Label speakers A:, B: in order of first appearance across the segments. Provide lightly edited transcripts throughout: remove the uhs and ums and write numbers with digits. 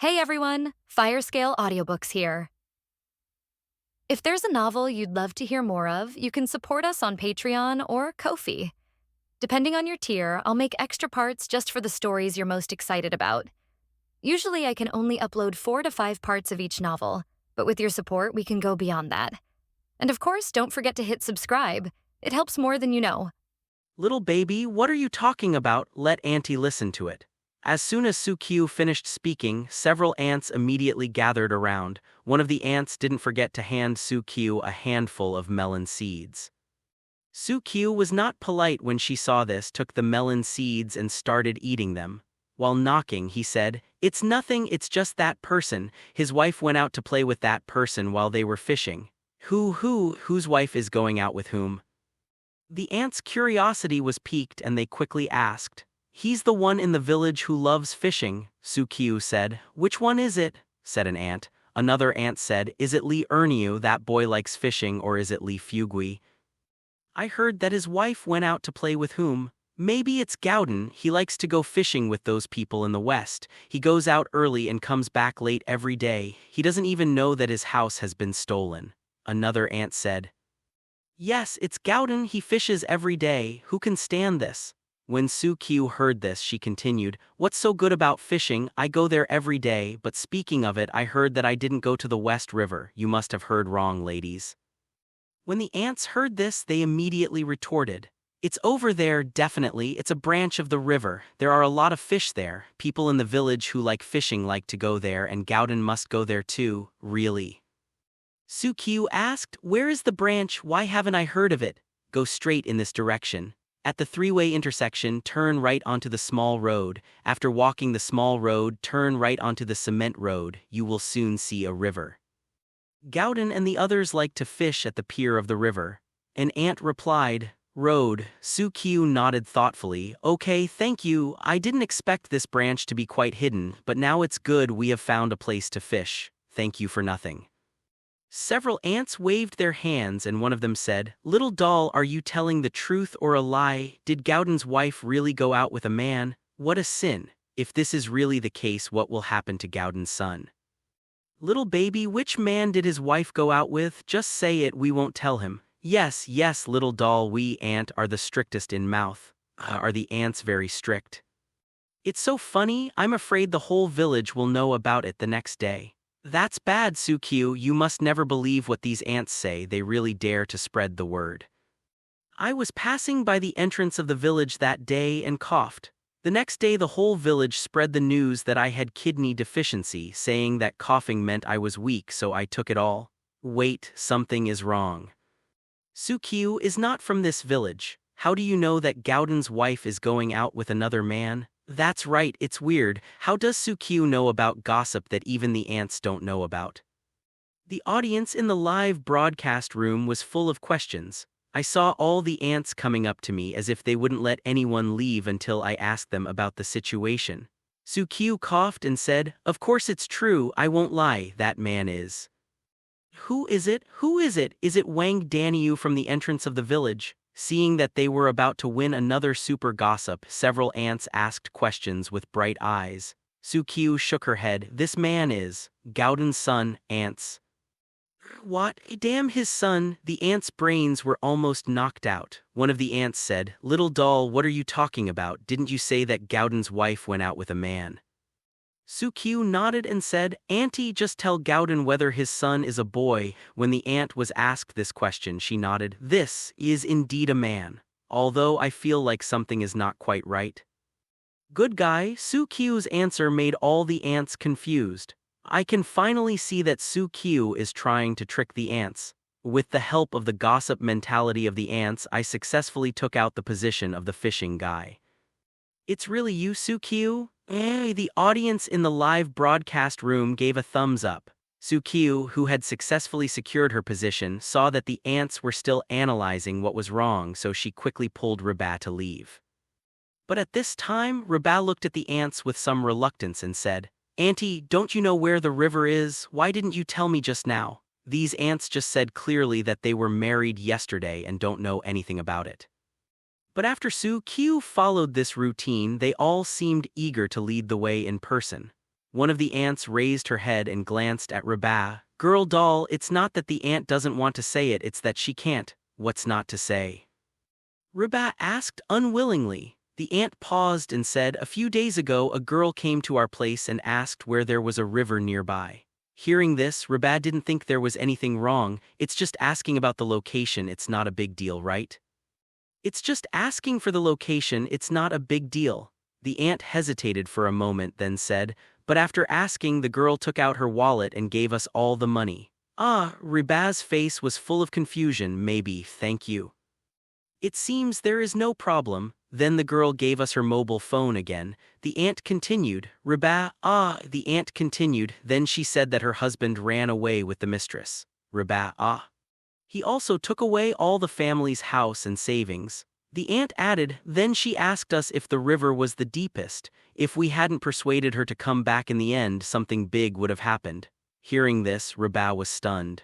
A: Hey everyone, Firescale Audiobooks here. If there's a novel you'd love to hear more of, you can support us on Patreon or Ko-fi. Depending on your tier, I'll make extra parts just for the stories you're most excited about. Usually I can only upload 4 to 5 parts of each novel, but with your support, we can go beyond that. And of course, don't forget to hit subscribe. It helps more than you know.
B: Little baby, what are you talking about? Let Auntie listen to it. As soon as Sukyu finished speaking, several ants immediately gathered around. One of the ants didn't forget to hand Sukyu a handful of melon seeds. Sukyu was not polite when she saw this, took the melon seeds and started eating them. While knocking, he said, "It's nothing, it's just that person. His wife went out to play with that person while they were fishing." Whose wife is going out with whom? The ants' curiosity was piqued and they quickly asked. "He's the one in the village who loves fishing," Sukyu said. "Which one is it?" said an ant. Another ant said, "Is it Lee Erniu, that boy likes fishing, or is it Lee Fugui? I heard that his wife went out to play with whom? Maybe it's Gowden, he likes to go fishing with those people in the west. He goes out early and comes back late every day. He doesn't even know that his house has been stolen." Another ant said, "Yes, it's Gowden, he fishes every day. Who can stand this?" When Sukyu heard this, she continued, "What's so good about fishing? I go there every day, but speaking of it, I heard that I didn't go to the West River. You must have heard wrong, ladies." When the ants heard this, they immediately retorted, "It's over there, definitely. It's a branch of the river. There are a lot of fish there. People in the village who like fishing like to go there, and Gowden must go there too, really." Sukyu asked, "Where is the branch? Why haven't I heard of it?" "Go straight in this direction. At the three-way intersection, turn right onto the small road. After walking the small road, turn right onto the cement road. You will soon see a river. Gowden and the others like to fish at the pier of the river." An ant replied, "Road." Sukyu nodded thoughtfully. "Okay, thank you. I didn't expect this branch to be quite hidden, but now it's good we have found a place to fish. Thank you for nothing." Several ants waved their hands and one of them said, "Little doll, are you telling the truth or a lie? Did Gowden's wife really go out with a man? What a sin. If this is really the case, what will happen to Gowden's son?" "Little baby, which man did his wife go out with? Just say it, we won't tell him." "Yes, yes, little doll, we ant are the strictest in mouth." Are the ants very strict?" "It's so funny, I'm afraid the whole village will know about it the next day." "That's bad, Sukyu, you must never believe what these ants say, they really dare to spread the word." "I was passing by the entrance of the village that day and coughed. The next day the whole village spread the news that I had kidney deficiency, saying that coughing meant I was weak, so I took it all." "Wait, something is wrong. Sukyu is not from this village. How do you know that Gowden's wife is going out with another man?" "That's right, it's weird. How does Sukyu know about gossip that even the ants don't know about?" The audience in the live broadcast room was full of questions. I saw all the ants coming up to me as if they wouldn't let anyone leave until I asked them about the situation. Sukyu coughed and said, "Of course it's true, I won't lie, that man is." "Who is it? Who is it? Is it Wang Daniu from the entrance of the village?" Seeing that they were about to win another super gossip, several ants asked questions with bright eyes. Sukyu shook her head. "This man is Gowden's son, ants." "What? Damn his son." The ants' brains were almost knocked out. One of the ants said, "Little doll, what are you talking about? Didn't you say that Gowden's wife went out with a man?" Sukyu nodded and said, "Auntie, just tell Gowden whether his son is a boy." When the ant was asked this question, she nodded. "This is indeed a man. Although I feel like something is not quite right." "Good guy." Sukyu's answer made all the ants confused. I can finally see that Sukyu is trying to trick the ants. With the help of the gossip mentality of the ants, I successfully took out the position of the fishing guy. "It's really you, Sukyu?" The audience in the live broadcast room gave a thumbs up. Sukyu, who had successfully secured her position, saw that the ants were still analyzing what was wrong, so she quickly pulled Reba to leave. But at this time, Reba looked at the ants with some reluctance and said, "Auntie, don't you know where the river is? Why didn't you tell me just now?" These ants just said clearly that they were married yesterday and don't know anything about it. But after Sukyu followed this routine, they all seemed eager to lead the way in person. One of the ants raised her head and glanced at Reba. Girl doll, it's not that the ant doesn't want to say it, it's that she can't. What's not to say? Reba asked unwillingly. The ant paused and said, a few days ago a girl came to our place and asked where there was a river nearby. Hearing this, Reba didn't think there was anything wrong. It's just asking about the location, it's not a big deal, right? It's just asking for the location, it's not a big deal. The ant hesitated for a moment, then said, but after asking, the girl took out her wallet and gave us all the money. Ah, Reba's face was full of confusion. Maybe, thank you. It seems there is no problem. Then the girl gave us her mobile phone again. The ant continued. Reba, the ant continued. Then she said that her husband ran away with the mistress. Reba, He also took away all the family's house and savings. The ant added, then she asked us if the river was the deepest. If we hadn't persuaded her to come back in the end, something big would have happened. Hearing this, Reba was stunned.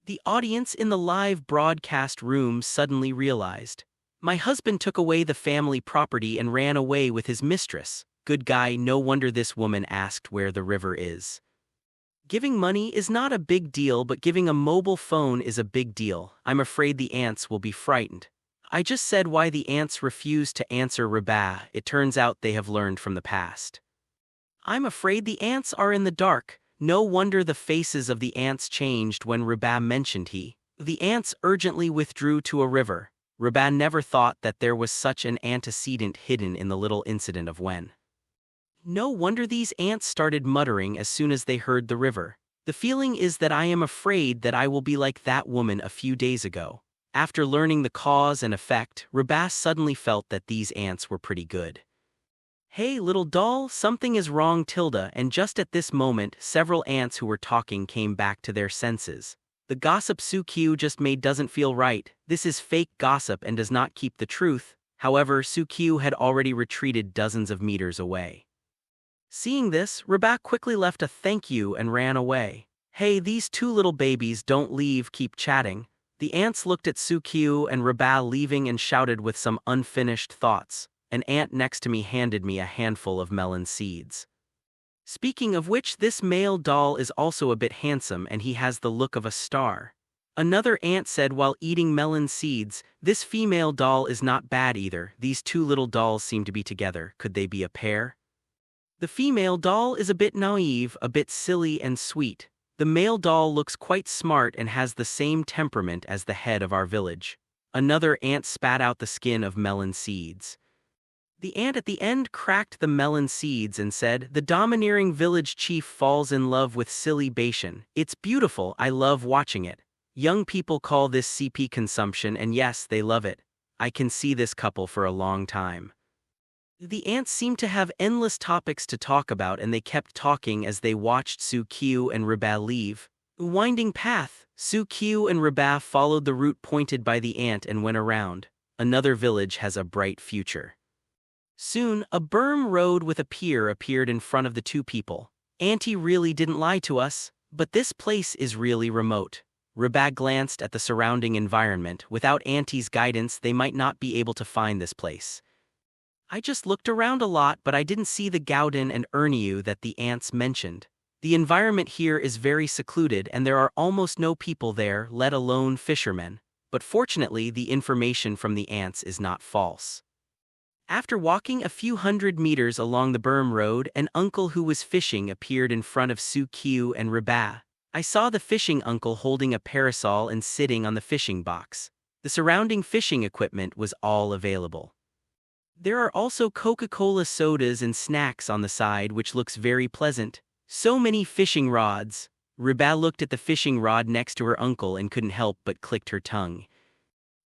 B: The audience in the live broadcast room suddenly realized. My husband took away the family property and ran away with his mistress. Good guy, no wonder this woman asked where the river is. Giving money is not a big deal, but giving a mobile phone is a big deal. I'm afraid the ants will be frightened. I just said why the ants refused to answer Reba. It turns out they have learned from the past. I'm afraid the ants are in the dark. No wonder the faces of the ants changed when Reba mentioned he. The ants urgently withdrew to a river. Reba never thought that there was such an antecedent hidden in the little incident of when. No wonder these ants started muttering as soon as they heard the river. The feeling is that I am afraid that I will be like that woman a few days ago. After learning the cause and effect, Reba suddenly felt that these ants were pretty good. Hey little doll, something is wrong Tilda, and just at this moment several ants who were talking came back to their senses. The gossip Sukiu just made doesn't feel right. This is fake gossip and does not keep the truth. However, Sukiu had already retreated dozens of meters away. Seeing this, Reba quickly left a thank you and ran away. Hey, these two little babies, don't leave, keep chatting. The ants looked at Sukiu and Reba leaving and shouted with some unfinished thoughts. An ant next to me handed me a handful of melon seeds. Speaking of which, this male doll is also a bit handsome and he has the look of a star. Another ant said while eating melon seeds, this female doll is not bad either. These two little dolls seem to be together. Could they be a pair? The female doll is a bit naive, a bit silly and sweet. The male doll looks quite smart and has the same temperament as the head of our village. Another ant spat out the skin of melon seeds. The ant at the end cracked the melon seeds and said, the domineering village chief falls in love with silly Bashan. It's beautiful, I love watching it. Young people call this CP consumption and yes, they love it. I can see this couple for a long time. The ants seemed to have endless topics to talk about and they kept talking as they watched Sukiu and Reba leave. Winding path, Sukiu and Reba followed the route pointed by the ant and went around. Another village has a bright future. Soon, a berm road with a pier appeared in front of the two people. Auntie really didn't lie to us, but this place is really remote. Reba glanced at the surrounding environment. Without Auntie's guidance, they might not be able to find this place. I just looked around a lot, but I didn't see the Gaudin and Erniu that the ants mentioned. The environment here is very secluded and there are almost no people there, let alone fishermen. But fortunately, the information from the ants is not false. After walking a few hundred meters along the berm road, an uncle who was fishing appeared in front of Sukiu and Reba. I saw the fishing uncle holding a parasol and sitting on the fishing box. The surrounding fishing equipment was all available. There are also Coca-Cola sodas and snacks on the side, which looks very pleasant. So many fishing rods. Reba looked at the fishing rod next to her uncle and couldn't help but clicked her tongue.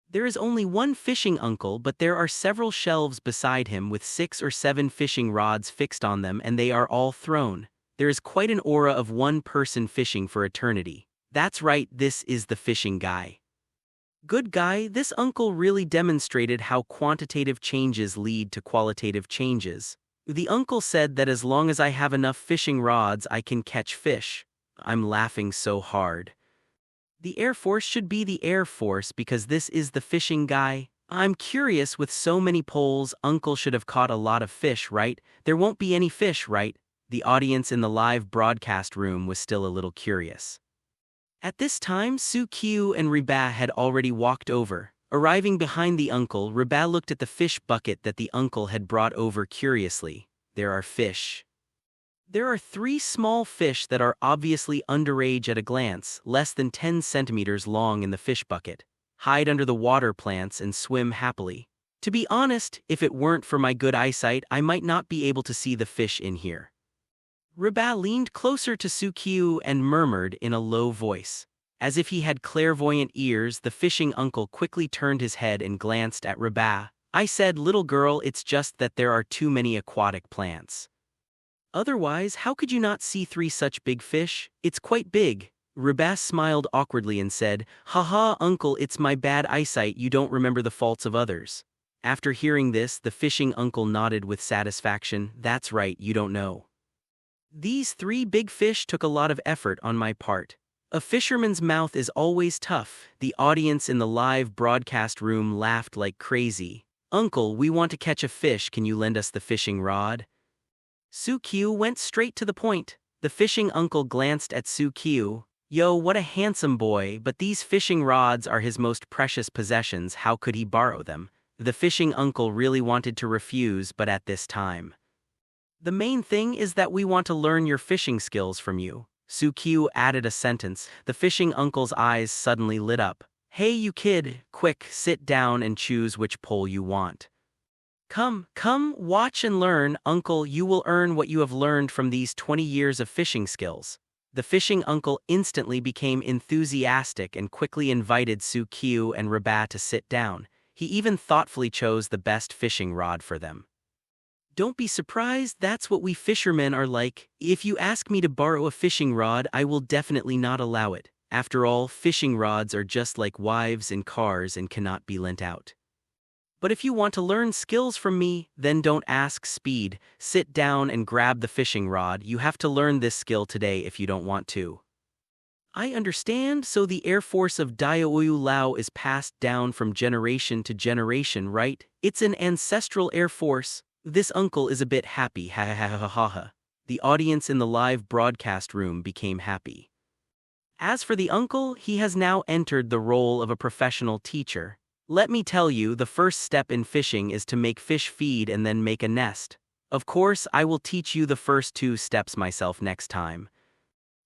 B: There is only one fishing uncle, but there are several shelves beside him with 6 or 7 fishing rods fixed on them and they are all thrown. There is quite an aura of one person fishing for eternity. That's right, this is the fishing guy. Good guy, this uncle really demonstrated how quantitative changes lead to qualitative changes. The uncle said that as long as I have enough fishing rods I can catch fish. I'm laughing so hard. The Air Force should be the Air Force because this is the fishing guy. I'm curious, with so many poles, uncle should have caught a lot of fish, right? There won't be any fish, right? The audience in the live broadcast room was still a little curious. At this time, Su-Q and Reba had already walked over. Arriving behind the uncle, Reba looked at the fish bucket that the uncle had brought over curiously. There are fish. There are 3 small fish that are obviously underage at a glance, less than 10 centimeters long in the fish bucket, hide under the water plants and swim happily. To be honest, if it weren't for my good eyesight, I might not be able to see the fish in here. Reba leaned closer to Su-Q and murmured in a low voice. As if he had clairvoyant ears, the fishing uncle quickly turned his head and glanced at Reba. I said, "Little girl, it's just that there are too many aquatic plants. Otherwise, how could you not see 3 such big fish? It's quite big." Reba smiled awkwardly and said, "Haha, uncle, it's my bad eyesight, you don't remember the faults of others." After hearing this, the fishing uncle nodded with satisfaction. "That's right, you don't know. These 3 big fish took a lot of effort on my part. A fisherman's mouth is always tough." The audience in the live broadcast room laughed like crazy. "Uncle, we want to catch a fish, can you lend us the fishing rod?" Su-Q went straight to the point. The fishing uncle glanced at Su-Q. "Yo, what a handsome boy, but these fishing rods are his most precious possessions, how could he borrow them?" The fishing uncle really wanted to refuse, but at this time, "The main thing is that we want to learn your fishing skills from you." Su-Q added a sentence. The fishing uncle's eyes suddenly lit up. "Hey you kid, quick, sit down and choose which pole you want. Come, watch and learn, uncle, you will earn what you have learned from these 20 years of fishing skills." The fishing uncle instantly became enthusiastic and quickly invited Su-Q and Reba to sit down. He even thoughtfully chose the best fishing rod for them. "Don't be surprised, that's what we fishermen are like. If you ask me to borrow a fishing rod, I will definitely not allow it. After all, fishing rods are just like wives in cars and cannot be lent out. But if you want to learn skills from me, then don't ask speed. Sit down and grab the fishing rod. You have to learn this skill today if you don't want to." "I understand, so the Air Force of Diaoyu Lao is passed down from generation to generation, right? It's an ancestral Air Force. This uncle is a bit happy, ha ha ha ha ha ha." The audience in the live broadcast room became happy. As for the uncle, he has now entered the role of a professional teacher. "Let me tell you, the first step in fishing is to make fish feed and then make a nest. Of course, I will teach you the first 2 steps myself next time.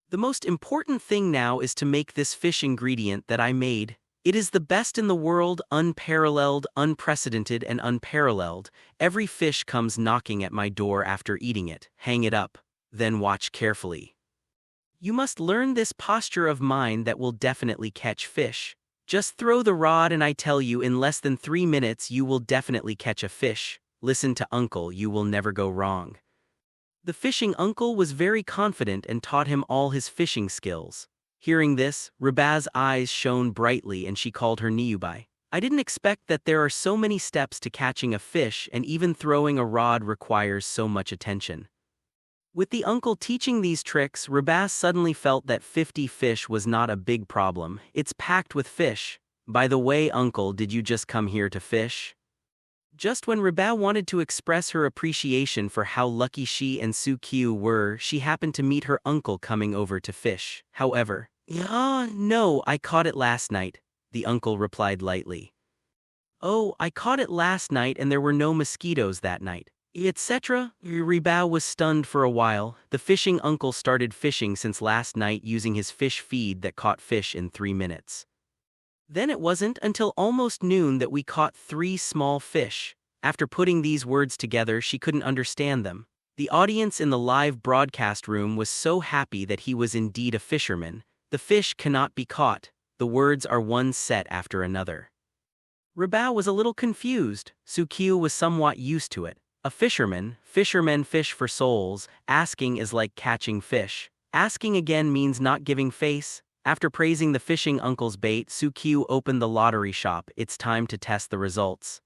B: The most important thing now is to make this fish ingredient that I made. It is the best in the world, unparalleled, unprecedented, and unparalleled. Every fish comes knocking at my door after eating it. Hang it up, then watch carefully. You must learn this posture of mine that will definitely catch fish. Just throw the rod and I tell you, in less than 3 minutes you will definitely catch a fish. Listen to uncle, you will never go wrong." The fishing uncle was very confident and taught him all his fishing skills. Hearing this, Reba's eyes shone brightly and she called her Niyubai. "I didn't expect that there are so many steps to catching a fish, and even throwing a rod requires so much attention." With the uncle teaching these tricks, Reba suddenly felt that 50 fish was not a big problem. It's packed with fish. "By the way, uncle, did you just come here to fish?" Just when Reba wanted to express her appreciation for how lucky she and Su-Q were, she happened to meet her uncle coming over to fish. However, no, I caught it last night," the uncle replied lightly. "Oh, I caught it last night and there were no mosquitoes that night, etc." Reba was stunned for a while. The fishing uncle started fishing since last night using his fish feed that caught fish in 3 minutes. Then it wasn't until almost noon that we caught 3 small fish. After putting these words together, she couldn't understand them. The audience in the live broadcast room was so happy that he was indeed a fisherman. The fish cannot be caught. The words are one set after another. Reba was a little confused. Su-Q was somewhat used to it. A fisherman, fishermen fish for souls. Asking is like catching fish. Asking again means not giving face. After praising the fishing uncle's bait, Su-Q opened the lottery shop. It's time to test the results.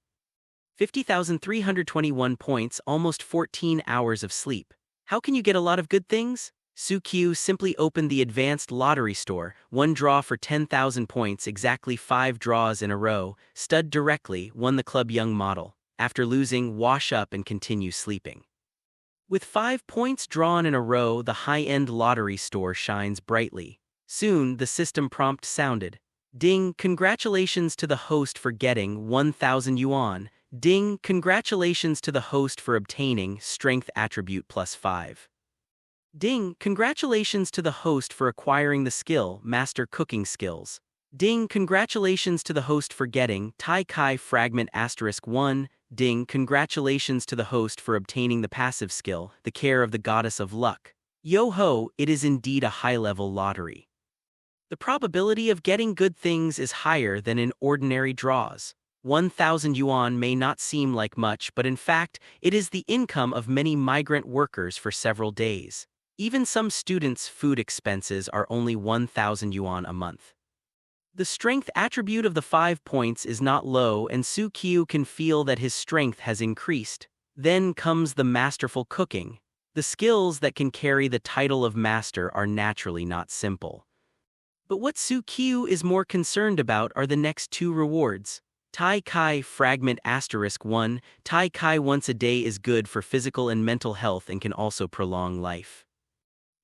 B: 50,321 points, almost 14 hours of sleep. How can you get a lot of good things? Su-Q simply opened the advanced lottery store. 1 draw for 10,000 points, exactly 5 draws in a row. Stud directly, won the club young model. After losing, wash up and continue sleeping. With 5 points drawn in a row, the high-end lottery store shines brightly. Soon, the system prompt sounded. Ding, congratulations to the host for getting 1,000 yuan. Ding, congratulations to the host for obtaining strength attribute +5. Ding, congratulations to the host for acquiring the skill master cooking skills. Ding, congratulations to the host for getting Tai Kai fragment *1. Ding, congratulations to the host for obtaining the passive skill, the care of the goddess of luck. Yo-ho, it is indeed a high-level lottery. The probability of getting good things is higher than in ordinary draws. 1,000 yuan may not seem like much, but in fact, it is the income of many migrant workers for several days. Even some students' food expenses are only 1,000 yuan a month. The strength attribute of the 5 points is not low, and Su-kyu can feel that his strength has increased. Then comes the masterful cooking. The skills that can carry the title of master are naturally not simple. But what Su-kyu is more concerned about are the next two rewards. Tai Kai fragment *1. Tai Kai once a day is good for physical and mental health and can also prolong life.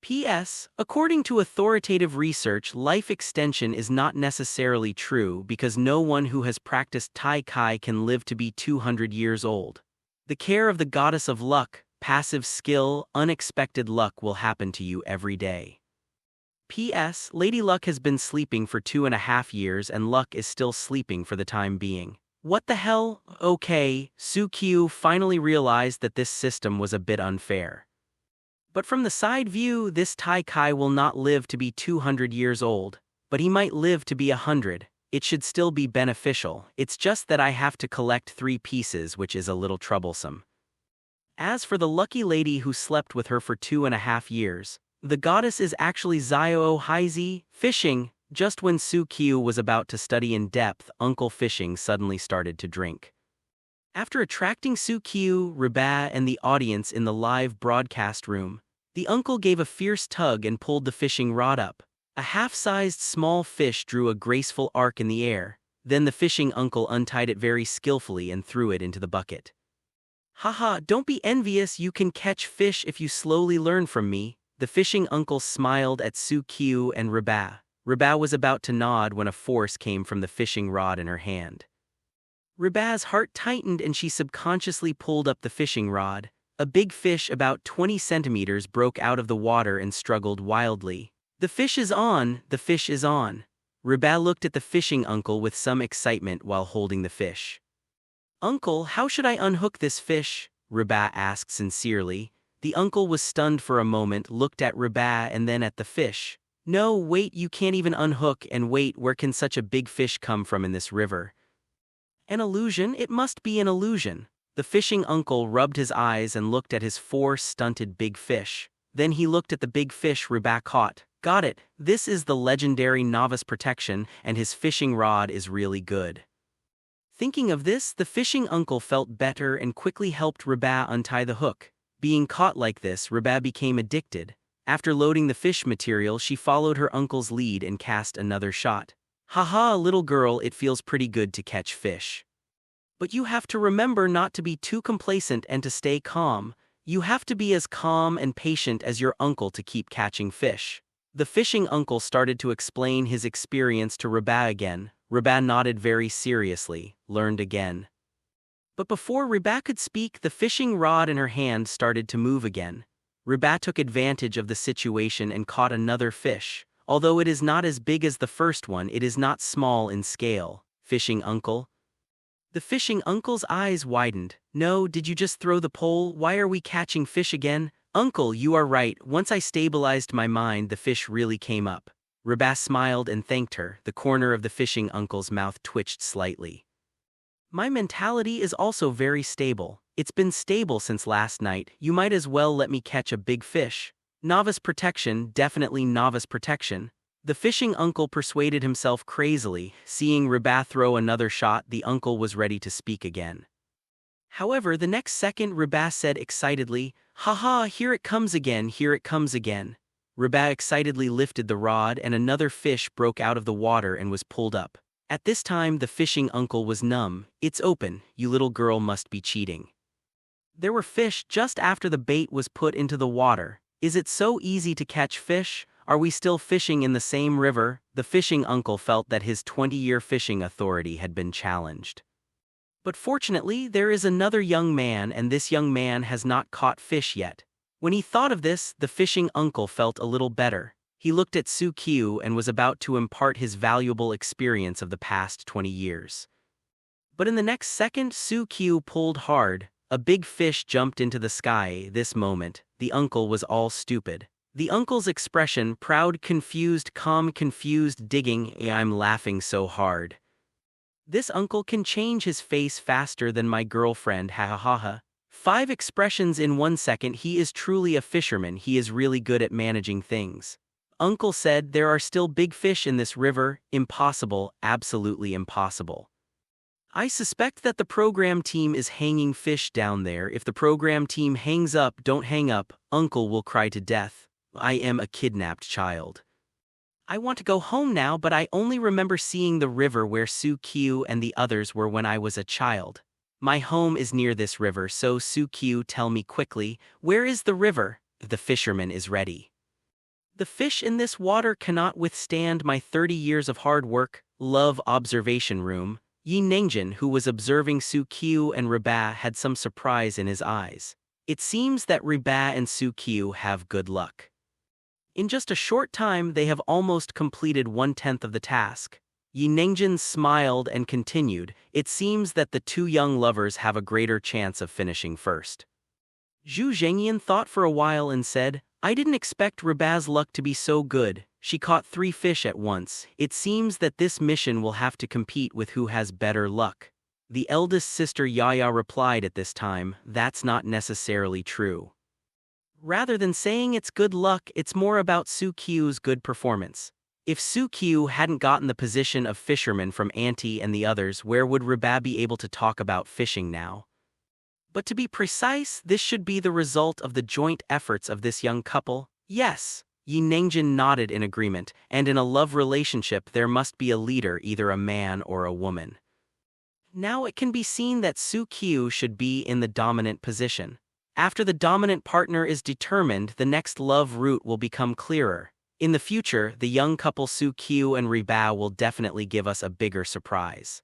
B: P.S. According to authoritative research, life extension is not necessarily true because no one who has practiced Tai Kai can live to be 200 years old. The care of the goddess of luck, passive skill, unexpected luck will happen to you every day. P.S. Lady Luck has been sleeping for 2.5 years and Luck is still sleeping for the time being. What the hell? Okay, Su-kyu finally realized that this system was a bit unfair. But from the side view, this Tai Kai will not live to be 200 years old, but he might live to be 100. It should still be beneficial, it's just that I have to collect 3 pieces, which is a little troublesome. As for the lucky lady who slept with her for 2.5 years, the goddess is actually Zio Heizi, fishing. Just when Su-kyu was about to study in depth, Uncle Fishing suddenly started to drink. After attracting Su-kyu, Reba, and the audience in the live broadcast room, the uncle gave a fierce tug and pulled the fishing rod up. A half-sized small fish drew a graceful arc in the air. Then the fishing uncle untied it very skillfully and threw it into the bucket. Haha, don't be envious, you can catch fish if you slowly learn from me. The fishing uncle smiled at Su-kyu and Reba. Reba was about to nod when a force came from the fishing rod in her hand. Reba's heart tightened and she subconsciously pulled up the fishing rod. A big fish about 20 centimeters broke out of the water and struggled wildly. The fish is on, the fish is on. Reba looked at the fishing uncle with some excitement while holding the fish. Uncle, how should I unhook this fish? Reba asked sincerely. The uncle was stunned for a moment, looked at Reba and then at the fish. No, wait, you can't even unhook, and wait, where can such a big fish come from in this river? An illusion? It must be an illusion. The fishing uncle rubbed his eyes and looked at his 4 stunted big fish. Then he looked at the big fish Reba caught. Got it, this is the legendary novice protection, and his fishing rod is really good. Thinking of this, the fishing uncle felt better and quickly helped Reba untie the hook. Being caught like this, Reba became addicted. After loading the fish material, she followed her uncle's lead and cast another shot. Haha, little girl, it feels pretty good to catch fish. But you have to remember not to be too complacent and to stay calm. You have to be as calm and patient as your uncle to keep catching fish. The fishing uncle started to explain his experience to Reba again. Reba nodded very seriously, learned again. But before Reba could speak, the fishing rod in her hand started to move again. Reba took advantage of the situation and caught another fish. Although it is not as big as the first one, it is not small in scale. Fishing uncle? The fishing uncle's eyes widened. No, did you just throw the pole? Why are we catching fish again? Uncle, you are right. Once I stabilized my mind, the fish really came up. Reba smiled and thanked her. The corner of the fishing uncle's mouth twitched slightly. My mentality is also very stable. It's been stable since last night. You might as well let me catch a big fish. Novice protection, definitely novice protection. The fishing uncle persuaded himself crazily. Seeing Reba throw another shot, the uncle was ready to speak again. However, the next second Reba said excitedly, "Haha, here it comes again, here it comes again." Reba excitedly lifted the rod and another fish broke out of the water and was pulled up. At this time the fishing uncle was numb. It's open, you little girl must be cheating. There were fish just after the bait was put into the water. Is it so easy to catch fish? Are we still fishing in the same river? The fishing uncle felt that his 20-year fishing authority had been challenged. But fortunately, there is another young man, and this young man has not caught fish yet. When he thought of this, the fishing uncle felt a little better. He looked at Su-kyu and was about to impart his valuable experience of the past 20 years. But in the next second, Su-kyu pulled hard. A big fish jumped into the sky. This moment, the uncle was all stupid. The uncle's expression, proud, confused, calm, confused, digging, I'm laughing so hard. This uncle can change his face faster than my girlfriend, ha ha ha ha. 5 expressions in 1 second. He is truly a fisherman. He is really good at managing things. Uncle said there are still big fish in this river. Impossible, absolutely impossible. I suspect that the program team is hanging fish down there. If the program team hangs up, don't hang up. Uncle will cry to death. I am a kidnapped child. I want to go home now, but I only remember seeing the river where Su-kyu and the others were when I was a child. My home is near this river, so Su-kyu, tell me quickly, where is the river? The fisherman is ready. The fish in this water cannot withstand my 30 years of hard work. Love observation room. Yi Nengjin, who was observing Su-kyu and Reba, had some surprise in his eyes. It seems that Reba and Su-kyu have good luck. In just a short time, they have almost completed 1/10 of the task. Yi Nengjin smiled and continued, it seems that the 2 young lovers have a greater chance of finishing first. Zhu Zhengyan thought for a while and said, I didn't expect Reba's luck to be so good. She caught 3 fish at once. It seems that this mission will have to compete with who has better luck. The eldest sister Yaya replied at this time, that's not necessarily true. Rather than saying it's good luck, it's more about Su-kyu's good performance. If Su-kyu hadn't gotten the position of fisherman from Auntie and the others, where would Reba be able to talk about fishing now? But to be precise, this should be the result of the joint efforts of this young couple. Yes, Yi Nengjin nodded in agreement, and in a love relationship there must be a leader, either a man or a woman. Now it can be seen that Su-kyu should be in the dominant position. After the dominant partner is determined, the next love route will become clearer. In the future, the young couple Su-kyu and Reba will definitely give us a bigger surprise.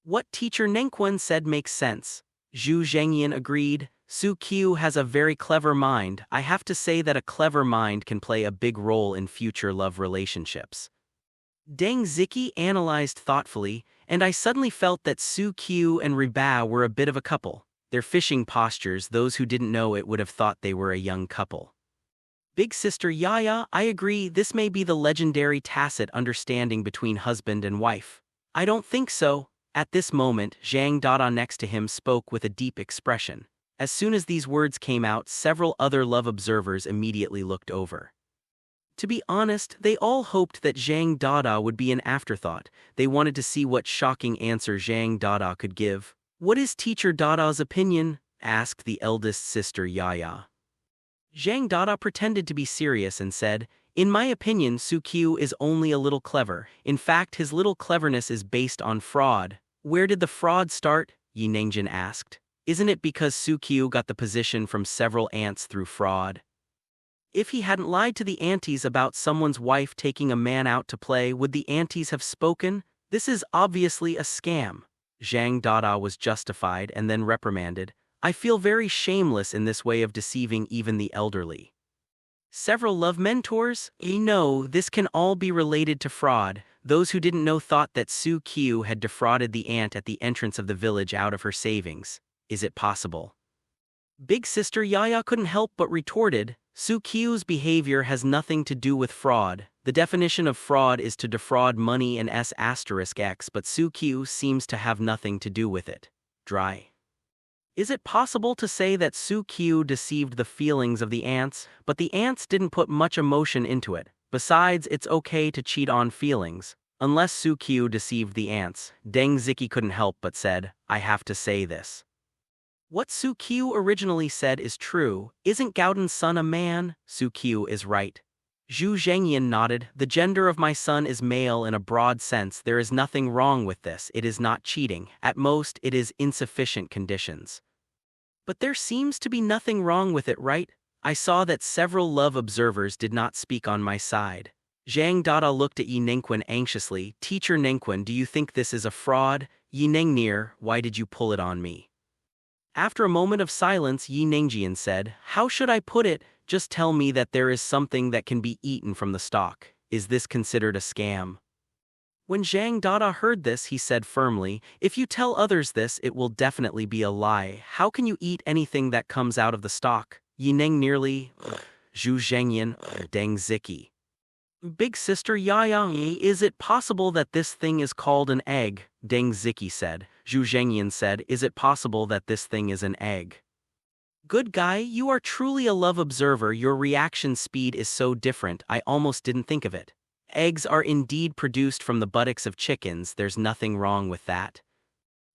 B: What teacher Nenkwon said makes sense. Zhu Zhengyan agreed. Su-kyu has a very clever mind. I have to say that a clever mind can play a big role in future love relationships. Deng Ziki analyzed thoughtfully, and I suddenly felt that Su-kyu and Reba were a bit of a couple. Their fishing postures, those who didn't know it would have thought they were a young couple. Big sister Yaya, I agree, this may be the legendary tacit understanding between husband and wife. I don't think so. At this moment, Zhang Dada next to him spoke with a deep expression. As soon as these words came out, several other love observers immediately looked over. To be honest, they all hoped that Zhang Dada would be an afterthought. They wanted to see what shocking answer Zhang Dada could give. What is Teacher Dada's opinion? Asked the eldest sister Yaya. Zhang Dada pretended to be serious and said, in my opinion, Su-kyu is only a little clever. In fact, his little cleverness is based on fraud. Where did the fraud start? Yi Nengjin asked. Isn't it because Su-kyu got the position from several aunts through fraud? If he hadn't lied to the aunties about someone's wife taking a man out to play, would the aunties have spoken? This is obviously a scam. Zhang Dada was justified and then reprimanded. I feel very shameless in this way of deceiving even the elderly. Several love mentors? No, this can all be related to fraud. Those who didn't know thought that Su-kyu had defrauded the aunt at the entrance of the village out of her savings. Is it possible? Big sister Yaya couldn't help but retorted, Su-kyu's behavior has nothing to do with fraud. The definition of fraud is to defraud money and S**x, but Su-kyu seems to have nothing to do with it. Dry. Is it possible to say that Su-kyu deceived the feelings of the ants, but the ants didn't put much emotion into it? Besides, it's okay to cheat on feelings. Unless Su-kyu deceived the ants, Deng Ziki couldn't help but said, I have to say this. What Su-kyu originally said is true. Isn't Gaodan's son a man? Su-kyu is right. Zhu Zhengyan nodded. The gender of my son is male in a broad sense. There is nothing wrong with this. It is not cheating. At most, it is insufficient conditions. But there seems to be nothing wrong with it, right? I saw that several love observers did not speak on my side. Zhang Dada looked at Yi Ningquan anxiously. Teacher Ningquan, do you think this is a fraud? Yi Ningnir, why did you pull it on me? After a moment of silence, Yi Ningjian said, how should I put it? Just tell me that there is something that can be eaten from the stalk. Is this considered a scam? When Zhang Dada heard this, he said firmly, if you tell others this, it will definitely be a lie. How can you eat anything that comes out of the stalk? Yi Ning nearly, Zhu Zhengyan, Deng Ziki. Big sister Yaya, is it possible that this thing is called an egg? Deng Ziki said. Zhu Zhengyan said, is it possible that this thing is an egg? Good guy, you are truly a love observer. Your reaction speed is so different, I almost didn't think of it. Eggs are indeed produced from the buttocks of chickens, there's nothing wrong with that.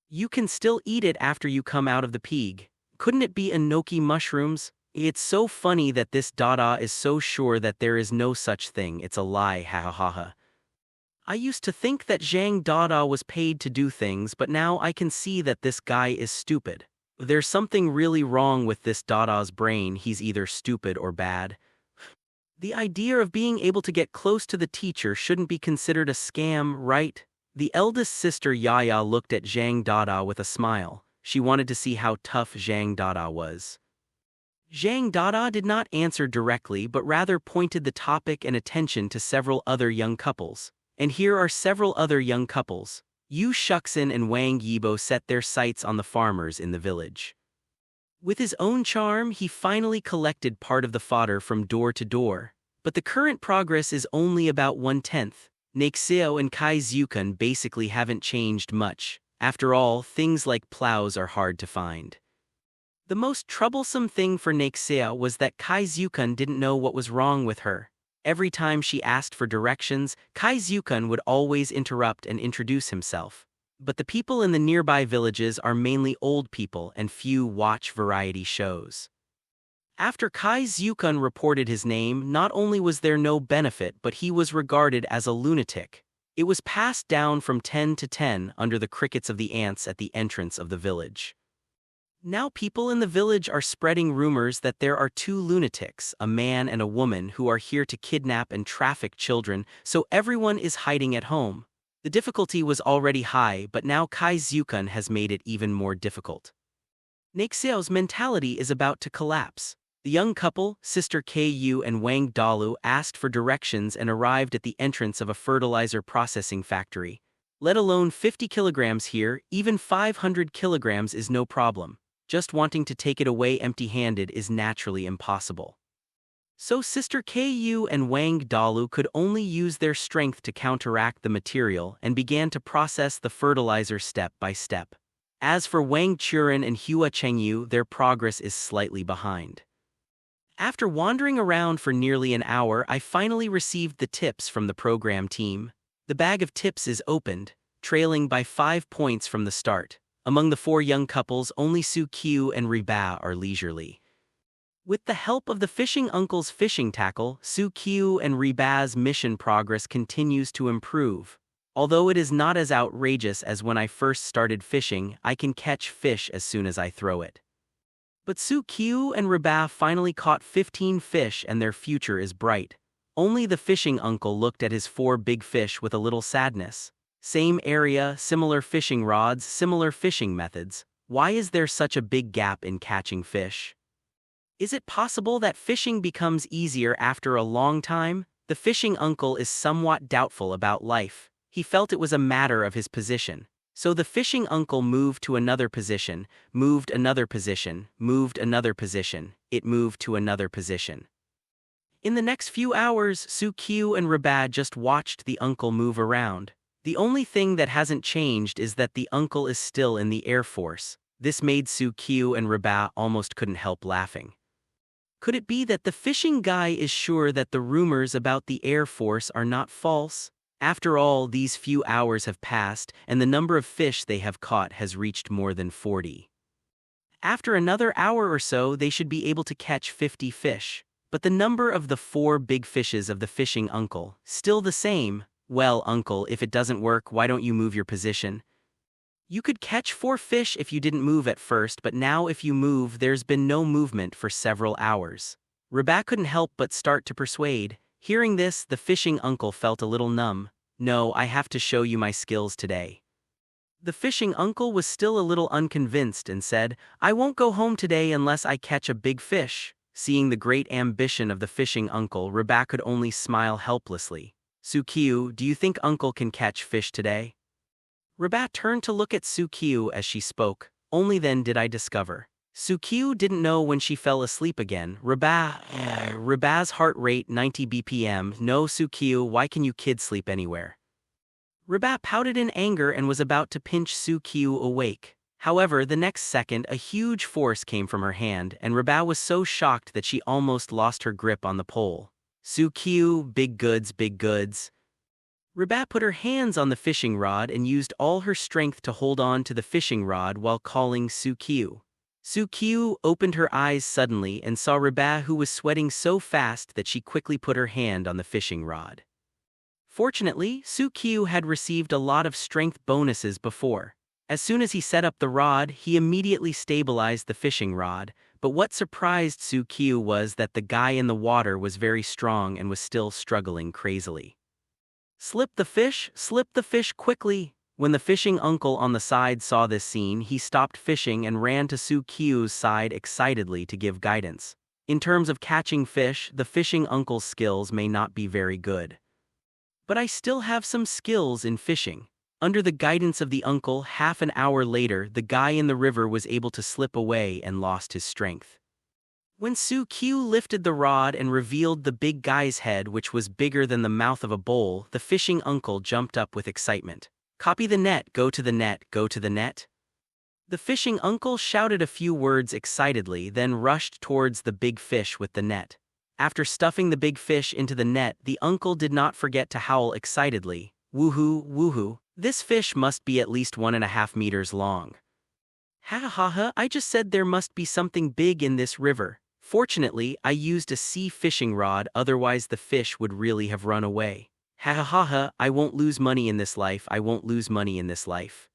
B: You can still eat it after you come out of the pig. Couldn't it be enoki mushrooms? It's so funny that this Dada is so sure that there is no such thing, it's a lie, ha ha ha ha. I used to think that Zhang Dada was paid to do things, but now I can see that this guy is stupid. There's something really wrong with this Dada's brain, he's either stupid or bad. The idea of being able to get close to the teacher shouldn't be considered a scam, right? The eldest sister Yaya looked at Zhang Dada with a smile. She wanted to see how tough Zhang Dada was. Zhang Dada did not answer directly but rather pointed the topic and attention to several other young couples. And here are several other young couples. Yu Shuxin and Wang Yibo set their sights on the farmers in the village. With his own charm, he finally collected part of the fodder from door to door. But the current progress is only about 1/10. Nexeo and Kai Zukun basically haven't changed much. After all, things like plows are hard to find. The most troublesome thing for Nexeo was that Kai Zukun didn't know what was wrong with her. Every time she asked for directions, Kai Zukun would always interrupt and introduce himself. But the people in the nearby villages are mainly old people and few watch variety shows. After Kai Zukun reported his name, not only was there no benefit but he was regarded as a lunatic. It was passed down from 10 to 10 under the crickets of the ants at the entrance of the village. Now people in the village are spreading rumors that there are two lunatics, a man and a woman, who are here to kidnap and traffic children, so everyone is hiding at home. The difficulty was already high, but now Kai Zukun has made it even more difficult. Nexeo's mentality is about to collapse. The young couple, Sister Ku and Wang Dalu, asked for directions and arrived at the entrance of a fertilizer processing factory. Let alone 50 kilograms here, even 500 kilograms is no problem. Just wanting to take it away empty-handed is naturally impossible. So Sister Ku and Wang Dalu could only use their strength to counteract the material and began to process the fertilizer step by step. As for Wang Churen and Hua Chengyu, their progress is slightly behind. After wandering around for nearly an hour, I finally received the tips from the program team. The bag of tips is opened, trailing by 5 points from the start. Among the 4 young couples, only Su Q and Reba are leisurely. With the help of the fishing uncle's fishing tackle, Su Q and Reba's mission progress continues to improve. Although it is not as outrageous as when I first started fishing, I can catch fish as soon as I throw it. But Su Q and Reba finally caught 15 fish and their future is bright. Only the fishing uncle looked at his 4 big fish with a little sadness. Same area, similar fishing rods, similar fishing methods. Why is there such a big gap in catching fish? Is it possible that fishing becomes easier after a long time? The fishing uncle is somewhat doubtful about life. He felt it was a matter of his position. So the fishing uncle moved to another position, moved another position, moved another position, it moved to another position. In the next few hours, Su Q and Reba just watched the uncle move around. The only thing that hasn't changed is that the uncle is still in the Air Force. This made Su Q and Reba almost couldn't help laughing. Could it be that the fishing guy is sure that the rumors about the Air Force are not false? After all, these few hours have passed, and the number of fish they have caught has reached more than 40. After another hour or so, they should be able to catch 50 fish. But the number of the 4 big fishes of the fishing uncle, still the same. Well, uncle, if it doesn't work, why don't you move your position? You could catch 4 fish if you didn't move at first, but now if you move, there's been no movement for several hours. Reba couldn't help but start to persuade. Hearing this, the fishing uncle felt a little numb. No, I have to show you my skills today. The fishing uncle was still a little unconvinced and said, I won't go home today unless I catch a big fish. Seeing the great ambition of the fishing uncle, Reba could only smile helplessly. Sukiu, do you think uncle can catch fish today? Reba turned to look at Sukiu as she spoke. Only then did I discover. Sukiu didn't know when she fell asleep again. Reba's heart rate 90 BPM. No, Sukiu, why can you kids sleep anywhere? Reba pouted in anger and was about to pinch Sukiu awake. However, the next second, a huge force came from her hand, and Reba was so shocked that she almost lost her grip on the pole. Sukiu, big goods, big goods. Reba put her hands on the fishing rod and used all her strength to hold on to the fishing rod while calling Sukiu. Sukiu opened her eyes suddenly and saw Reba, who was sweating so fast that she quickly put her hand on the fishing rod. Fortunately, Sukiu had received a lot of strength bonuses before. As soon as he set up the rod, he immediately stabilized the fishing rod, but what surprised Sukiu was that the guy in the water was very strong and was still struggling crazily. Slip the fish quickly. When the fishing uncle on the side saw this scene, he stopped fishing and ran to Sukiu's side excitedly to give guidance. In terms of catching fish, the fishing uncle's skills may not be very good. But I still have some skills in fishing. Under the guidance of the uncle, half an hour later, the guy in the river was able to slip away and lost his strength. When Sukiu lifted the rod and revealed the big guy's head, which was bigger than the mouth of a bowl, the fishing uncle jumped up with excitement. Copy the net, go to the net, go to the net. The fishing uncle shouted a few words excitedly, then rushed towards the big fish with the net. After stuffing the big fish into the net, the uncle did not forget to howl excitedly. Woohoo, woohoo, this fish must be at least 1.5 meters long. Ha ha ha, I just said there must be something big in this river. Fortunately, I used a sea fishing rod, otherwise the fish would really have run away. Ha ha ha ha, I won't lose money in this life, I won't lose money in this life.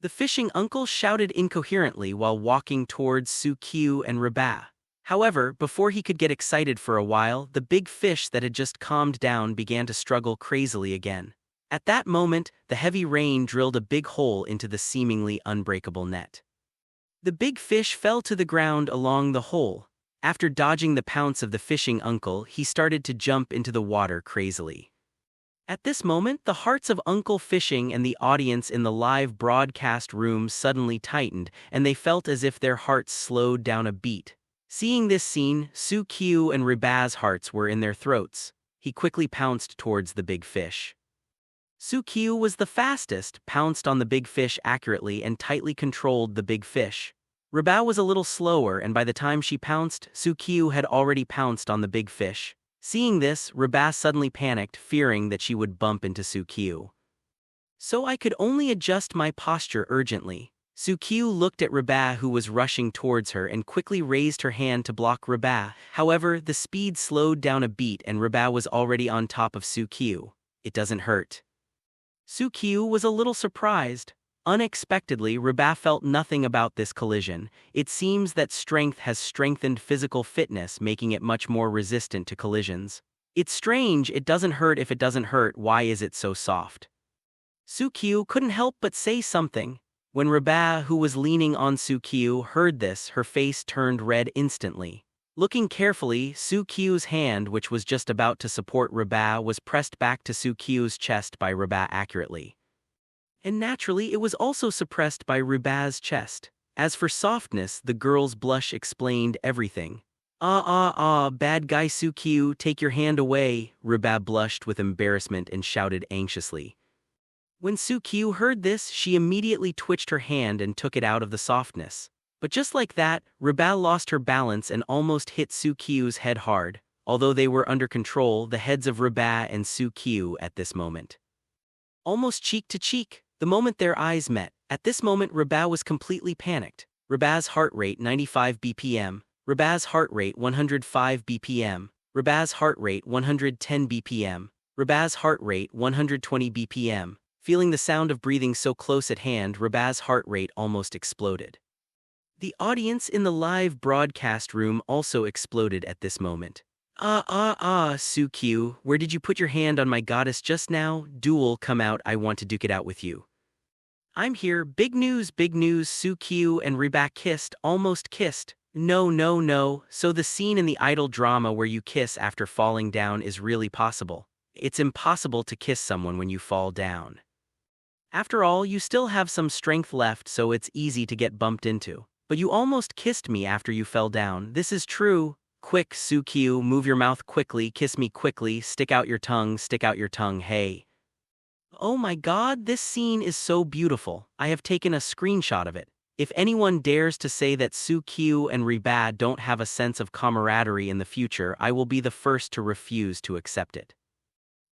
B: The fishing uncle shouted incoherently while walking towards Sukiu and Reba. However, before he could get excited for a while, the big fish that had just calmed down began to struggle crazily again. At that moment, the heavy rain drilled a big hole into the seemingly unbreakable net. The big fish fell to the ground along the hole. After dodging the pounce of the fishing uncle, he started to jump into the water crazily. At this moment, the hearts of Uncle Fishing and the audience in the live broadcast room suddenly tightened, and they felt as if their hearts slowed down a beat. Seeing this scene, Sukiu and Reba's hearts were in their throats. He quickly pounced towards the big fish. Sukiu was the fastest, pounced on the big fish accurately and tightly controlled the big fish. Reba was a little slower, and by the time she pounced, Sukiu had already pounced on the big fish. Seeing this, Reba suddenly panicked, fearing that she would bump into Sukiu. So I could only adjust my posture urgently. Sukiu looked at Reba, who was rushing towards her, and quickly raised her hand to block Reba. However, the speed slowed down a beat and Reba was already on top of Sukiu. It doesn't hurt. Sukiu was a little surprised. Unexpectedly, Reba felt nothing about this collision. It seems that strength has strengthened physical fitness, making it much more resistant to collisions. It's strange, it doesn't hurt if it doesn't hurt, why is it so soft? Sukiu couldn't help but say something. When Reba, who was leaning on Sukiu, heard this, her face turned red instantly. Looking carefully, Sukiu's hand, which was just about to support Reba, was pressed back to Sukiu's chest by Reba accurately. And naturally, it was also suppressed by Reba's chest. As for softness, the girl's blush explained everything. Bad guy Sukiu, take your hand away, Reba blushed with embarrassment and shouted anxiously. When Sukiu heard this, she immediately twitched her hand and took it out of the softness. But just like that, Reba lost her balance and almost hit Sukiu's head hard. Although they were under control, the heads of Reba and Sukiu at this moment almost cheek to cheek. The moment their eyes met, at this moment Reba was completely panicked. Reba's heart rate 95 BPM, Reba's heart rate 105 BPM, Reba's heart rate 110 BPM, Reba's heart rate 120 BPM. Feeling the sound of breathing so close at hand, Reba's heart rate almost exploded. The audience in the live broadcast room also exploded at this moment. Sukiu, where did you put your hand on my goddess just now? Duel, come out, I want to duke it out with you. I'm here, big news, Sukiu and Reba kissed, almost kissed. No, no, no, so the scene in the idol drama where you kiss after falling down is really possible. It's impossible to kiss someone when you fall down. After all, you still have some strength left, so it's easy to get bumped into. But you almost kissed me after you fell down. This is true. Quick, Sukiu, move your mouth quickly, kiss me quickly, stick out your tongue, hey. Oh my god, this scene is so beautiful. I have taken a screenshot of it. If anyone dares to say that Sukiu and Reba don't have a sense of camaraderie in the future, I will be the first to refuse to accept it.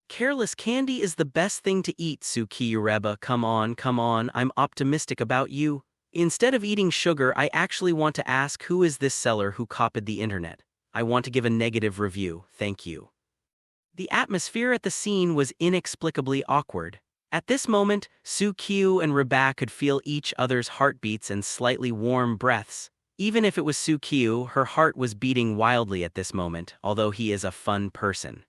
B: Careless candy is the best thing to eat, Sukiu. Reba, come on, I'm optimistic about you. Instead of eating sugar, I actually want to ask, who is this seller who copied the internet? I want to give a negative review, thank you. The atmosphere at the scene was inexplicably awkward. At this moment, Sukiu and Reba could feel each other's heartbeats and slightly warm breaths. Even if it was Sukiu, her heart was beating wildly at this moment, although he is a fun person.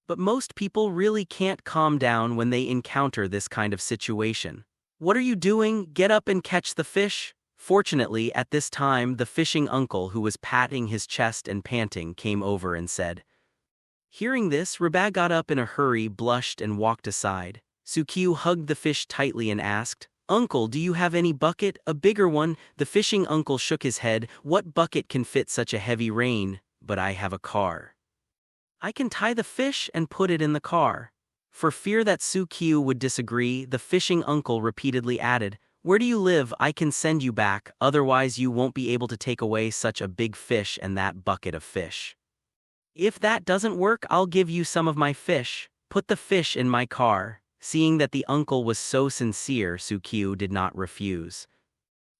B: But most people really can't calm down when they encounter this kind of situation. What are you doing? Get up and catch the fish. Fortunately, at this time, the fishing uncle who was patting his chest and panting came over and said. Hearing this, Reba got up in a hurry, blushed and walked aside. Sukiu hugged the fish tightly and asked, Uncle, do you have any bucket? A bigger one? The fishing uncle shook his head. What bucket can fit such a heavy rain? But I have a car. I can tie the fish and put it in the car. For fear that Sukiu would disagree, the fishing uncle repeatedly added, Where do you live? I can send you back, otherwise you won't be able to take away such a big fish and that bucket of fish. If that doesn't work, I'll give you some of my fish. Put the fish in my car. Seeing that the uncle was so sincere, Sukiu did not refuse.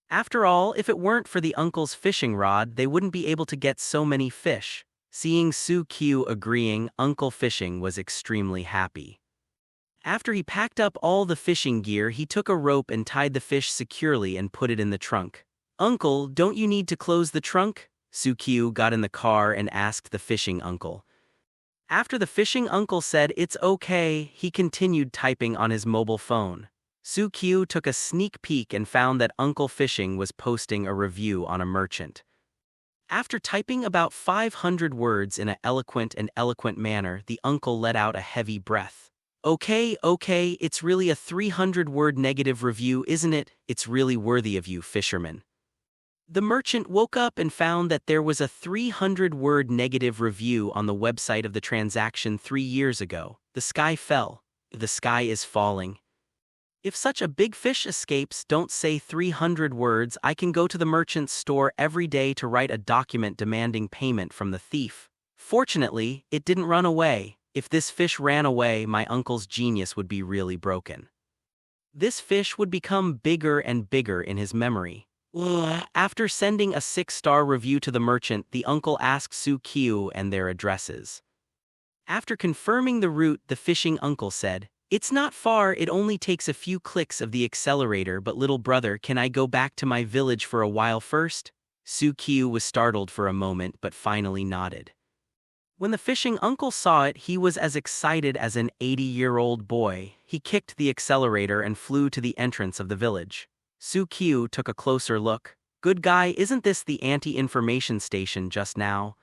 B: After all, if it weren't for the uncle's fishing rod, they wouldn't be able to get so many fish. Seeing Sukiu agreeing, Uncle Fishing was extremely happy. After he packed up all the fishing gear, he took a rope and tied the fish securely and put it in the trunk. Uncle, don't you need to close the trunk? Sukiu got in the car and asked the fishing uncle. After the fishing uncle said it's okay, he continued typing on his mobile phone. Sukiu took a sneak peek and found that Uncle Fishing was posting a review on a merchant. After typing about 500 words in an eloquent manner, the uncle let out a heavy breath. Okay, it's really a 300-word negative review, isn't it? It's really worthy of you, fisherman. The merchant woke up and found that there was a 300-word negative review on the website of the transaction 3 years ago. The sky fell. The sky is falling. If such a big fish escapes, don't say 300 words. I can go to the merchant's store every day to write a document demanding payment from the thief. Fortunately, it didn't run away. If this fish ran away, my uncle's genius would be really broken. This fish would become bigger and bigger in his memory. After sending a 6-star review to the merchant, the uncle asked Sukiu and their addresses. After confirming the route, the fishing uncle said, It's not far, it only takes a few clicks of the accelerator, but little brother, can I go back to my village for a while first? Sukiu was startled for a moment but finally nodded. When the fishing uncle saw it, he was as excited as an 80-year-old boy. He kicked the accelerator and flew to the entrance of the village. Sukiu took a closer look. Good guy, isn't this the anti-information station just now?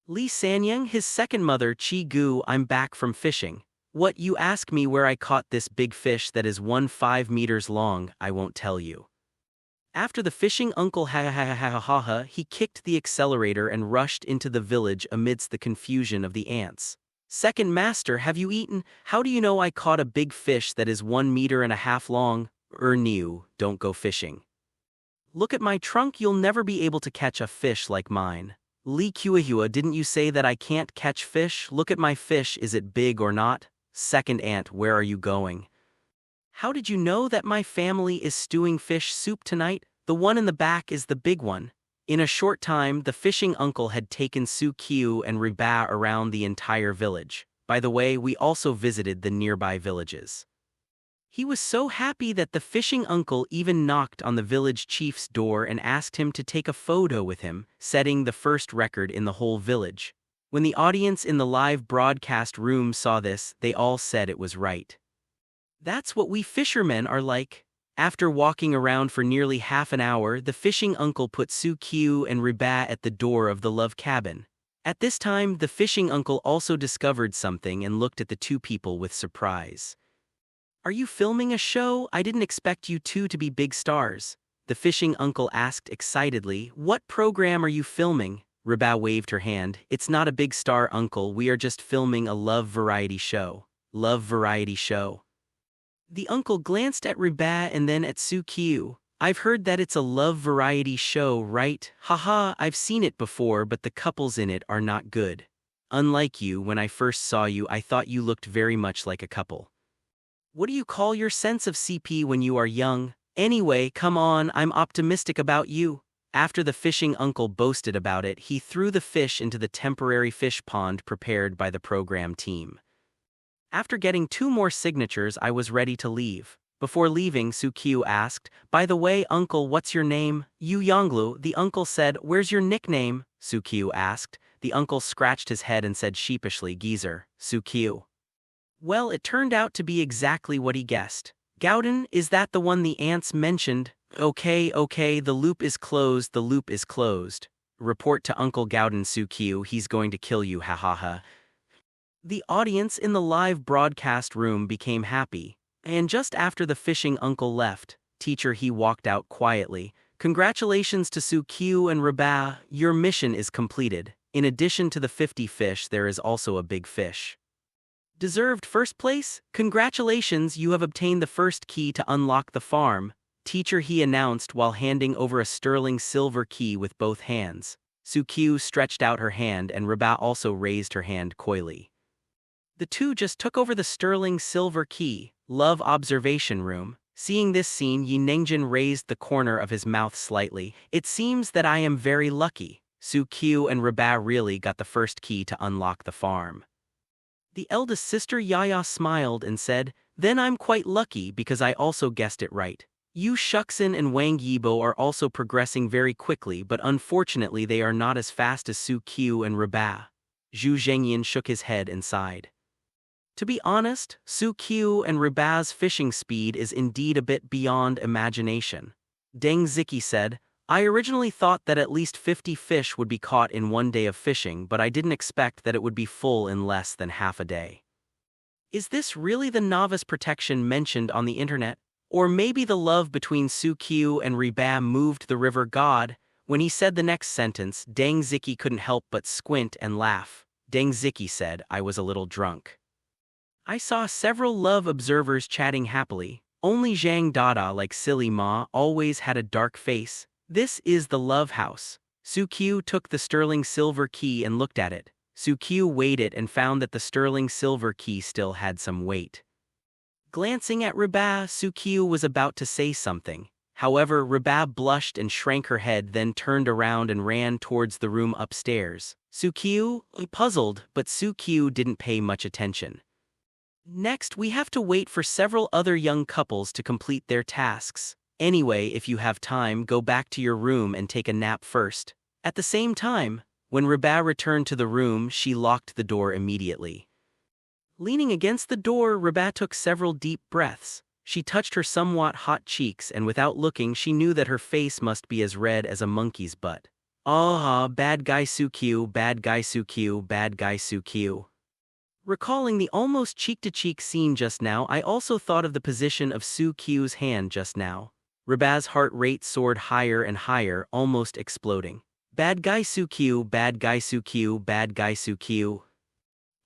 B: Li Sanyang, his second mother, Chi Gu, I'm back from fishing. What, you ask me where I caught this big fish that is 5 meters long, I won't tell you. After the fishing uncle he kicked the accelerator and rushed into the village amidst the confusion of the ants. Second master, have you eaten? How do you know I caught a big fish that is 1.5 meters long? New, don't go fishing. Look at my trunk, you'll never be able to catch a fish like mine. Li Kuahua, didn't you say that I can't catch fish? Look at my fish, is it big or not? Second ant, where are you going? How did you know that my family is stewing fish soup tonight? The one in the back is the big one. In a short time, the fishing uncle had taken Sukiu and Reba around the entire village. By the way, we also visited the nearby villages. He was so happy that the fishing uncle even knocked on the village chief's door and asked him to take a photo with him, setting the first record in the whole village. When the audience in the live broadcast room saw this, they all said it was right. That's what we fishermen are like. After walking around for nearly half an hour, the fishing uncle put Su-Q and Reba at the door of the love cabin. At this time, the fishing uncle also discovered something and looked at the two people with surprise. "Are you filming a show? I didn't expect you two to be big stars." The fishing uncle asked excitedly. "What program are you filming?" Reba waved her hand. "It's not a big star, uncle. We are just filming a love variety show." Love variety show. The uncle glanced at Reba and then at Su-Q. "I've heard that it's a love variety show, right? Haha, I've seen it before, but the couples in it are not good. Unlike you, when I first saw you, I thought you looked very much like a couple. What do you call your sense of CP when you are young? Anyway, come on, I'm optimistic about you." After the fishing uncle boasted about it, he threw the fish into the temporary fish pond prepared by the program team. After getting 2 more signatures, I was ready to leave. Before leaving, Su-Q asked, "By the way, uncle, what's your name?" "Yu Yonglu," the uncle said. "Where's your nickname?" Su-Q asked. The uncle scratched his head and said sheepishly, "Geezer." Su-Q. Well, it turned out to be exactly what he guessed. "Gauden, is that the one the ants mentioned?" Okay, the loop is closed, the loop is closed. Report to Uncle Gauden, Su-Q, he's going to kill you, ha ha ha. The audience in the live broadcast room became happy. And just after the fishing uncle left, teacher he walked out quietly. "Congratulations to Su-Q and Reba, your mission is completed. In addition to the 50 fish, there is also a big fish. Deserved first place? Congratulations, you have obtained the first key to unlock the farm," teacher he announced while handing over a sterling silver key with both hands. Su-Q stretched out her hand and Reba also raised her hand coyly. The two just took over the sterling silver key. Love observation room. Seeing this scene, Yi Nengjin raised the corner of his mouth slightly. "It seems that I am very lucky." Su-Q and Reba really got the first key to unlock the farm. The eldest sister Yaya smiled and said, "Then I'm quite lucky because I also guessed it right." Yu Shuxin and Wang Yibo are also progressing very quickly, but unfortunately they are not as fast as Su-Q and Reba. Zhu Zhengyan shook his head and sighed. To be honest, Su-Q and Reba's fishing speed is indeed a bit beyond imagination. Deng Ziki said, "I originally thought that at least 50 fish would be caught in one day of fishing, but I didn't expect that it would be full in less than half a day." Is this really the novice protection mentioned on the internet? Or maybe the love between Su-Q and Reba moved the river god? When he said the next sentence, Deng Ziki couldn't help but squint and laugh. Deng Ziki said, "I was a little drunk. I saw several love observers chatting happily. Only Zhang Dada, like silly Ma, always had a dark face. This is the love house." Su-Q took the sterling silver key and looked at it. Su-Q weighed it and found that the sterling silver key still had some weight. Glancing at Reba, Su-Q was about to say something. However, Reba blushed and shrank her head, then turned around and ran towards the room upstairs. Su-Q, puzzled, but Su-Q didn't pay much attention. Next, we have to wait for several other young couples to complete their tasks. Anyway, if you have time, go back to your room and take a nap first. At the same time, when Reba returned to the room, she locked the door immediately. Leaning against the door, Reba took several deep breaths. She touched her somewhat hot cheeks, and without looking, she knew that her face must be as red as a monkey's butt. "Ah, bad guy Su-Q, bad guy Su-Q, bad guy Su-Q." Recalling the almost cheek-to-cheek scene just now, I also thought of the position of Su-Q's hand just now. Reba's heart rate soared higher and higher, almost exploding. "Bad guy Su-Q, bad guy Su-Q, bad guy Su-Q."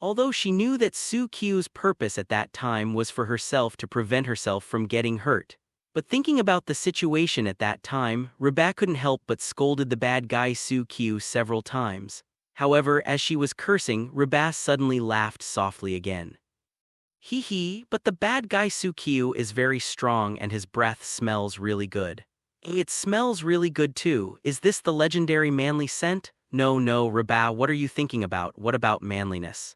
B: Although she knew that Su-Q's purpose at that time was for herself to prevent herself from getting hurt. But thinking about the situation at that time, Reba couldn't help but scolded the bad guy Su-Q several times. However, as she was cursing, Reba suddenly laughed softly again. "Hee hee, but the bad guy Su-Q is very strong and his breath smells really good." "It smells really good too. Is this the legendary manly scent?" No, Reba, what are you thinking about? What about manliness?"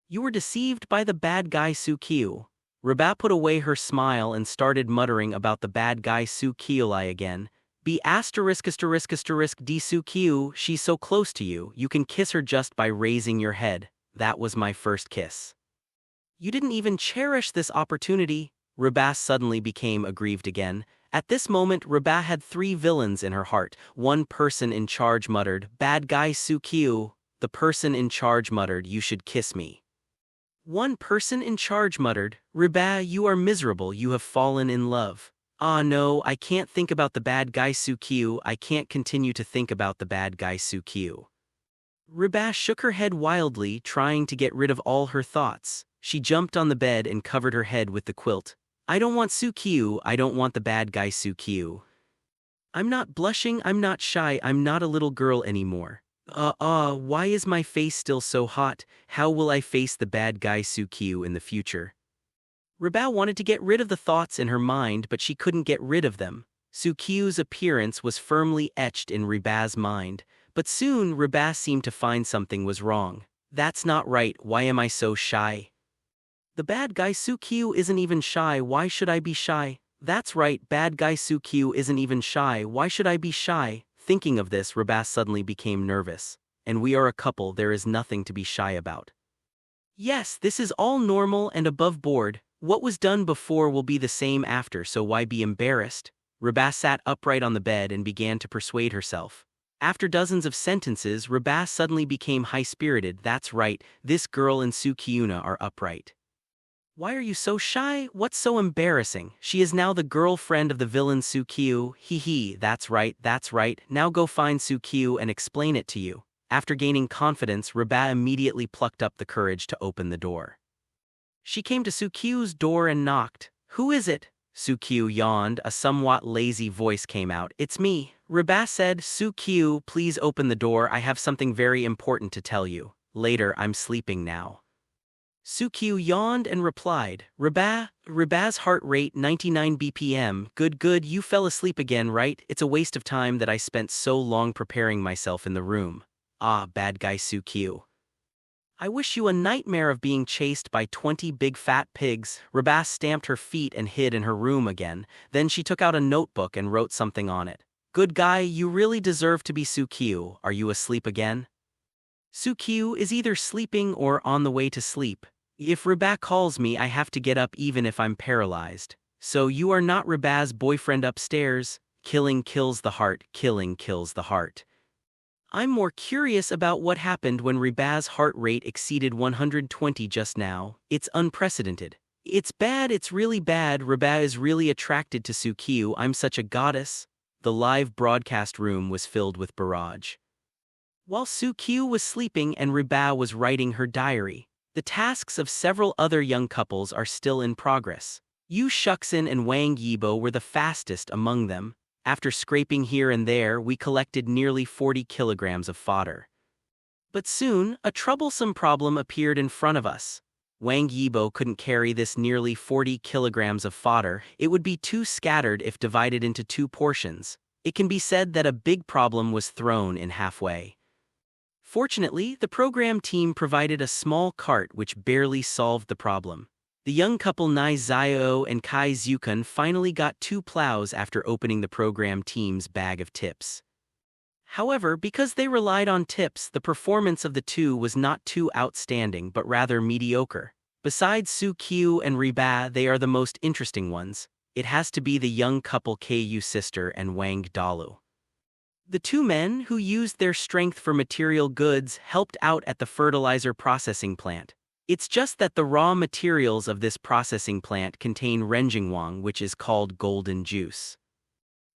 B: "You were deceived by the bad guy Su-Q." Reba put away her smile and started muttering about the bad guy Su Kyulai again. Be asterisk asterisk asterisk D Su Kyu, she's so close to you, you can kiss her just by raising your head. That was my first kiss. You didn't even cherish this opportunity. Reba suddenly became aggrieved again. At this moment, Reba had 3 villains in her heart. One person in charge muttered, bad guy Su Kyu. The person in charge muttered, you should kiss me. One person in charge muttered, Reba, you are miserable, you have fallen in love. Ah no, I can't think about the bad guy Su Kyu, I can't continue to think about the bad guy Su Kyu. Reba shook her head wildly, trying to get rid of all her thoughts. She jumped on the bed and covered her head with the quilt. I don't want Su Kyu, I don't want the bad guy Su Kyu. I'm not blushing, I'm not shy, I'm not a little girl anymore. Why is my face still so hot? How will I face the bad guy Su Kyu in the future? Reba wanted to get rid of the thoughts in her mind, but she couldn't get rid of them. Su Kyu's appearance was firmly etched in Reba's mind, but soon Reba seemed to find something was wrong. That's not right, why am I so shy? The bad guy Su Kyu isn't even shy, why should I be shy? That's right, bad guy Su Kyu isn't even shy, why should I be shy? Thinking of this, Reba suddenly became nervous. And we are a couple, there is nothing to be shy about. Yes, this is all normal and above board. What was done before will be the same after, so why be embarrassed? Reba sat upright on the bed and began to persuade herself. After dozens of sentences, Reba suddenly became high-spirited. That's right, this girl and Su Kyuna are upright. Why are you so shy? What's so embarrassing? She is now the girlfriend of the villain Su Kyu. Hee, that's right, now go find Su Kyu and explain it to you. After gaining confidence, Reba immediately plucked up the courage to open the door. She came to Su Kyu's door and knocked. Who is it? Su Kyu yawned, a somewhat lazy voice came out. It's me. Reba said, Su Kyu, please open the door, I have something very important to tell you. Later, I'm sleeping now. Su Kyu yawned and replied, Reba's heart rate 99 BPM, good, you fell asleep again, right? It's a waste of time that I spent so long preparing myself in the room. Ah, bad guy Su Kyu. I wish you a nightmare of being chased by 20 big fat pigs. Reba stamped her feet and hid in her room again, then she took out a notebook and wrote something on it. Good guy, you really deserve to be Su Kyu, are you asleep again? Su Kyu is either sleeping or on the way to sleep. If Reba calls me, I have to get up even if I'm paralyzed. So you are not Reba's boyfriend upstairs? Killing kills the heart, killing kills the heart. I'm more curious about what happened when Reba's heart rate exceeded 120 just now. It's unprecedented. It's bad, it's really bad. Reba is really attracted to Su Kyu. I'm such a goddess. The live broadcast room was filled with barrage. While Su Kyu was sleeping and Reba was writing her diary, the tasks of several other young couples are still in progress. Yu Shuxin and Wang Yibo were the fastest among them. After scraping here and there, we collected nearly 40 kilograms of fodder. But soon, a troublesome problem appeared in front of us. Wang Yibo couldn't carry this nearly 40 kilograms of fodder. It would be too scattered if divided into 2 portions. It can be said that a big problem was thrown in halfway. Fortunately, the program team provided a small cart which barely solved the problem. The young couple Nai Xiao and Kai Zukun finally got 2 plows after opening the program team's bag of tips. However, because they relied on tips, the performance of the 2 was not too outstanding but rather mediocre. Besides Su Kyu and Reba, they are the most interesting ones. It has to be the young couple Ku sister and Wang Dalu. The 2 men who used their strength for material goods helped out at the fertilizer processing plant. It's just that the raw materials of this processing plant contain renjingwang, which is called golden juice.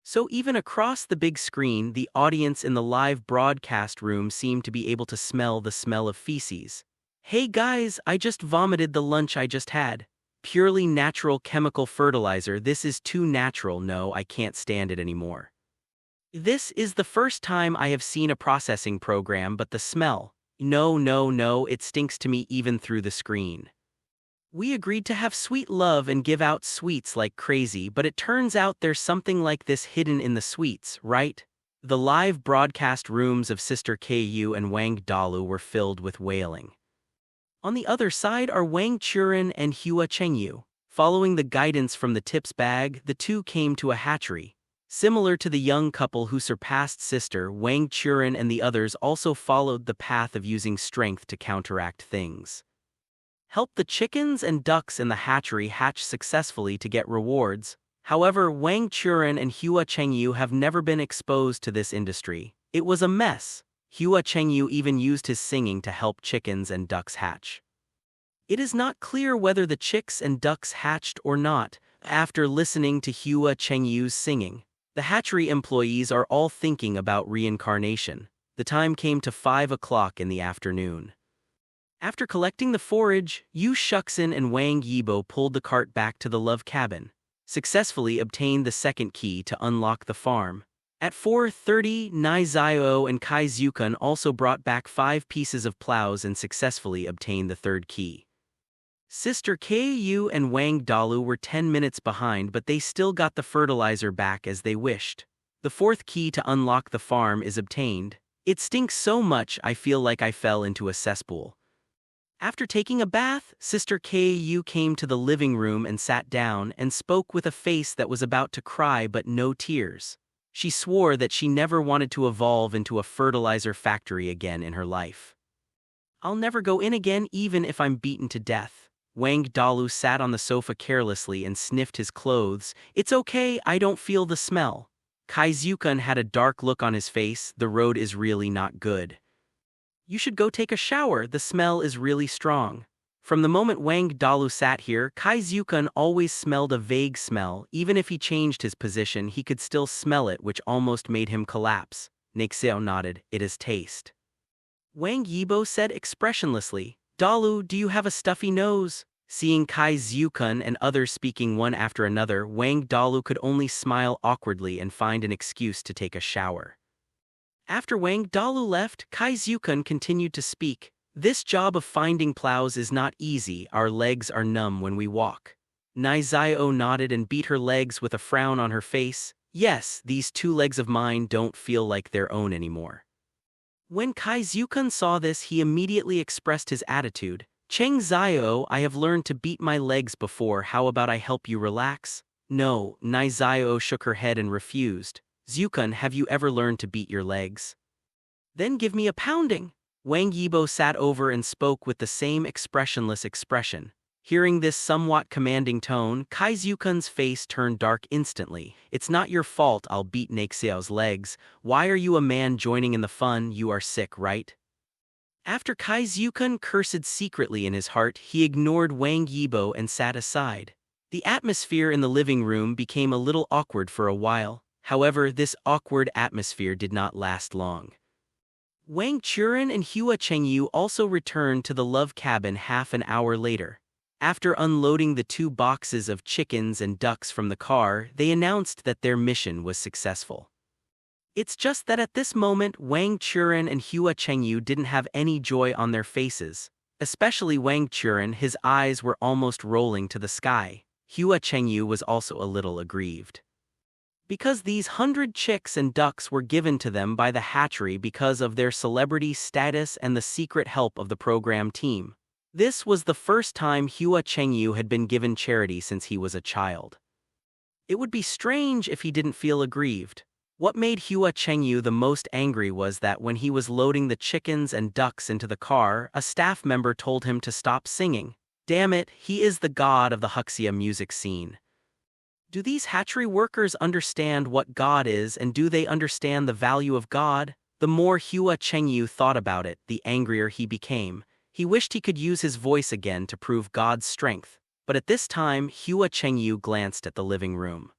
B: So even across the big screen, the audience in the live broadcast room seemed to be able to smell the smell of feces. Hey guys, I just vomited the lunch I just had. Purely natural chemical fertilizer, this is too natural, no, I can't stand it anymore. This is the first time I have seen a processing program, but the smell. No, it stinks to me even through the screen. We agreed to have sweet love and give out sweets like crazy, but it turns out there's something like this hidden in the sweets, right? The live broadcast rooms of Sister Ku and Wang Dalu were filled with wailing. On the other side are Wang Churin and Hua Chengyu. Following the guidance from the tips bag, the two came to a hatchery. Similar to the young couple who surpassed sister, Wang Churen and the others also followed the path of using strength to counteract things. Help the chickens and ducks in the hatchery hatch successfully to get rewards. However, Wang Churen and Hua Chengyu have never been exposed to this industry. It was a mess. Hua Chengyu even used his singing to help chickens and ducks hatch. It is not clear whether the chicks and ducks hatched or not after listening to Hua Chengyu's singing. The hatchery employees are all thinking about reincarnation. The time came to 5 o'clock in the afternoon. After collecting the forage, Yu Shuxin and Wang Yibo pulled the cart back to the love cabin, successfully obtained the second key to unlock the farm. At 4:30, Nai Zio and Kai Zukun also brought back 5 pieces of plows and successfully obtained the third key. Sister Ku and Wang Dalu were 10 minutes behind, but they still got the fertilizer back as they wished. The fourth key to unlock the farm is obtained. It stinks so much I feel like I fell into a cesspool. After taking a bath, Sister Ku came to the living room and sat down and spoke with a face that was about to cry but no tears. She swore that she never wanted to evolve into a fertilizer factory again in her life. I'll never go in again even if I'm beaten to death. Wang Dalu sat on the sofa carelessly and sniffed his clothes. It's okay, I don't feel the smell. Kai Zukun had a dark look on his face. The road is really not good. You should go take a shower, the smell is really strong. From the moment Wang Dalu sat here, Kai Zukun always smelled a vague smell. Even if he changed his position, he could still smell it, which almost made him collapse. Nexeo nodded, it is taste. Wang Yibo said expressionlessly, Dalu, do you have a stuffy nose? Seeing Kai Zukun and others speaking one after another, Wang Dalu could only smile awkwardly and find an excuse to take a shower. After Wang Dalu left, Kai Zukun continued to speak. This job of finding plows is not easy, our legs are numb when we walk. Nai Zio nodded and beat her legs with a frown on her face. Yes, these 2 legs of mine don't feel like their own anymore. When Kai Zukun saw this, he immediately expressed his attitude. Cheng Zio, I have learned to beat my legs before, how about I help you relax? No, Nai Zio shook her head and refused. Zukun, have you ever learned to beat your legs? Then give me a pounding. Wang Yibo sat over and spoke with the same expressionless expression. Hearing this somewhat commanding tone, Kai Zukun's face turned dark instantly. It's not your fault I'll beat Nexeo's legs. Why are you a man joining in the fun? You are sick, right? After Kai Zukun cursed secretly in his heart, he ignored Wang Yibo and sat aside. The atmosphere in the living room became a little awkward for a while. However, this awkward atmosphere did not last long. Wang Churen and Hua Chengyu also returned to the love cabin half an hour later. After unloading the 2 boxes of chickens and ducks from the car, they announced that their mission was successful. It's just that at this moment, Wang Churen and Hua Chengyu didn't have any joy on their faces. Especially Wang Churen, his eyes were almost rolling to the sky. Hua Chengyu was also a little aggrieved. Because these 100 chicks and ducks were given to them by the hatchery because of their celebrity status and the secret help of the program team. This was the first time Hua Chengyu had been given charity since he was a child. It would be strange if he didn't feel aggrieved. What made Hua Chengyu the most angry was that when he was loading the chickens and ducks into the car, a staff member told him to stop singing. Damn it, he is the god of the Huxia music scene. Do these hatchery workers understand what God is, and do they understand the value of God? The more Hua Chengyu thought about it, the angrier he became. He wished he could use his voice again to prove God's strength. But at this time, Hua Chengyu glanced at the living room.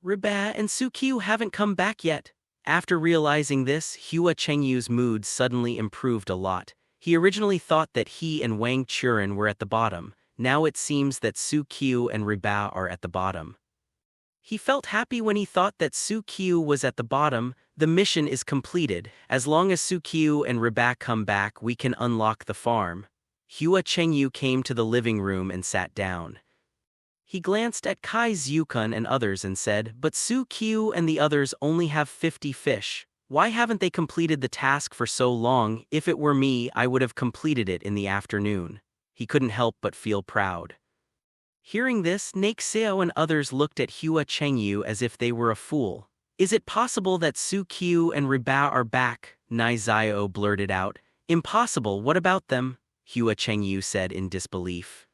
B: Reba and Sukyu haven't come back yet. After realizing this, Hua Chengyu's mood suddenly improved a lot. He originally thought that he and Wang Churen were at the bottom. Now it seems that Sukyu and Reba are at the bottom. He felt happy when he thought that Sukyu was at the bottom. The mission is completed. As long as Sukyu and Reba come back, we can unlock the farm. Hua Chengyu came to the living room and sat down. He glanced at Kai Zukun and others and said, but Sukyu and the others only have 50 fish. Why haven't they completed the task for so long? If it were me, I would have completed it in the afternoon. He couldn't help but feel proud. Hearing this, Seo and others looked at Hua Chengyu as if they were a fool. Is it possible that Su Qiu and Reba are back? Zio blurted out. Impossible, what about them? Hua Chengyu said in disbelief.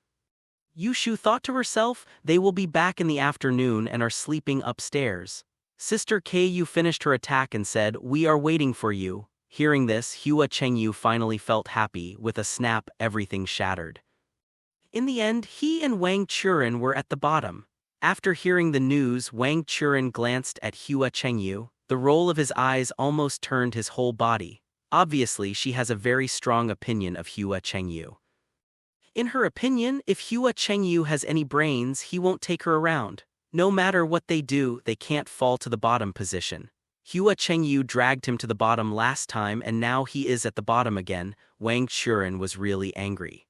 B: Yushu thought to herself, they will be back in the afternoon and are sleeping upstairs. Sister Ku finished her attack and said, we are waiting for you. Hearing this, Hua Chengyu finally felt happy. With a snap, everything shattered. In the end, he and Wang Churen were at the bottom. After hearing the news, Wang Churen glanced at Hua Chengyu. The roll of his eyes almost turned his whole body. Obviously, she has a very strong opinion of Hua Chengyu. In her opinion, if Hua Chengyu has any brains, he won't take her around. No matter what they do, they can't fall to the bottom position. Hua Chengyu dragged him to the bottom last time and now he is at the bottom again. Wang Churen was really angry.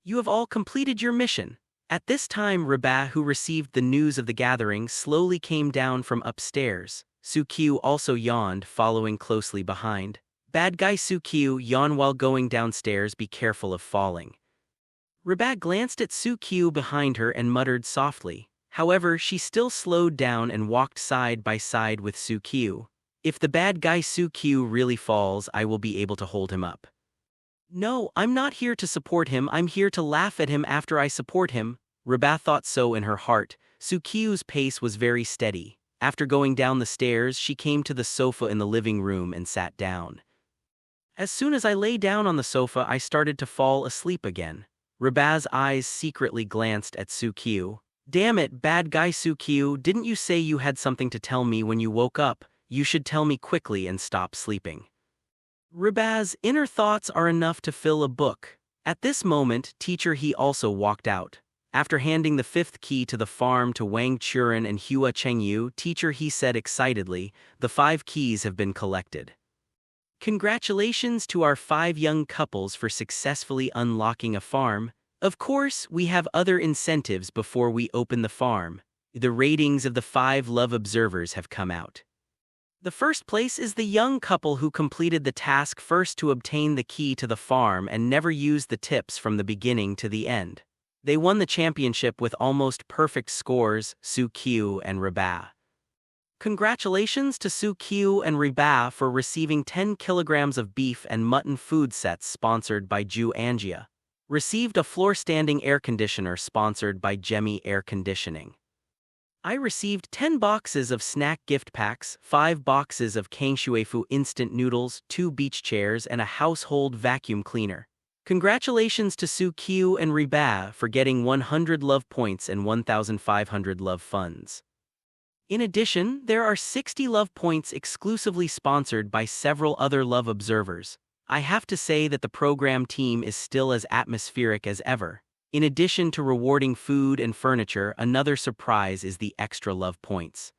B: You have all completed your mission. At this time, Reba, who received the news of the gathering, slowly came down from upstairs. Su Qiu also yawned, following closely behind. Bad guy Su Qiu, yawn while going downstairs, be careful of falling. Reba glanced at Su Qiu behind her and muttered softly. However, she still slowed down and walked side by side with Su Qiu. If the bad guy Su Qiu really falls, I will be able to hold him up. No, I'm not here to support him, I'm here to laugh at him after I support him. Reba thought so in her heart. Su Qiu's pace was very steady. After going down the stairs, she came to the sofa in the living room and sat down. As soon as I lay down on the sofa, I started to fall asleep again. Reba's eyes secretly glanced at Su Qiu. Damn it, bad guy Su Qiu, didn't you say you had something to tell me when you woke up? You should tell me quickly and stop sleeping. Reba's inner thoughts are enough to fill a book. At this moment, Teacher He also walked out. After handing the 5th key to the farm to Wang Churen and Hua Chengyu, Teacher He said excitedly, the 5 keys have been collected. Congratulations to our 5 young couples for successfully unlocking a farm. Of course, we have other incentives before we open the farm. The ratings of the 5 love observers have come out. The first place is the young couple who completed the task first to obtain the key to the farm and never used the tips from the beginning to the end. They won the championship with almost perfect scores, Su Qiu and Reba. Congratulations to Su Qiu and Reba for receiving 10 kilograms of beef and mutton food sets sponsored by Ju Angia. Received a floor-standing air conditioner sponsored by Jemmy Air Conditioning. I received 10 boxes of snack gift packs, 5 boxes of Kangshuefu instant noodles, 2 beach chairs, and a household vacuum cleaner. Congratulations to Su Qiu and Reba for getting 100 love points and 1,500 love funds. In addition, there are 60 love points exclusively sponsored by several other love observers. I have to say that the program team is still as atmospheric as ever. In addition to rewarding food and furniture, another surprise is the extra love points.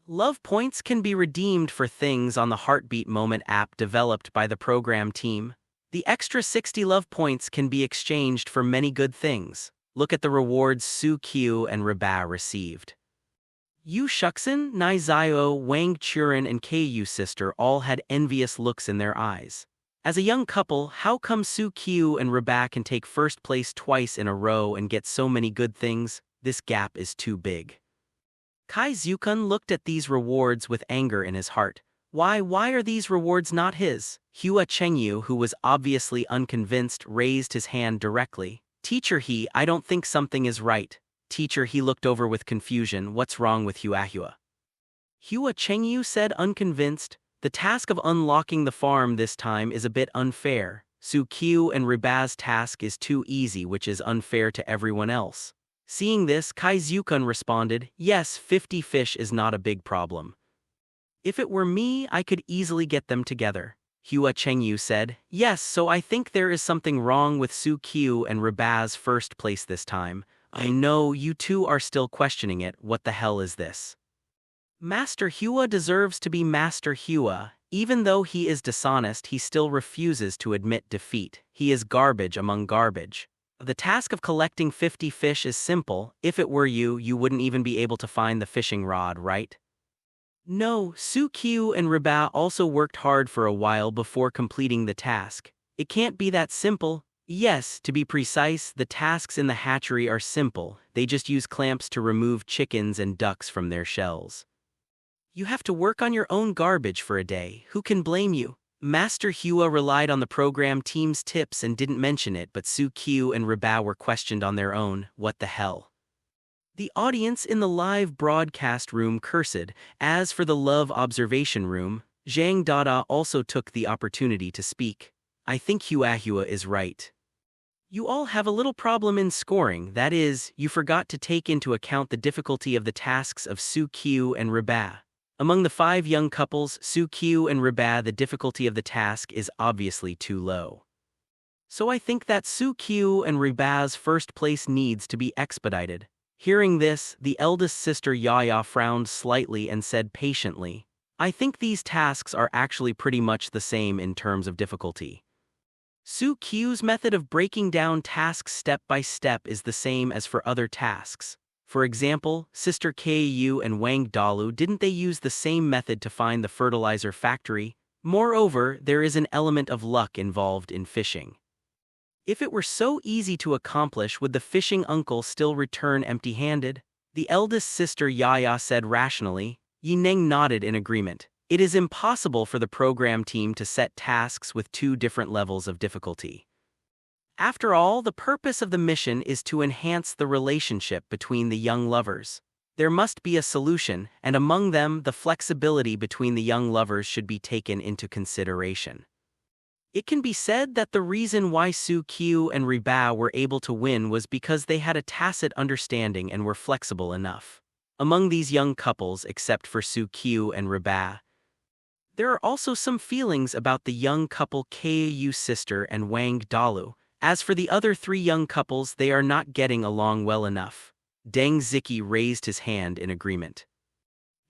B: Love points can be redeemed for things on the Heartbeat Moment app developed by the program team. The extra 60 love points can be exchanged for many good things. Look at the rewards Su Qiu and Reba received. Yu Shuxin, Nai Zio, Wang Churen and Ku sister all had envious looks in their eyes. As a young couple, how come Su Qiu and Reba can take first place twice in a row and get so many good things? This gap is too big. Kai Zukun looked at these rewards with anger in his heart. Why are these rewards not his? Hua Chengyu, who was obviously unconvinced, raised his hand directly. Teacher He, I don't think something is right. Teacher He looked over with confusion. What's wrong with Hua? Hua Chengyu said unconvinced. The task of unlocking the farm this time is a bit unfair. Su Qiu and Reba's task is too easy, which is unfair to everyone else. Seeing this, Kai Zukun responded, yes, 50 fish is not a big problem. If it were me, I could easily get them together. Hua Chengyu said, yes, so I think there is something wrong with Su Qiu and Reba's first place this time. I know you two are still questioning it. What the hell is this? Master Hua deserves to be Master Hua. Even though he is dishonest, he still refuses to admit defeat. He is garbage among garbage. The task of collecting 50 fish is simple. If it were you, you wouldn't even be able to find the fishing rod, right? No, Su Qiu and Reba also worked hard for a while before completing the task. It can't be that simple. Yes, to be precise, the tasks in the hatchery are simple. They just use clamps to remove chickens and ducks from their shells. You have to work on your own garbage for a day. Who can blame you? Master Hua relied on the program team's tips and didn't mention it, but Su-Q and Reba were questioned on their own. What the hell? The audience in the live broadcast room cursed. As for the love observation room, Zhang Dada also took the opportunity to speak. I think Hua is right. You all have a little problem in scoring, that is, you forgot to take into account the difficulty of the tasks of Su-Q and Reba. Among the 5 young couples, Su-Q and Reba, the difficulty of the task is obviously too low. So I think that Su-Q and Reba's first place needs to be expedited. Hearing this, the eldest sister Yaya frowned slightly and said patiently, I think these tasks are actually pretty much the same in terms of difficulty. Su-Q's method of breaking down tasks step by step is the same as for other tasks. For example, Sister Ku and Wang Dalu, didn't they use the same method to find the fertilizer factory? Moreover, there is an element of luck involved in fishing. If it were so easy to accomplish, would the fishing uncle still return empty-handed? The eldest sister Yaya said rationally. Yineng nodded in agreement. It is impossible for the program team to set tasks with 2 different levels of difficulty. After all, the purpose of the mission is to enhance the relationship between the young lovers. There must be a solution, and among them, the flexibility between the young lovers should be taken into consideration. It can be said that the reason why Su-Q and Reba were able to win was because they had a tacit understanding and were flexible enough. Among these young couples, except for Su-Q and Reba, there are also some feelings about the young couple Ku sister and Wang Dalu. As for the other 3 young couples, they are not getting along well enough. Deng Ziki raised his hand in agreement.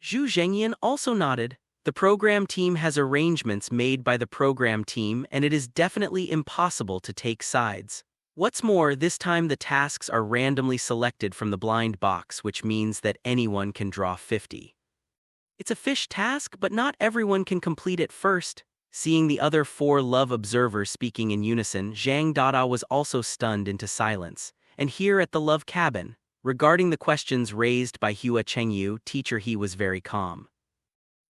B: Zhu Zhengyan also nodded. The program team has arrangements made by the program team, and it is definitely impossible to take sides. What's more, this time the tasks are randomly selected from the blind box, which means that anyone can draw 50. It's a fish task, but not everyone can complete it first. Seeing the other 4 love observers speaking in unison, Zhang Dada was also stunned into silence. And here at the love cabin, regarding the questions raised by Hua Chengyu, teacher He was very calm.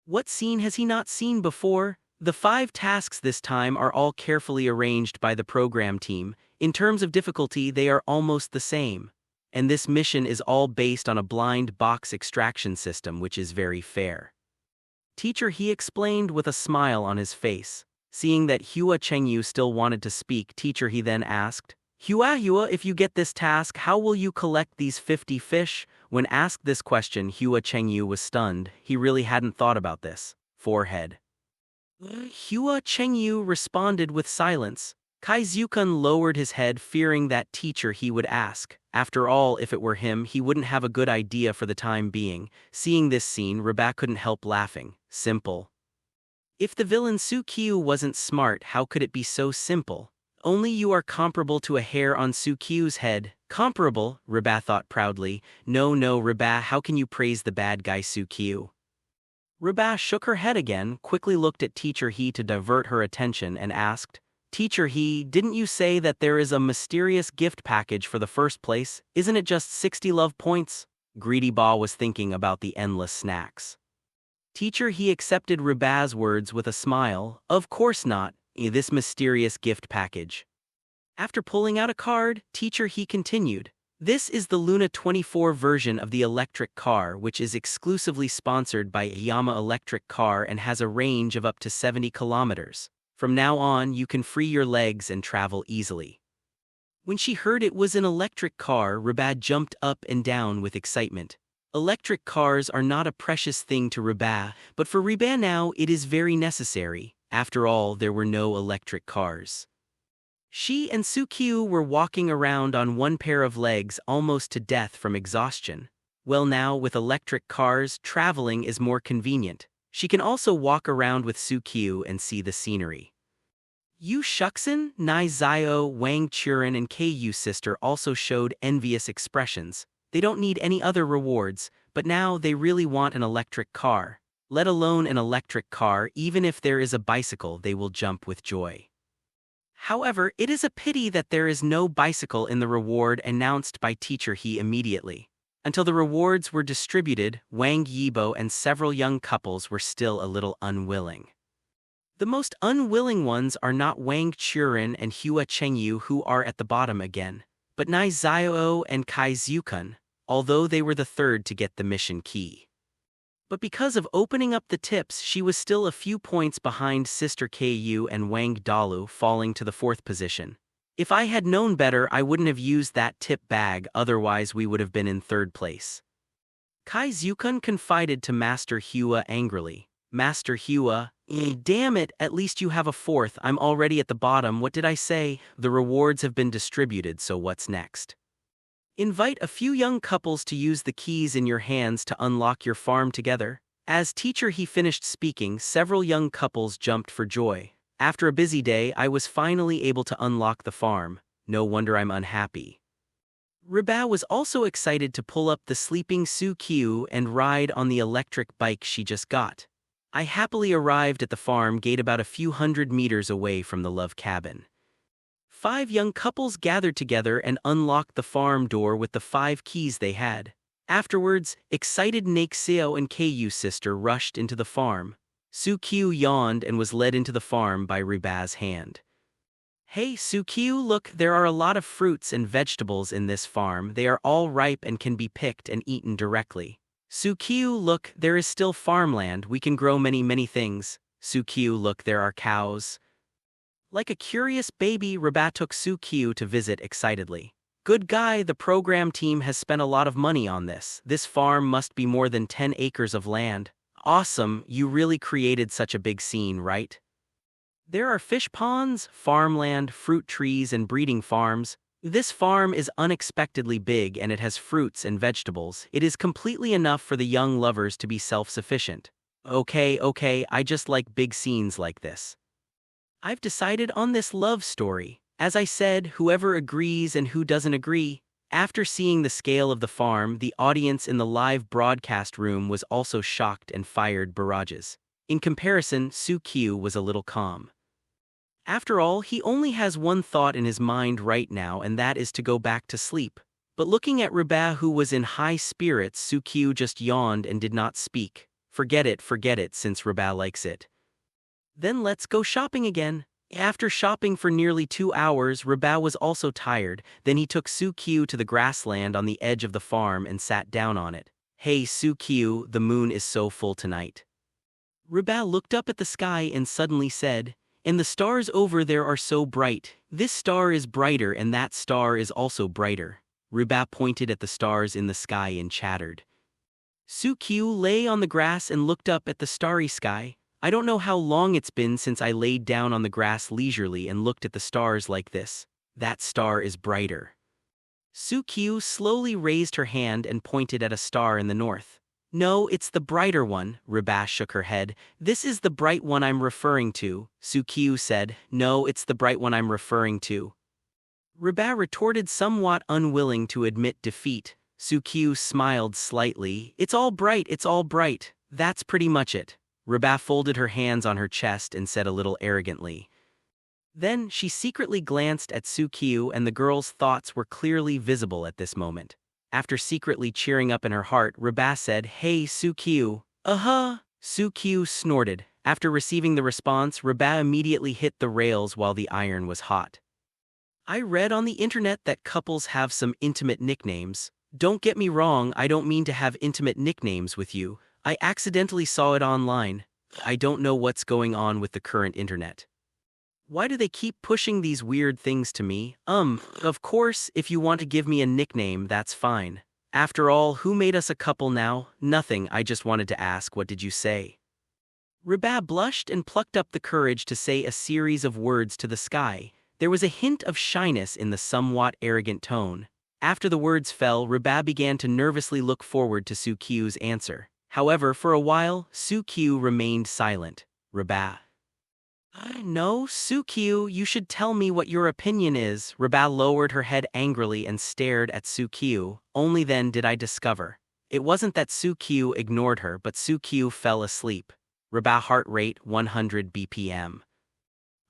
B: What scene has he not seen before? The 5 tasks this time are all carefully arranged by the program team. In terms of difficulty, they are almost the same. And this mission is all based on a blind box extraction system, which is very fair. Teacher He explained with a smile on his face. Seeing that Hua Chengyu still wanted to speak, Teacher He then asked, Hua, if you get this task, how will you collect these 50 fish? When asked this question, Hua Chengyu was stunned. He really hadn't thought about this. Forehead. Hua Chengyu responded with silence. Kai Zukun lowered his head, fearing that Teacher He would ask. After all, if it were him, he wouldn't have a good idea for the time being. Seeing this scene, Reba couldn't help laughing. Simple. If the villain Su-Q wasn't smart, how could it be so simple? Only you are comparable to a hair on Su-Q's head. Comparable, Reba thought proudly. No, Reba, how can you praise the bad guy Su-Q? Reba shook her head again, quickly looked at Teacher He to divert her attention and asked, Teacher He, didn't you say that there is a mysterious gift package for the first place? Isn't it just 60 love points? Greedy Ba was thinking about the endless snacks. Teacher He accepted Reba's words with a smile. Of course not, this mysterious gift package. After pulling out a card, Teacher He continued. This is the Luna 24 version of the electric car, which is exclusively sponsored by Yama Electric Car and has a range of up to 70 kilometers. From now on, you can free your legs and travel easily. When she heard it was an electric car, Reba jumped up and down with excitement. Electric cars are not a precious thing to Reba, but for Reba now it is very necessary. After all, there were no electric cars. She and Su-Q were walking around on one pair of legs almost to death from exhaustion. Well, now, with electric cars, traveling is more convenient. She can also walk around with Su-Q and see the scenery. Yu Shuxin, Nai Zio, Wang Churin and Ku sister also showed envious expressions. They don't need any other rewards, but now they really want an electric car. Let alone an electric car, even if there is a bicycle, they will jump with joy. However, it is a pity that there is no bicycle in the reward announced by teacher he immediately. Until the rewards were distributed, Wang Yibo and several young couples were still a little unwilling. The most unwilling ones are not Wang Churin and Hua Chengyu, who are at the bottom again, but Nai Xiao and Kai Zhukun, although they were the third to get the mission key. But because of opening up the tips, she was still a few points behind Sister Ku and Wang Dalu, falling to the fourth position. If I had known better, I wouldn't have used that tip bag, otherwise we would have been in third place. Kai Zhukun confided to Master Hua angrily. Master Hua, damn it, at least you have a fourth. I'm already at the bottom. What did I say? The rewards have been distributed, so what's next? Invite a few young couples to use the keys in your hands to unlock your farm together. As teacher he finished speaking, several young couples jumped for joy. After a busy day, I was finally able to unlock the farm. No wonder I'm unhappy. Reba was also excited to pull up the sleeping Su Qiu and ride on the electric bike she just got. I happily arrived at the farm gate about a few hundred meters away from the love cabin. 5 young couples gathered together and unlocked the farm door with the 5 keys they had. Afterwards, excited Naixio and Ku sister rushed into the farm. Su Qiu yawned and was led into the farm by Reba's hand. Hey Su Qiu, look, there are a lot of fruits and vegetables in this farm. They are all ripe and can be picked and eaten directly. Su Qiu, look, there is still farmland. We can grow many things. Su Qiu, look, there are cows. Like a curious baby, Reba took Su Qiu to visit excitedly. Good guy, the program team has spent a lot of money on this. This farm must be more than 10 acres of land. Awesome, you really created such a big scene, right? There are fish ponds, farmland, fruit trees, and breeding farms. This farm is unexpectedly big and it has fruits and vegetables. It is completely enough for the young lovers to be self-sufficient. Okay, I just like big scenes like this. I've decided on this love story. As I said, whoever agrees and who doesn't agree. After seeing the scale of the farm, the audience in the live broadcast room was also shocked and fired barrages. In comparison, Su Qiu was a little calm. After all, he only has one thought in his mind right now, and that is to go back to sleep. But looking at Reba, who was in high spirits, Su Qiu just yawned and did not speak. Forget it, since Reba likes it. Then let's go shopping again. After shopping for nearly 2 hours, Reba was also tired. Then he took Su Qiu to the grassland on the edge of the farm and sat down on it. Hey Su Qiu, the moon is so full tonight. Reba looked up at the sky and suddenly said, and the stars over there are so bright. This star is brighter and that star is also brighter. Reba pointed at the stars in the sky and chattered. Su Qiu lay on the grass and looked up at the starry sky. I don't know how long it's been since I laid down on the grass leisurely and looked at the stars like this. That star is brighter. Su Qiu slowly raised her hand and pointed at a star in the north. No, it's the brighter one, Reba shook her head. This is the bright one I'm referring to, Su Qiu said. No, it's the bright one I'm referring to. Reba retorted, somewhat unwilling to admit defeat. Su Qiu smiled slightly. It's all bright. That's pretty much it. Reba folded her hands on her chest and said a little arrogantly. Then she secretly glanced at Su Qiu, and the girl's thoughts were clearly visible at this moment. After secretly cheering up in her heart, Reba said, Hey Su Qiu. Su Qiu snorted. After receiving the response, Reba immediately hit the rails while the iron was hot. I read on the internet that couples have some intimate nicknames. Don't get me wrong, I don't mean to have intimate nicknames with you. I accidentally saw it online. I don't know what's going on with the current internet. Why do they keep pushing these weird things to me? Of course, if you want to give me a nickname, that's fine. After all, who made us a couple now? Nothing, I just wanted to ask, what did you say? Reba blushed and plucked up the courage to say a series of words to the sky. There was a hint of shyness in the somewhat arrogant tone. After the words fell, Reba began to nervously look forward to Su Qiu's answer. However, for a while, Su Qiu remained silent. Reba. No, Su Qiu, you should tell me what your opinion is. Reba lowered her head angrily and stared at Su Qiu. Only then did I discover. It wasn't that Su Qiu ignored her, but Su Qiu fell asleep. Reba heart rate 100 BPM.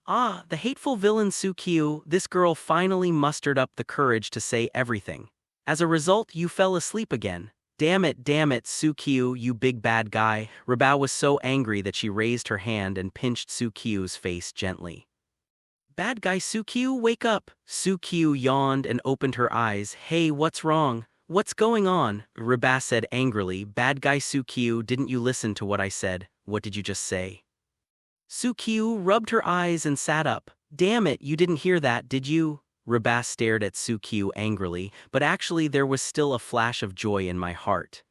B: Ah, the hateful villain Sukyu, this girl finally mustered up the courage to say everything. As a result, you fell asleep again. Damn it, Sukyu, you big bad guy. Reba was so angry that she raised her hand and pinched Sukyu's face gently. Bad guy Sukyu, wake up! Sukyu yawned and opened her eyes. Hey, what's wrong? What's going on? Reba said angrily. Bad guy Sukyu, didn't you listen to what I said? What did you just say? Sukyu rubbed her eyes and sat up. Damn it, you didn't hear that, did you? Reba stared at Sukyu angrily, but actually there was still a flash of joy in my heart.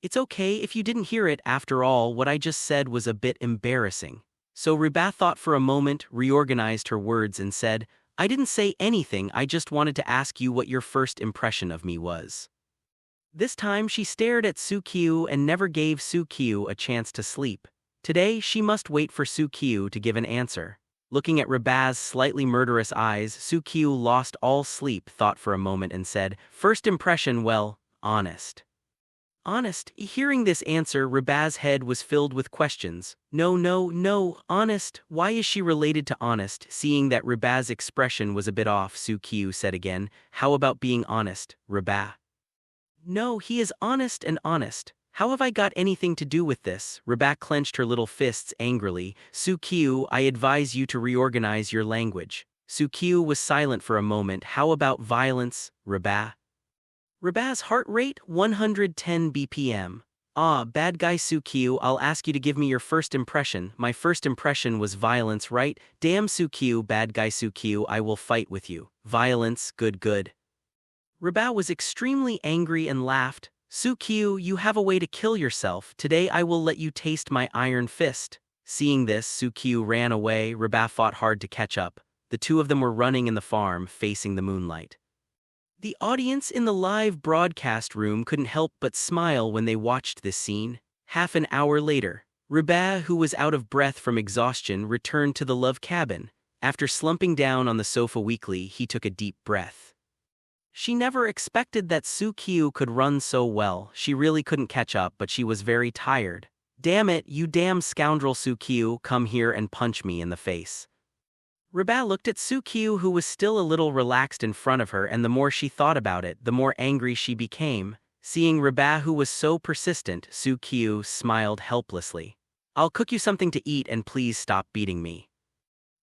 B: It's okay if you didn't hear it. After all, what I just said was a bit embarrassing. So Reba thought for a moment, reorganized her words and said, I didn't say anything, I just wanted to ask you what your first impression of me was. This time she stared at Sukyu and never gave Sukyu a chance to sleep. Today she must wait for Sukyu to give an answer. Looking at Reba's slightly murderous eyes, Sukyu lost all sleep, thought for a moment and said, First impression, well, honest. Honest? Hearing this answer, Reba's head was filled with questions. No, honest? Why is she related to honest? Seeing that Reba's expression was a bit off, Sukyu said again, How about being honest, Reba? No, he is honest and honest. How have I got anything to do with this? Reba clenched her little fists angrily. Sukyu, I advise you to reorganize your language. Sukyu was silent for a moment. How about violence, Reba? Reba's heart rate, 110 BPM. Ah, bad guy Sukyu, I'll ask you to give me your first impression. My first impression was violence, right? Damn Sukyu, bad guy Sukyu, I will fight with you. Violence, good. Reba was extremely angry and laughed. Sukyu, you have a way to kill yourself. Today I will let you taste my iron fist. Seeing this, Sukyu ran away. Reba fought hard to catch up. The two of them were running in the farm, facing the moonlight. The audience in the live broadcast room couldn't help but smile when they watched this scene. Half an hour later, Reba, who was out of breath from exhaustion, returned to the love cabin. After slumping down on the sofa weakly, he took a deep breath. She never expected that Sukyu could run so well. She really couldn't catch up, but she was very tired. Damn it, you damn scoundrel Sukyu, come here and punch me in the face. Reba looked at Sukyu, who was still a little relaxed in front of her, and the more she thought about it, the more angry she became. Seeing Reba, who was so persistent, Sukyu smiled helplessly. I'll cook you something to eat and please stop beating me.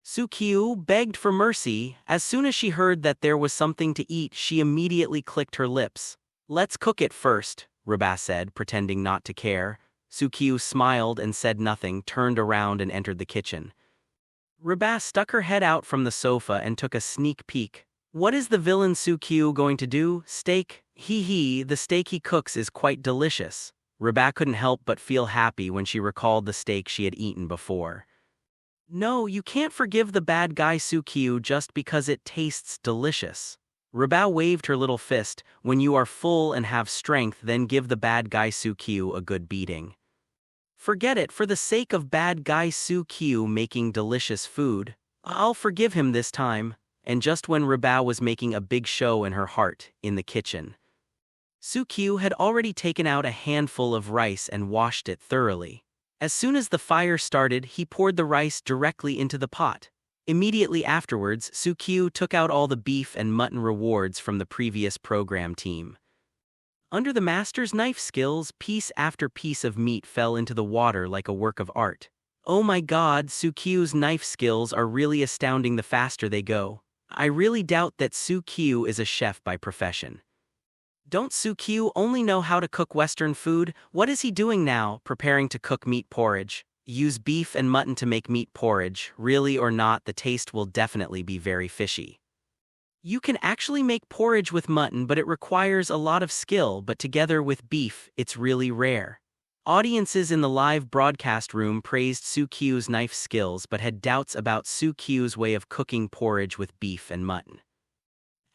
B: Sukyu begged for mercy. As soon as she heard that there was something to eat, she immediately clicked her lips. Let's cook it first, Reba said, pretending not to care. Sukyu smiled and said nothing, turned around and entered the kitchen. Reba stuck her head out from the sofa and took a sneak peek. What is the villain Sukyu going to do? Steak? The steak he cooks is quite delicious. Reba couldn't help but feel happy when she recalled the steak she had eaten before. No, you can't forgive the bad guy Sukyu just because it tastes delicious. Reba waved her little fist. When you are full and have strength, then give the bad guy Sukyu a good beating. Forget it, for the sake of bad guy Sukyu making delicious food. I'll forgive him this time. And just when Reba was making a big show in her heart, in the kitchen, Sukyu had already taken out a handful of rice and washed it thoroughly. As soon as the fire started, he poured the rice directly into the pot. Immediately afterwards, Sukyu took out all the beef and mutton rewards from the previous program team. Under the master's knife skills, piece after piece of meat fell into the water like a work of art. Oh my god, Sukyu's knife skills are really astounding the faster they go. I really doubt that Sukyu is a chef by profession. Don't Sukyu only know how to cook Western food? What is he doing now, preparing to cook meat porridge? Use beef and mutton to make meat porridge. Really or not, the taste will definitely be very fishy. You can actually make porridge with mutton, but it requires a lot of skill, but together with beef, it's really rare. Audiences in the live broadcast room praised Sukyu's knife skills but had doubts about Sukyu's way of cooking porridge with beef and mutton.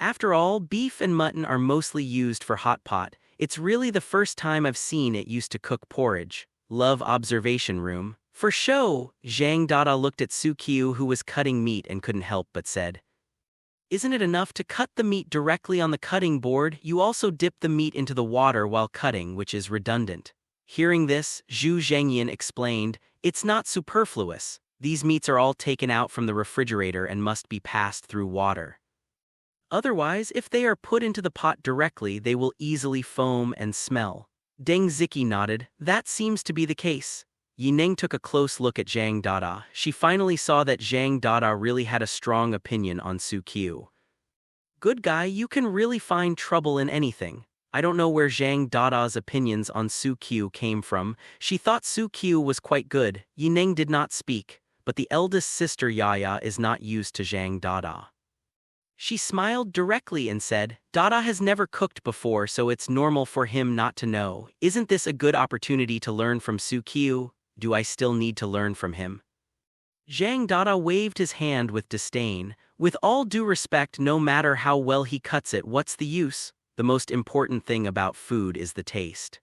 B: After all, beef and mutton are mostly used for hot pot. It's really the first time I've seen it used to cook porridge. Love observation room. For show, Zhang Dada looked at Sukyu, who was cutting meat, and couldn't help but said, Isn't it enough to cut the meat directly on the cutting board? You also dip the meat into the water while cutting, which is redundant. Hearing this, Zhu Zhengyan explained, It's not superfluous. These meats are all taken out from the refrigerator and must be passed through water. Otherwise, if they are put into the pot directly, they will easily foam and smell. Deng Ziqi nodded. That seems to be the case. Yineng took a close look at Zhang Dada. She finally saw that Zhang Dada really had a strong opinion on Su Qiu. Good guy, you can really find trouble in anything. I don't know where Zhang Dada's opinions on Su Qiu came from. She thought Su Qiu was quite good. Yineng did not speak, but the eldest sister Yaya is not used to Zhang Dada. She smiled directly and said, Dada has never cooked before, so it's normal for him not to know. Isn't this a good opportunity to learn from Su Qiu? Do I still need to learn from him? Zhang Dada waved his hand with disdain. With all due respect, no matter how well he cuts it, what's the use? The most important thing about food is the taste.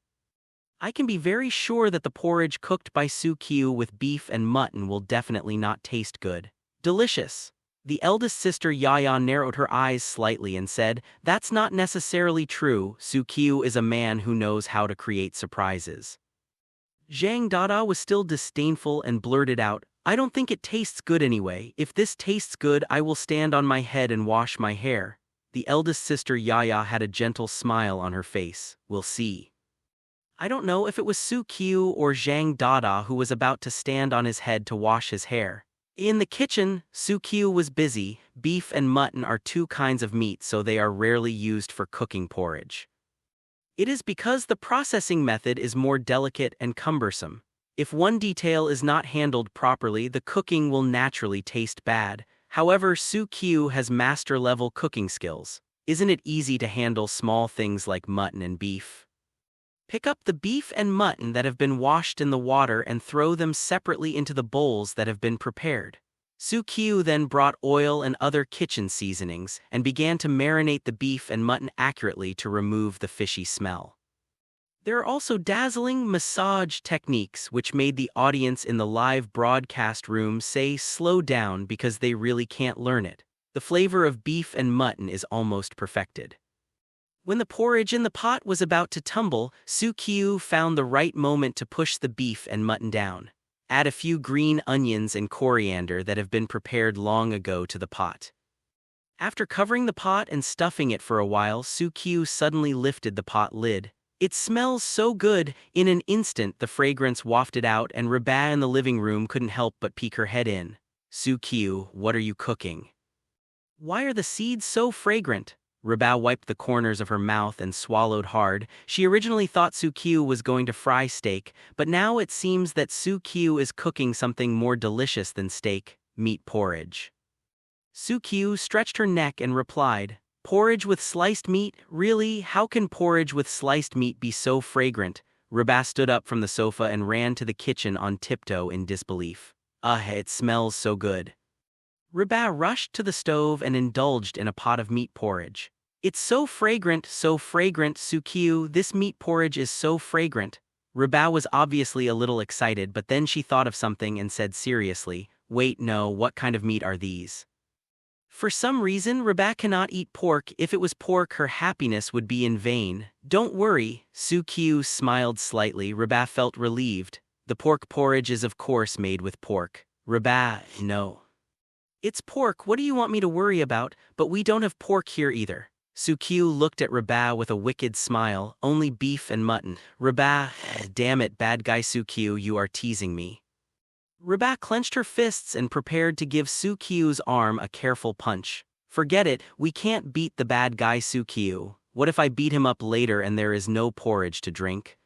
B: I can be very sure that the porridge cooked by Su Qiu with beef and mutton will definitely not taste good. Delicious. The eldest sister Yaya narrowed her eyes slightly and said, That's not necessarily true. Su Qiu is a man who knows how to create surprises. Zhang Dada was still disdainful and blurted out, I don't think it tastes good anyway. If this tastes good, I will stand on my head and wash my hair. The eldest sister Yaya had a gentle smile on her face. We'll see. I don't know if it was Su Qiu or Zhang Dada who was about to stand on his head to wash his hair. In the kitchen, Su Qiu was busy. Beef and mutton are two kinds of meat, so they are rarely used for cooking porridge. It is because the processing method is more delicate and cumbersome. If one detail is not handled properly, the cooking will naturally taste bad. However, Su Qiu has master-level cooking skills. Isn't it easy to handle small things like mutton and beef? Pick up the beef and mutton that have been washed in the water and throw them separately into the bowls that have been prepared. Su Qiu then brought oil and other kitchen seasonings and began to marinate the beef and mutton accurately to remove the fishy smell. There are also dazzling massage techniques which made the audience in the live broadcast room say slow down because they really can't learn it. The flavor of beef and mutton is almost perfected. When the porridge in the pot was about to tumble, Su Qiu found the right moment to push the beef and mutton down. Add a few green onions and coriander that have been prepared long ago to the pot. After covering the pot and stuffing it for a while, Su Qiu suddenly lifted the pot lid. It smells so good. In an instant, the fragrance wafted out and Reba in the living room couldn't help but peek her head in. Su Qiu, what are you cooking? Why are the seeds so fragrant? Reba wiped the corners of her mouth and swallowed hard. She originally thought Su Qiu was going to fry steak, but now it seems that Su Qiu is cooking something more delicious than steak, meat porridge. Su Qiu stretched her neck and replied, Porridge with sliced meat? Really? How can porridge with sliced meat be so fragrant? Reba stood up from the sofa and ran to the kitchen on tiptoe in disbelief. It smells so good. Reba rushed to the stove and indulged in a pot of meat porridge. It's so fragrant, Su Qiu, this meat porridge is so fragrant. Reba was obviously a little excited, but then she thought of something and said seriously, Wait, no, what kind of meat are these? For some reason, Reba cannot eat pork. If it was pork, her happiness would be in vain. Don't worry, Su Qiu smiled slightly. Reba felt relieved. The pork porridge is of course made with pork. Reba, no. It's pork, what do you want me to worry about? But we don't have pork here either. Su Qiu looked at Reba with a wicked smile, only beef and mutton. Reba, damn it, bad guy Su Qiu, you are teasing me. Reba clenched her fists and prepared to give Su Qiu's arm a careful punch. Forget it, we can't beat the bad guy Su Qiu. What if I beat him up later and there is no porridge to drink?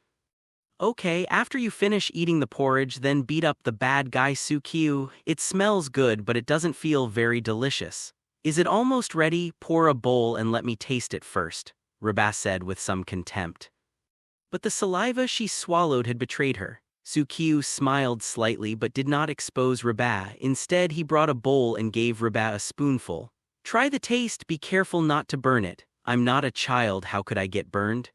B: Okay, after you finish eating the porridge, then beat up the bad guy Su Qiu. It smells good, but it doesn't feel very delicious. Is it almost ready? Pour a bowl and let me taste it first, Reba said with some contempt. But the saliva she swallowed had betrayed her. Su Qiu smiled slightly but did not expose Reba. Instead, he brought a bowl and gave Reba a spoonful. Try the taste, be careful not to burn it. I'm not a child, how could I get burned?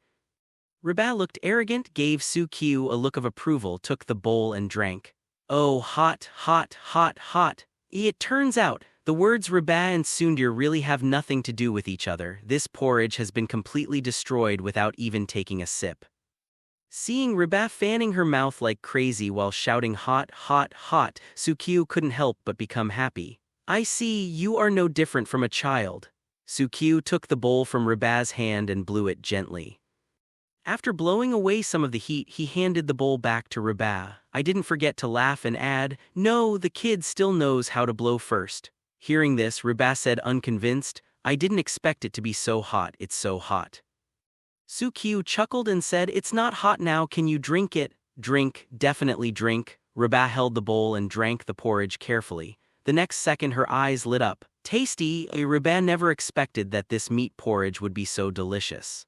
B: Reba looked arrogant, gave Su Qiu a look of approval, took the bowl and drank. Oh, hot, hot, hot, hot. It turns out, the words Reba and Sundir really have nothing to do with each other. This porridge has been completely destroyed without even taking a sip. Seeing Reba fanning her mouth like crazy while shouting hot, hot, hot, Sukyu couldn't help but become happy. I see, you are no different from a child. Sukyu took the bowl from Reba's hand and blew it gently. After blowing away some of the heat, he handed the bowl back to Reba. I didn't forget to laugh and add, no, the kid still knows how to blow first. Hearing this, Reba said unconvinced, I didn't expect it to be so hot, it's so hot. Sukyu chuckled and said, it's not hot now, can you drink it? Drink, definitely drink. Reba held the bowl and drank the porridge carefully. The next second her eyes lit up. Tasty, Reba never expected that this meat porridge would be so delicious.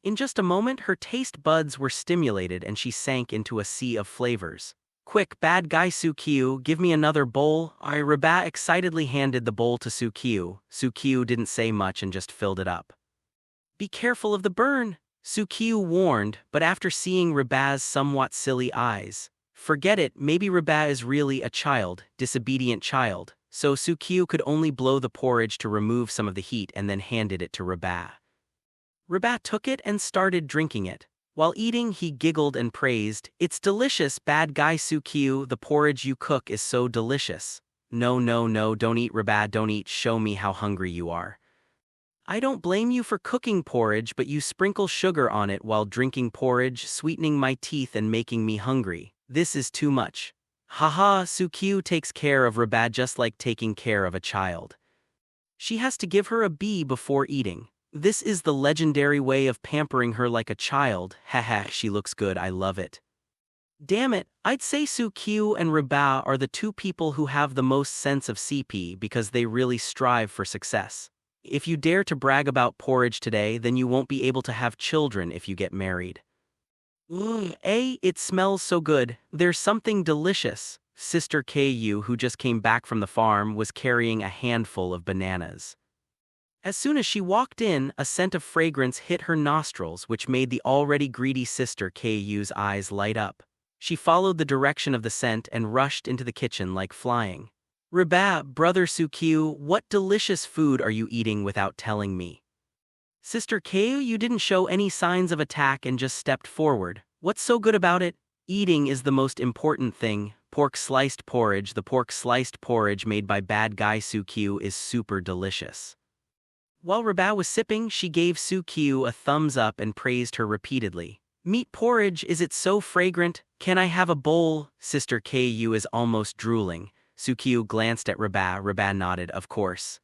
B: In just a moment her taste buds were stimulated and she sank into a sea of flavors. Quick, bad guy Sukyu, give me another bowl. Reba excitedly handed the bowl to Sukyu. Sukyu didn't say much and just filled it up. Be careful of the burn, Sukyu warned, but after seeing Reba's somewhat silly eyes, forget it, maybe Reba is really a child, disobedient child, so Sukyu could only blow the porridge to remove some of the heat and then handed it to Reba. Reba took it and started drinking it. While eating, he giggled and praised, it's delicious, bad guy Sukyu, the porridge you cook is so delicious. No, no, no, don't eat Reba, don't eat, show me how hungry you are. I don't blame you for cooking porridge, but you sprinkle sugar on it while drinking porridge, sweetening my teeth and making me hungry. This is too much. Haha, Sukyu takes care of Reba just like taking care of a child. She has to give her a bee before eating. This is the legendary way of pampering her like a child. Haha, she looks good, I love it. Damn it, I'd say Sukyu and Reba are the two people who have the most sense of CP because they really strive for success. If you dare to brag about porridge today, then you won't be able to have children if you get married. It smells so good, there's something delicious. Sister Ku, who just came back from the farm, was carrying a handful of bananas. As soon as she walked in, a scent of fragrance hit her nostrils, which made the already greedy Sister Ku's eyes light up. She followed the direction of the scent and rushed into the kitchen like flying. Reba, brother Sukyu, what delicious food are you eating without telling me? Sister Ku, you didn't show any signs of attack and just stepped forward. What's so good about it? Eating is the most important thing. Pork sliced porridge, the pork sliced porridge made by bad guy Sukyu is super delicious. While Reba was sipping, she gave Sukyu a thumbs up and praised her repeatedly. Meat porridge, is it so fragrant? Can I have a bowl? Sister Ku is almost drooling. Sukyu glanced at Reba. Reba nodded, of course.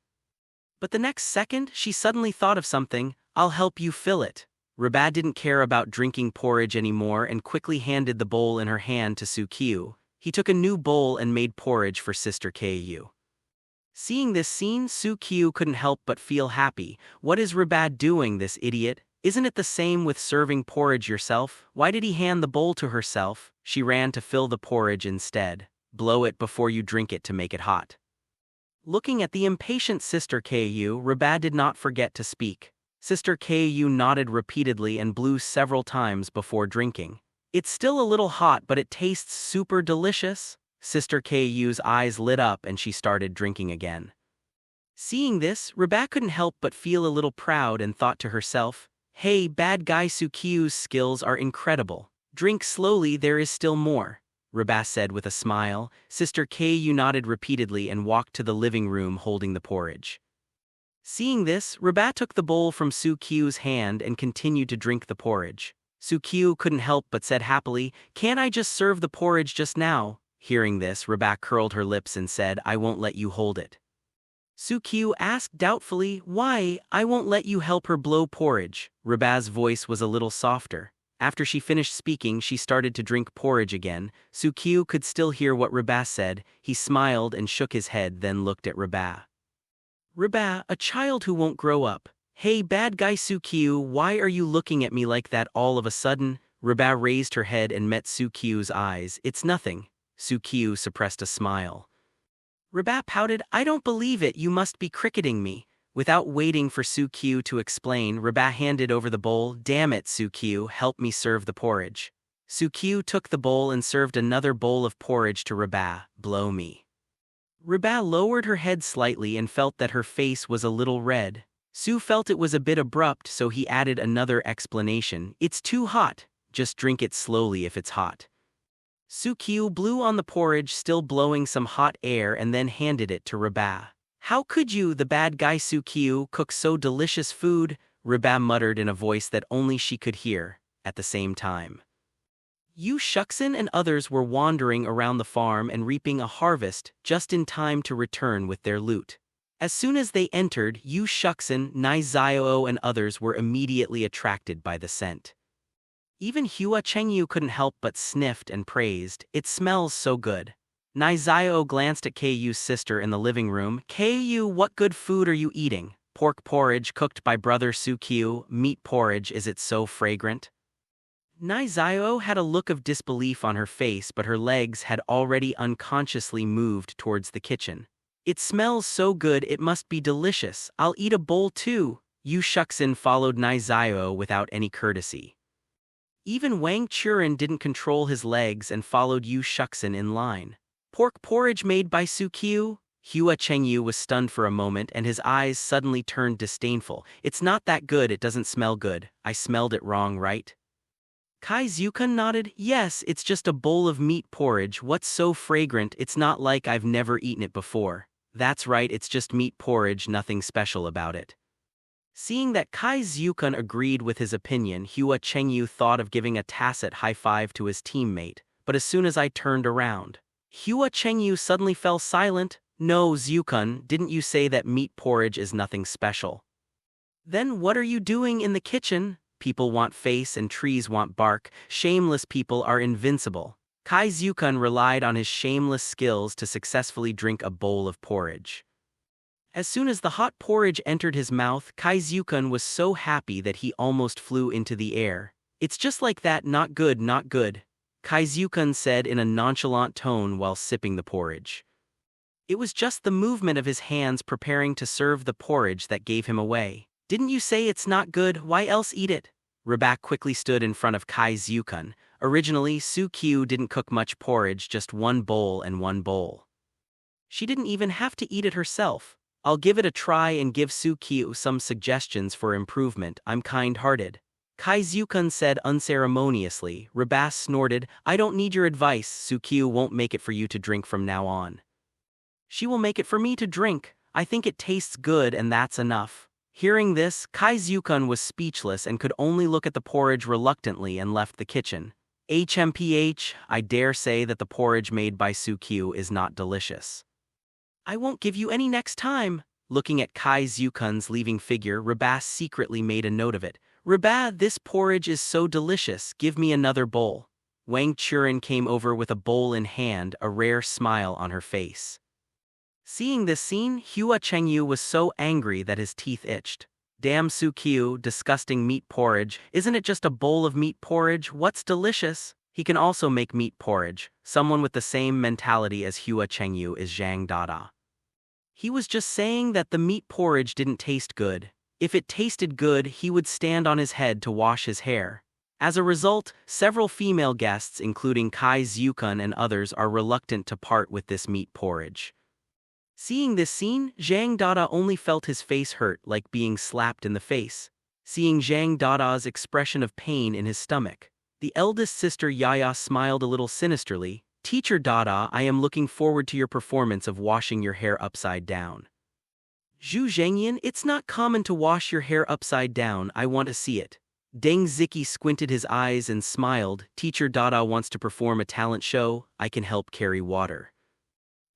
B: But the next second, she suddenly thought of something. I'll help you fill it. Reba didn't care about drinking porridge anymore and quickly handed the bowl in her hand to Sukyu. He took a new bowl and made porridge for Sister Ku. Seeing this scene, Sukyu couldn't help but feel happy. What is Reba doing, this idiot? Isn't it the same with serving porridge yourself? Why did he hand the bowl to herself? She ran to fill the porridge instead. Blow it before you drink it to make it hot. Looking at the impatient Sister Ku, Reba did not forget to speak. Sister Ku nodded repeatedly and blew several times before drinking. It's still a little hot, but it tastes super delicious. Sister Ku's eyes lit up and she started drinking again. Seeing this, Reba couldn't help but feel a little proud and thought to herself, hey, bad guy Sukyu's skills are incredible. Drink slowly, there is still more. Reba said with a smile. Sister Ku nodded repeatedly and walked to the living room holding the porridge. Seeing this, Reba took the bowl from Sukyu's hand and continued to drink the porridge. Sukyu couldn't help but said happily, can't I just serve the porridge just now? Hearing this, Reba curled her lips and said, I won't let you hold it. Sukyu asked doubtfully, why? I won't let you help her blow porridge. Reba's voice was a little softer. After she finished speaking, she started to drink porridge again. Sukyu could still hear what Reba said. He smiled and shook his head, then looked at Reba. Reba, a child who won't grow up. Hey, bad guy Sukyu, why are you looking at me like that all of a sudden? Reba raised her head and met Sukyu's eyes. It's nothing. Sukyu suppressed a smile. Reba pouted, I don't believe it, you must be cricketing me. Without waiting for Sukyu to explain, Reba handed over the bowl. Damn it, Sukyu, help me serve the porridge. Sukyu took the bowl and served another bowl of porridge to Reba. Blow me. Reba lowered her head slightly and felt that her face was a little red. Su felt it was a bit abrupt, so he added another explanation. It's too hot. just drink it slowly if it's hot. Su-kyu blew on the porridge, still blowing some hot air, and then handed it to Reba. How could you, the bad guy Su-kyu, cook so delicious food? Reba muttered in a voice that only she could hear, at the same time. Yu Shuxin and others were wandering around the farm and reaping a harvest just in time to return with their loot. As soon as they entered, Yu Shuxin, Nai Xiao and others were immediately attracted by the scent. Even Hua Chengyu couldn't help but sniffed and praised, "It smells so good." Nai Xiao glanced at Kayu's sister in the living room. "Kayu, what good food are you eating?" "Pork porridge cooked by brother Su-kyu. Meat porridge, is it so fragrant?" Nai Xiao had a look of disbelief on her face, but her legs had already unconsciously moved towards the kitchen. "It smells so good, it must be delicious. I'll eat a bowl too." Yu Shuxin followed Nai Xiao without any courtesy. Even Wang Churin didn't control his legs and followed Yu Shuxin in line. "Pork porridge made by Su-kyu?" Hua Chengyu was stunned for a moment and his eyes suddenly turned disdainful. "It's not that good, it doesn't smell good. I smelled it wrong, right?" Kai Zukun nodded. "Yes, it's just a bowl of meat porridge. What's so fragrant? It's not like I've never eaten it before." "That's right, it's just meat porridge, nothing special about it." Seeing that Kai Zukun agreed with his opinion, Hua Chengyu thought of giving a tacit high five to his teammate, but as soon as I turned around, Hua Chengyu suddenly fell silent. "No, Zukun, didn't you say that meat porridge is nothing special? Then what are you doing in the kitchen? People want face and trees want bark. Shameless people are invincible." Kai Zukun relied on his shameless skills to successfully drink a bowl of porridge. As soon as the hot porridge entered his mouth, Kai Zukun was so happy that he almost flew into the air. "It's just like that, not good, not good," Kai Zukun said in a nonchalant tone while sipping the porridge. It was just the movement of his hands preparing to serve the porridge that gave him away. "Didn't you say it's not good? Why else eat it?" Reba quickly stood in front of Kai Zukun. Originally, Su-kyu didn't cook much porridge, just one bowl and one bowl. She didn't even have to eat it herself. "I'll give it a try and give Su-kyu some suggestions for improvement. I'm kind-hearted," Kai Zukun said unceremoniously. Reba snorted. "I don't need your advice. Su-kyu won't make it for you to drink from now on. She will make it for me to drink. I think it tastes good and that's enough." Hearing this, Kai Zukun was speechless and could only look at the porridge reluctantly and left the kitchen. "HMPH, I dare say that the porridge made by Su-kyu is not delicious. I won't give you any next time." Looking at Kai Zukun's leaving figure, Reba secretly made a note of it. "Reba, this porridge is so delicious, give me another bowl." Wang Churin came over with a bowl in hand, a rare smile on her face. Seeing this scene, Hua Chengyu was so angry that his teeth itched. "Damn Su-kyu, disgusting meat porridge. Isn't it just a bowl of meat porridge? What's delicious?" He can also make meat porridge. Someone with the same mentality as Hua Chengyu is Zhang Dada. He was just saying that the meat porridge didn't taste good. If it tasted good, he would stand on his head to wash his hair. As a result, several female guests, including Kai Zukun and others, are reluctant to part with this meat porridge. Seeing this scene, Zhang Dada only felt his face hurt, like being slapped in the face. Seeing Zhang Dada's expression of pain in his stomach, the eldest sister Yaya smiled a little sinisterly. "Teacher Dada, I am looking forward to your performance of washing your hair upside down." "Zhu Zhengyan, it's not common to wash your hair upside down, I want to see it." Deng Ziki squinted his eyes and smiled. "Teacher Dada wants to perform a talent show, I can help carry water."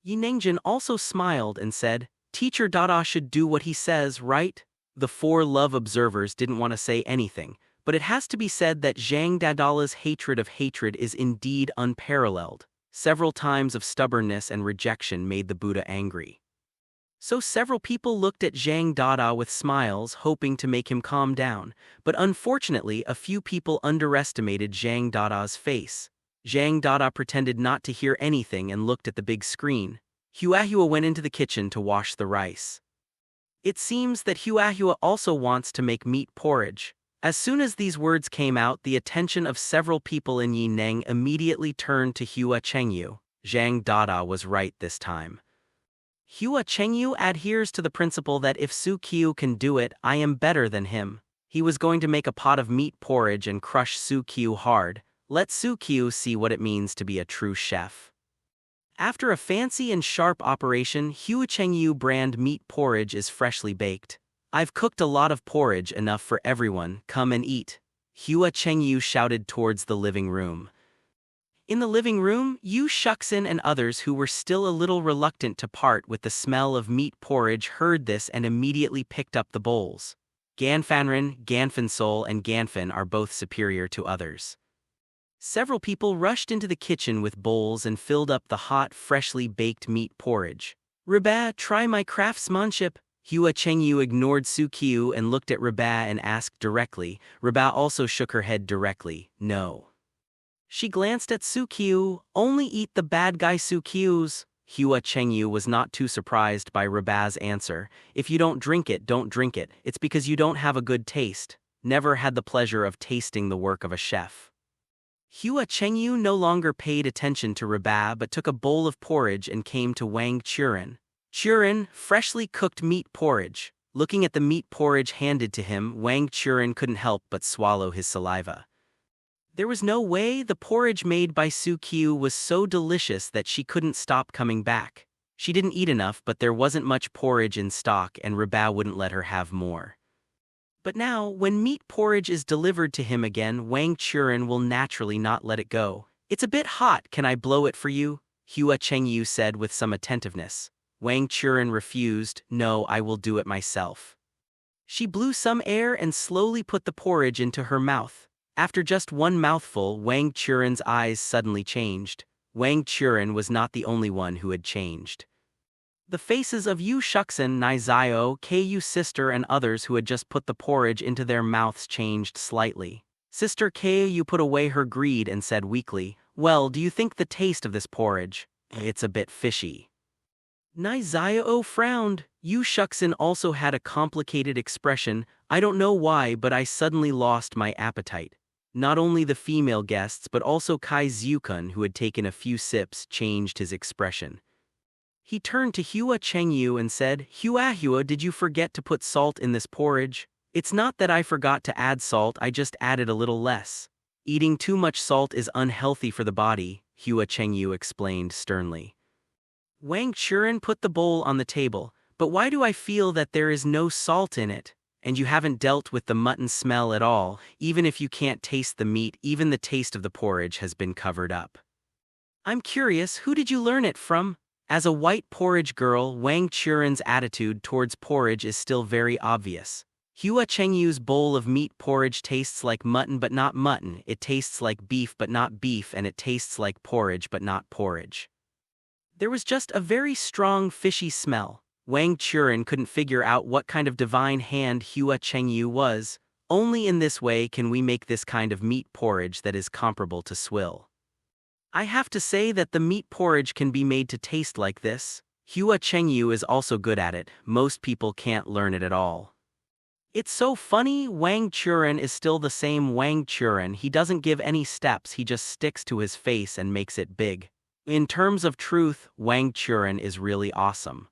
B: Yi Nengjin also smiled and said, "Teacher Dada should do what he says, right?" The four love observers didn't want to say anything, but it has to be said that Zhang Dada's hatred of hatred is indeed unparalleled. Several times of stubbornness and rejection made the Buddha angry. So several people looked at Zhang Dada with smiles, hoping to make him calm down, but unfortunately a few people underestimated Zhang Dada's face. Zhang Dada pretended not to hear anything and looked at the big screen. Huahua went into the kitchen to wash the rice. It seems that Huahua also wants to make meat porridge. As soon as these words came out, the attention of several people in Yineng immediately turned to Hua Chengyu. Zhang Dada was right this time. Hua Chengyu adheres to the principle that if Su-kyu can do it, I am better than him. He was going to make a pot of meat porridge and crush Soo-kyu hard. Let Soo-kyu see what it means to be a true chef. After a fancy and sharp operation, Hua Chengyu brand meat porridge is freshly baked. I've cooked a lot of porridge, enough for everyone, come and eat. Hua Chengyu shouted towards the living room. In the living room, Yu Shuxin and others who were still a little reluctant to part with the smell of meat porridge heard this and immediately picked up the bowls. Ganfanren, Ganfansol and Ganfan are both superior to others. Several people rushed into the kitchen with bowls and filled up the hot, freshly baked meat porridge. Reba, try my craftsmanship. Hua Chengyu ignored Soo-kyu and looked at Reba and asked directly. Reba also shook her head directly, no. She glanced at Soo-kyu, only eat the bad guy Soo-kyu's. Hua Chengyu was not too surprised by Reba's answer. If you don't drink it, don't drink it. It's because you don't have a good taste. Never had the pleasure of tasting the work of a chef. Hua Chengyu no longer paid attention to Reba but took a bowl of porridge and came to Wang Churen. Churen, freshly cooked meat porridge. Looking at the meat porridge handed to him, Wang Churen couldn't help but swallow his saliva. There was no way. The porridge made by Soo-kyu was so delicious that she couldn't stop coming back. She didn't eat enough, but there wasn't much porridge in stock and Reba wouldn't let her have more. But now, when meat porridge is delivered to him again, Wang Churen will naturally not let it go. It's a bit hot, can I blow it for you? Hua Chengyu said with some attentiveness. Wang Churen refused, no, I will do it myself. She blew some air and slowly put the porridge into her mouth. After just one mouthful, Wang Churen's eyes suddenly changed. Wang Churen was not the only one who had changed. The faces of Yu Shuxin, Nizio, Ku sister and others who had just put the porridge into their mouths changed slightly. Sister Ku put away her greed and said weakly, well, do you think the taste of this porridge? It's a bit fishy. Nizio frowned. Yu Shuxin also had a complicated expression. I don't know why, but I suddenly lost my appetite. Not only the female guests but also Kai Zyukun, who had taken a few sips, changed his expression. He turned to Hua Chengyu and said, Hua, did you forget to put salt in this porridge? It's not that I forgot to add salt, I just added a little less. Eating too much salt is unhealthy for the body, Hua Chengyu explained sternly. Wang Churen put the bowl on the table. But why do I feel that there is no salt in it? And you haven't dealt with the mutton smell at all. Even if you can't taste the meat, even the taste of the porridge has been covered up. I'm curious, who did you learn it from? As a white porridge girl, Wang Churen's attitude towards porridge is still very obvious. Hua Chengyu's bowl of meat porridge tastes like mutton but not mutton, it tastes like beef but not beef, and it tastes like porridge but not porridge. There was just a very strong fishy smell. Wang Churen couldn't figure out what kind of divine hand Hua Chengyu was. Only in this way can we make this kind of meat porridge that is comparable to swill. I have to say that the meat porridge can be made to taste like this. Hua Chengyu is also good at it. Most people can't learn it at all. It's so funny, Wang Churen is still the same Wang Churen. He doesn't give any steps, he just sticks to his face and makes it big. In terms of truth, Wang Churen is really awesome.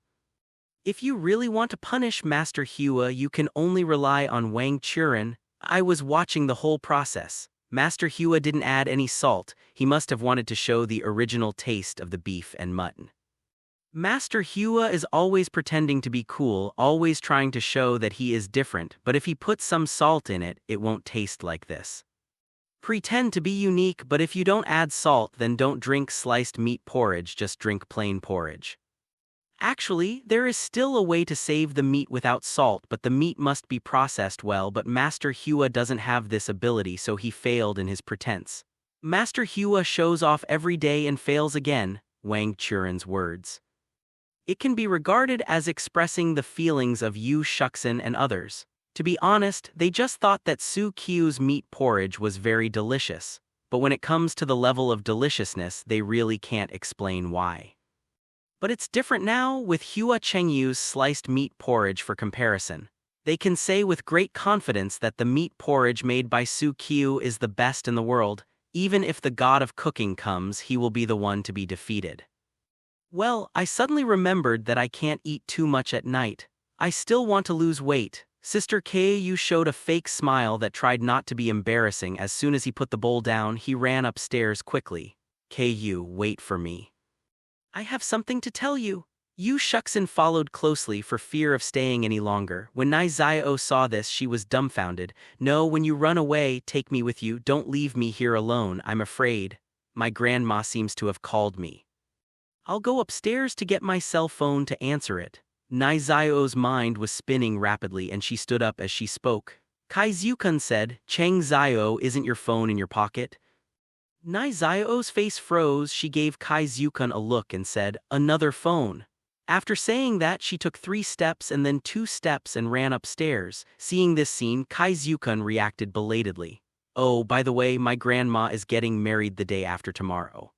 B: If you really want to punish Master Hua, you can only rely on Wang Churen. I was watching the whole process. Master Hua didn't add any salt. He must have wanted to show the original taste of the beef and mutton. Master Hua is always pretending to be cool, always trying to show that he is different, but if he puts some salt in it, it won't taste like this. Pretend to be unique, but if you don't add salt, then don't drink sliced meat porridge, just drink plain porridge. Actually, there is still a way to save the meat without salt, but the meat must be processed well, but Master Hua doesn't have this ability, so he failed in his pretense. Master Hua shows off every day and fails again, Wang Churen's words. It can be regarded as expressing the feelings of Yu Shuxin and others. To be honest, they just thought that Soo-kyu's meat porridge was very delicious, but when it comes to the level of deliciousness, they really can't explain why. But it's different now with Hua Chengyu's sliced meat porridge for comparison. They can say with great confidence that the meat porridge made by Soo-kyu is the best in the world. Even if the god of cooking comes, he will be the one to be defeated. Well, I suddenly remembered that I can't eat too much at night. I still want to lose weight. Sister Keiyu showed a fake smile that tried not to be embarrassing. As soon as he put the bowl down, he ran upstairs quickly. Keiyu, wait for me. I have something to tell you. Yu Shuxin followed closely for fear of staying any longer. When Nai Xiao saw this, she was dumbfounded. No, when you run away, take me with you. Don't leave me here alone, I'm afraid. My grandma seems to have called me. I'll go upstairs to get my cell phone to answer it. Nai Xiao's mind was spinning rapidly and she stood up as she spoke. Kai Zhukun said, Cheng Xiao, isn't your phone in your pocket? Nai Xiao's face froze. She gave Kai Zhukun a look and said, another phone. After saying that, she took 3 steps and then 2 steps and ran upstairs. Seeing this scene, Kai Zhukun reacted belatedly. Oh, by the way, my grandma is getting married the day after tomorrow.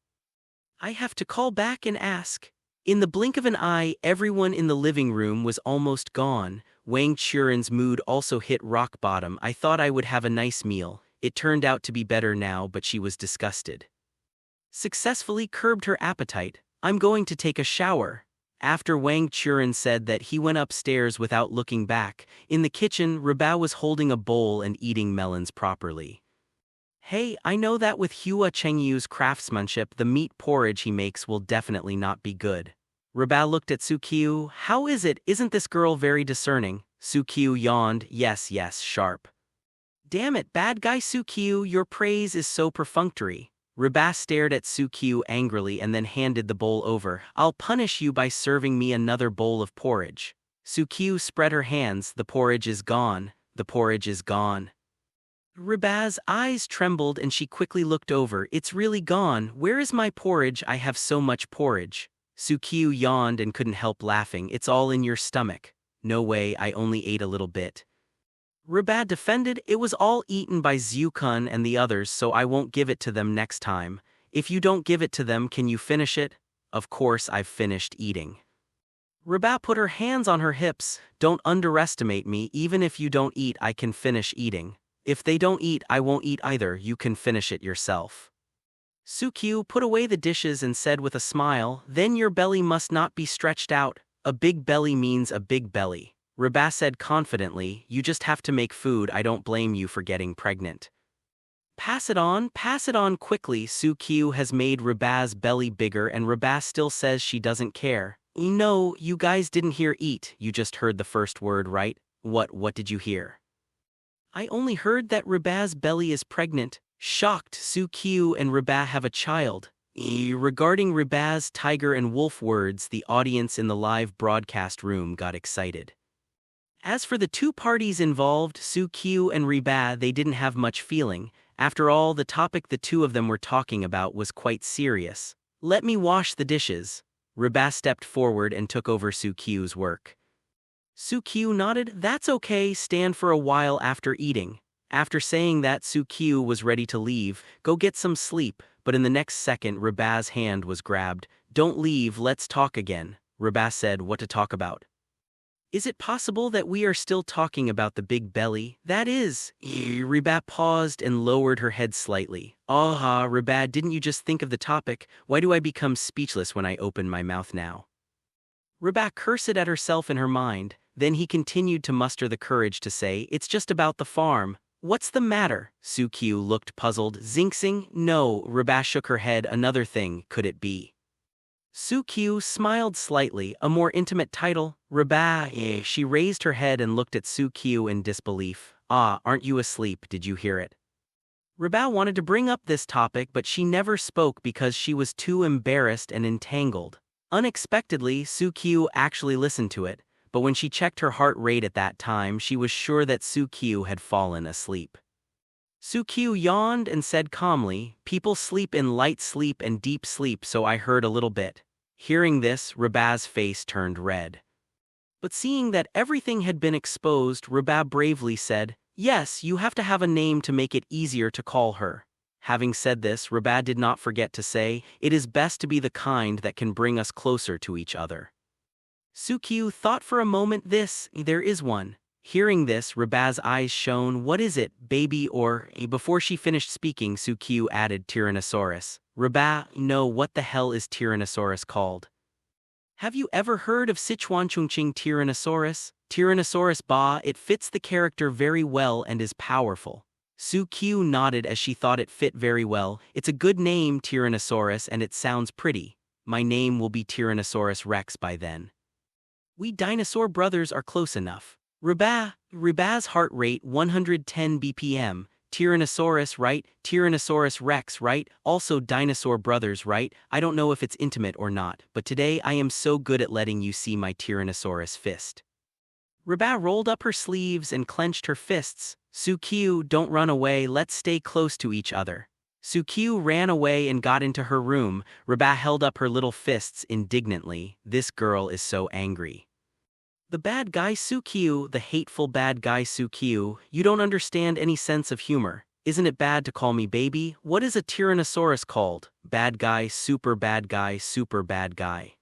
B: I have to call back and ask. In the blink of an eye, everyone in the living room was almost gone. Wang Churen's mood also hit rock bottom. I thought I would have a nice meal. It turned out to be better now, but she was disgusted. Successfully curbed her appetite. I'm going to take a shower. After Wang Churen said that, he went upstairs without looking back. In the kitchen, Reba was holding a bowl and eating melons properly. Hey, I know that with Hua Chengyu's craftsmanship, the meat porridge he makes will definitely not be good. Reba looked at Sukiu. How is it? Isn't this girl very discerning? Sukiu yawned. Yes, sharp. Damn it, bad guy Sukiu, your praise is so perfunctory. Reba stared at Sukiu angrily and then handed the bowl over. I'll punish you by serving me another bowl of porridge. Sukiu spread her hands. The porridge is gone. The porridge is gone. Reba's eyes trembled and she quickly looked over. It's really gone. Where is my porridge? I have so much porridge. Sukiu yawned and couldn't help laughing. It's all in your stomach. No way, I only ate a little bit. Reba defended. It was all eaten by Zhukun and the others, so I won't give it to them next time. If you don't give it to them, can you finish it? Of course I've finished eating. Reba put her hands on her hips. Don't underestimate me. Even if you don't eat, I can finish eating. If they don't eat, I won't eat either. You can finish it yourself. Sukiu put away the dishes and said with a smile, then your belly must not be stretched out. A big belly means a big belly. Reba said confidently, you just have to make food. I don't blame you for getting pregnant. Pass it on quickly. Sukiu has made Reba's belly bigger and Reba still says she doesn't care. No, you guys didn't hear eat. You just heard the first word, right? What did you hear? I only heard that Reba's belly is pregnant. Shocked, Sukiu and Reba have a child. Regarding Reba's tiger and wolf words, the audience in the live broadcast room got excited. As for the 2 parties involved, Sukiu and Reba, they didn't have much feeling. After all, the topic the 2 of them were talking about was quite serious. Let me wash the dishes. Reba stepped forward and took over Sukiu's work. Sukiu nodded. That's okay, stand for a while after eating. After saying that, Sukiu was ready to leave. Go get some sleep, but in the next second Reba's hand was grabbed. Don't leave, let's talk again. Reba said, what to talk about? Is it possible that we are still talking about the big belly? That is. Reba paused and lowered her head slightly. Aha, Reba, didn't you just think of the topic? Why do I become speechless when I open my mouth now? Reba cursed at herself in her mind. Then he continued to muster the courage to say, it's just about the farm. What's the matter? Sukiu looked puzzled. Xingxing? No, Reba shook her head. Another thing, could it be? Sukiu smiled slightly. A more intimate title? Reba, She raised her head and looked at Sukiu in disbelief. Ah, aren't you asleep? Did you hear it? Reba wanted to bring up this topic, but she never spoke because she was too embarrassed and entangled. Unexpectedly, Sukiu actually listened to it. But when she checked her heart rate at that time, she was sure that Sukiu had fallen asleep. Sukiu yawned and said calmly, people sleep in light sleep and deep sleep, so I heard a little bit. Hearing this, Reba's face turned red. But seeing that everything had been exposed, Reba bravely said, yes, you have to have a name to make it easier to call her. Having said this, Reba did not forget to say, it is best to be the kind that can bring us closer to each other. Sukiu thought for a moment. There is one. Hearing this, Reba's eyes shone. What is it, baby or? Before she finished speaking, Sukiu added Tyrannosaurus. Reba, no, what the hell is Tyrannosaurus called? Have you ever heard of Sichuanchungqing Tyrannosaurus? Tyrannosaurus Ba, it fits the character very well and is powerful. Su Q nodded as she thought it fit very well. It's a good name, Tyrannosaurus, and it sounds pretty. My name will be Tyrannosaurus Rex by then. We dinosaur brothers are close enough. Reba's heart rate 110 BPM. Tyrannosaurus, right? Tyrannosaurus Rex, right? Also dinosaur brothers, right? I don't know if it's intimate or not, but today I am so good at letting you see my Tyrannosaurus fist. Reba rolled up her sleeves and clenched her fists. Sukyu, don't run away, let's stay close to each other. Sukyu ran away and got into her room. Reba held up her little fists indignantly. This girl is so angry. The bad guy Sukyu, the hateful bad guy Sukyu, you don't understand any sense of humor. Isn't it bad to call me baby? What is a Tyrannosaurus called? Bad guy, super bad guy, super bad guy.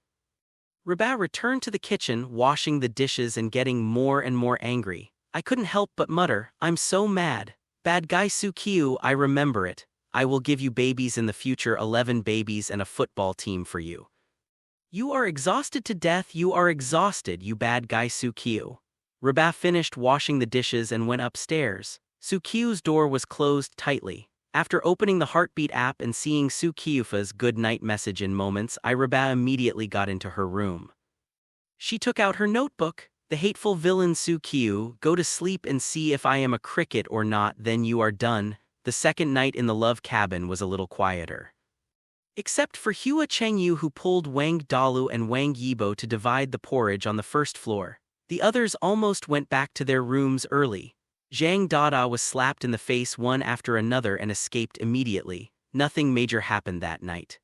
B: Reba returned to the kitchen, washing the dishes and getting more and more angry. I couldn't help but mutter, I'm so mad. Bad guy Sukyu, I remember it. I will give you babies in the future, 11 babies and a football team for you. You are exhausted to death, you are exhausted, you bad guy Sukyu. Reba finished washing the dishes and went upstairs. Sukyu's door was closed tightly. After opening the Heartbeat app and seeing Sukyufa's good night message in moments, Reba immediately got into her room. She took out her notebook. The hateful villain Sukyu, go to sleep and see if I am a cricket or not, then you are done. The second night in the love cabin was a little quieter. Except for Hua Chengyu, who pulled Wang Dalu and Wang Yibo to divide the porridge on the first floor. The others almost went back to their rooms early. Zhang Dada was slapped in the face one after another and escaped immediately. Nothing major happened that night.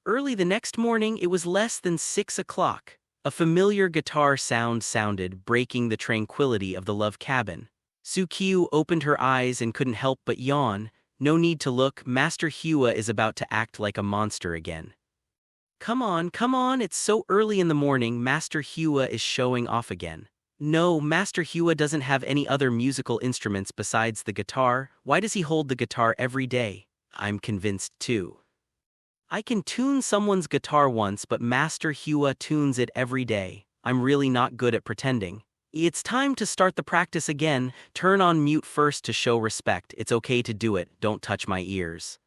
B: Early the next morning, it was less than 6 o'clock. A familiar guitar sound sounded, breaking the tranquility of the love cabin. Sukyu opened her eyes and couldn't help but yawn. No need to look, Master Hua is about to act like a monster again. Come on, it's so early in the morning, Master Hua is showing off again. No, Master Hua doesn't have any other musical instruments besides the guitar. Why does he hold the guitar every day? I'm convinced too. I can tune someone's guitar once, but Master Hua tunes it every day. I'm really not good at pretending. It's time to start the practice again. Turn on mute first to show respect. It's okay to do it, don't touch my ears.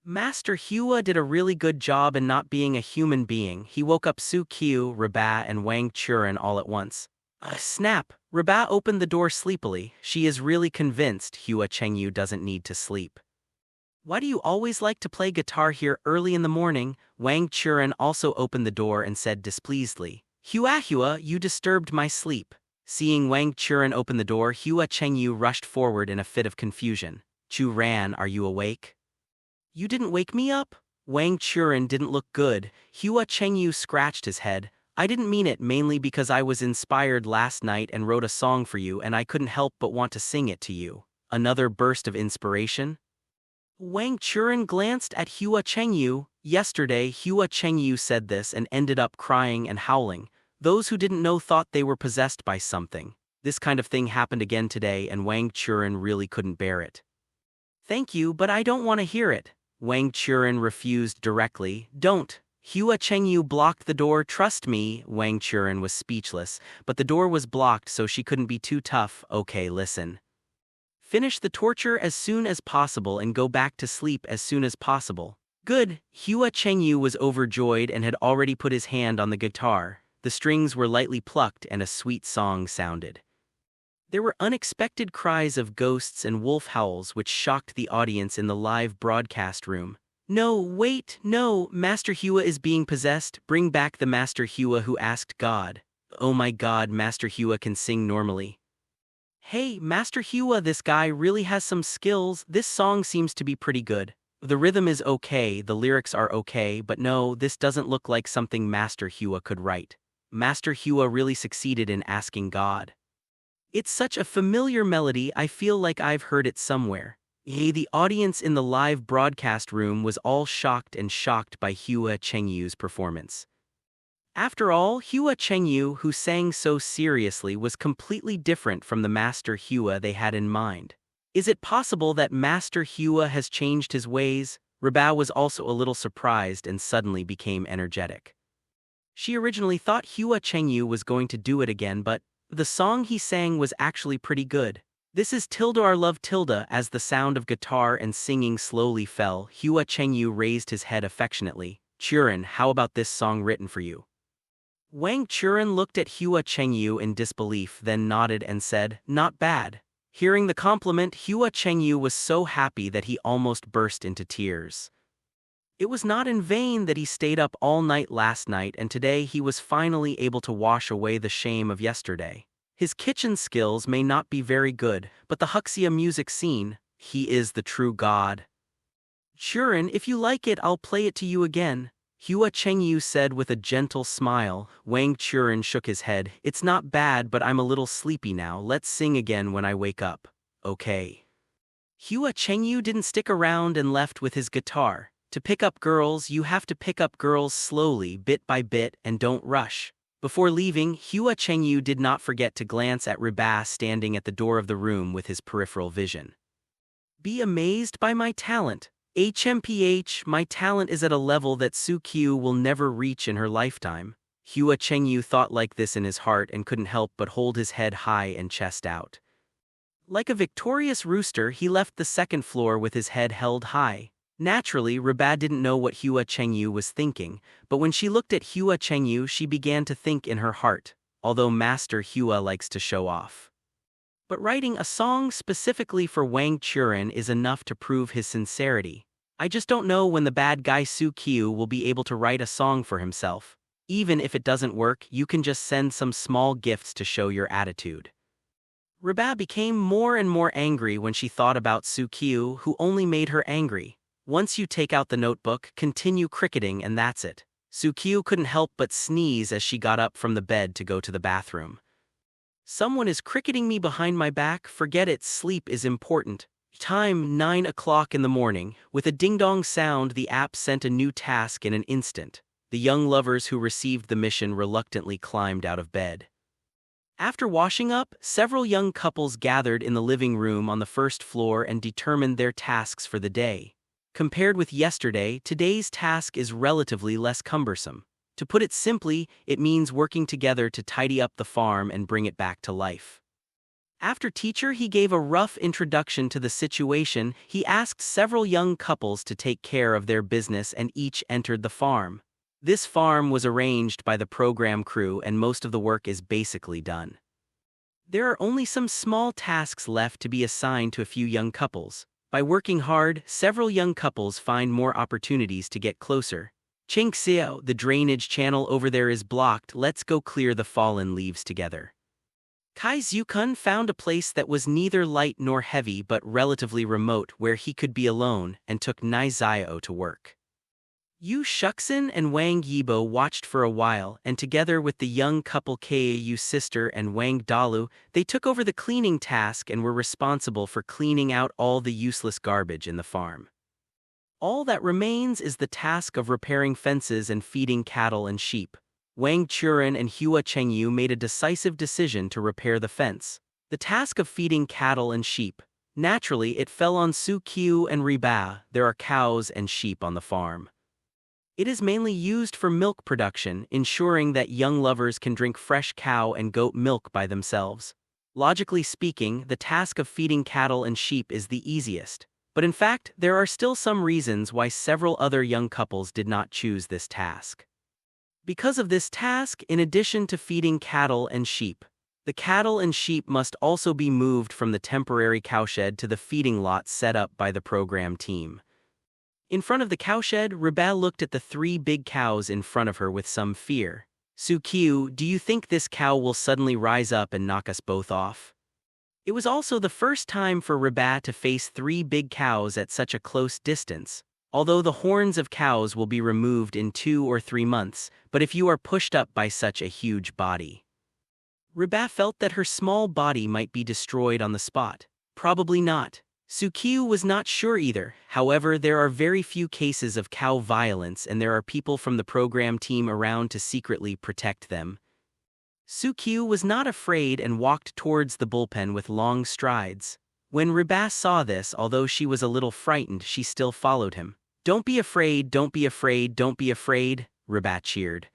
B: Master Hua did a really good job in not being a human being. He woke up Sukyu, Reba, and Wang Churen all at once. Snap! Reba opened the door sleepily. She is really convinced Hua Chengyu doesn't need to sleep. Why do you always like to play guitar here early in the morning? Wang Churen also opened the door and said displeasedly. Hua, you disturbed my sleep. Seeing Wang Churen open the door, Hua Chengyu rushed forward in a fit of confusion. Chu Ran, are you awake? You didn't wake me up? Wang Churen didn't look good. Hua Chengyu scratched his head. I didn't mean it, mainly because I was inspired last night and wrote a song for you and I couldn't help but want to sing it to you. Another burst of inspiration? Wang Churen glanced at Hua Chengyu. Yesterday, Hua Chengyu said this and ended up crying and howling. Those who didn't know thought they were possessed by something. This kind of thing happened again today and Wang Churen really couldn't bear it. Thank you, but I don't want to hear it. Wang Churen refused directly. Don't. Hua Chengyu blocked the door, trust me. Wang Churen was speechless, but the door was blocked so she couldn't be too tough. Okay, listen. Finish the torture as soon as possible and go back to sleep as soon as possible. Good. Hua Chengyu was overjoyed and had already put his hand on the guitar. The strings were lightly plucked and a sweet song sounded. There were unexpected cries of ghosts and wolf howls which shocked the audience in the live broadcast room. No, wait, no, Master Hua is being possessed. Bring back the Master Hua who asked God. Oh my God, Master Hua can sing normally. Hey, Master Hua, this guy really has some skills. This song seems to be pretty good. The rhythm is okay, the lyrics are okay, but no, this doesn't look like something Master Hua could write. Master Hua really succeeded in asking God. It's such a familiar melody, I feel like I've heard it somewhere. The audience in the live broadcast room was all shocked by Hua Chengyu's performance. After all, Hua Chengyu, who sang so seriously, was completely different from the Master Hua they had in mind. Is it possible that Master Hua has changed his ways? Reba was also a little surprised and suddenly became energetic. She originally thought Hua Chengyu was going to do it again, but the song he sang was actually pretty good. This is Tilda Our Love Tilda. As the sound of guitar and singing slowly fell, Hua Chengyu raised his head affectionately. Churen, how about this song written for you? Wang Churen looked at Hua Chengyu in disbelief, then nodded and said, not bad. Hearing the compliment, Hua Chengyu was so happy that he almost burst into tears. It was not in vain that he stayed up all night last night, and today he was finally able to wash away the shame of yesterday. His kitchen skills may not be very good, but the Huxia music scene, he is the true god. Churen, if you like it, I'll play it to you again, Hua Chengyu said with a gentle smile. Wang Churen shook his head. It's not bad, but I'm a little sleepy now. Let's sing again when I wake up. Okay. Hua Chengyu didn't stick around and left with his guitar. To pick up girls, you have to pick up girls slowly, bit by bit, and don't rush. Before leaving, Hua Chengyu did not forget to glance at Reba standing at the door of the room with his peripheral vision. Be amazed by my talent. HMPH, my talent is at a level that Su-Q will never reach in her lifetime. Hua Chengyu thought like this in his heart and couldn't help but hold his head high and chest out. Like a victorious rooster, he left the second floor with his head held high. Naturally, Reba didn't know what Hua Chengyu was thinking, but when she looked at Hua Chengyu, she began to think in her heart, although Master Hua likes to show off. But writing a song specifically for Wang Churen is enough to prove his sincerity. I just don't know when the bad guy Su-Q will be able to write a song for himself. Even if it doesn't work, you can just send some small gifts to show your attitude. Reba became more and more angry when she thought about Su-Q, who only made her angry. Once you take out the notebook, continue cricketing, and that's it. Su-Q couldn't help but sneeze as she got up from the bed to go to the bathroom. Someone is cricketing me behind my back. Forget it, sleep is important. Time 9 o'clock in the morning. With a ding-dong sound, the app sent a new task in an instant. The young lovers who received the mission reluctantly climbed out of bed. After washing up, several young couples gathered in the living room on the first floor and determined their tasks for the day. Compared with yesterday, today's task is relatively less cumbersome. To put it simply, it means working together to tidy up the farm and bring it back to life. After teacher he gave a rough introduction to the situation, he asked several young couples to take care of their business and each entered the farm. This farm was arranged by the program crew and most of the work is basically done. There are only some small tasks left to be assigned to a few young couples. By working hard, several young couples find more opportunities to get closer. Chingxiao, the drainage channel over there is blocked. Let's go clear the fallen leaves together. Kai Zukun found a place that was neither light nor heavy but relatively remote where he could be alone and took Nai Xiao to work. Yu Shuxin and Wang Yibo watched for a while and together with the young couple Keiyu sister and Wang Dalu, they took over the cleaning task and were responsible for cleaning out all the useless garbage in the farm. All that remains is the task of repairing fences and feeding cattle and sheep. Wang Churen and Hua Chengyu made a decisive decision to repair the fence. The task of feeding cattle and sheep. Naturally, it fell on Su-Q and Reba. There are cows and sheep on the farm. It is mainly used for milk production, ensuring that young lovers can drink fresh cow and goat milk by themselves. Logically speaking, the task of feeding cattle and sheep is the easiest. But in fact, there are still some reasons why several other young couples did not choose this task. Because of this task, in addition to feeding cattle and sheep, the cattle and sheep must also be moved from the temporary cowshed to the feeding lot set up by the program team. In front of the cowshed, Reba looked at the 3 big cows in front of her with some fear. Su-Q, do you think this cow will suddenly rise up and knock us both off? It was also the first time for Reba to face 3 big cows at such a close distance. Although the horns of cows will be removed in 2 or 3 months, but if you are pushed up by such a huge body. Reba felt that her small body might be destroyed on the spot. Probably not. Su-Q was not sure either. However, there are very few cases of cow violence and there are people from the program team around to secretly protect them. Su-Q was not afraid and walked towards the bullpen with long strides. When Reba saw this, although she was a little frightened, she still followed him. Don't be afraid, don't be afraid, don't be afraid, Reba cheered.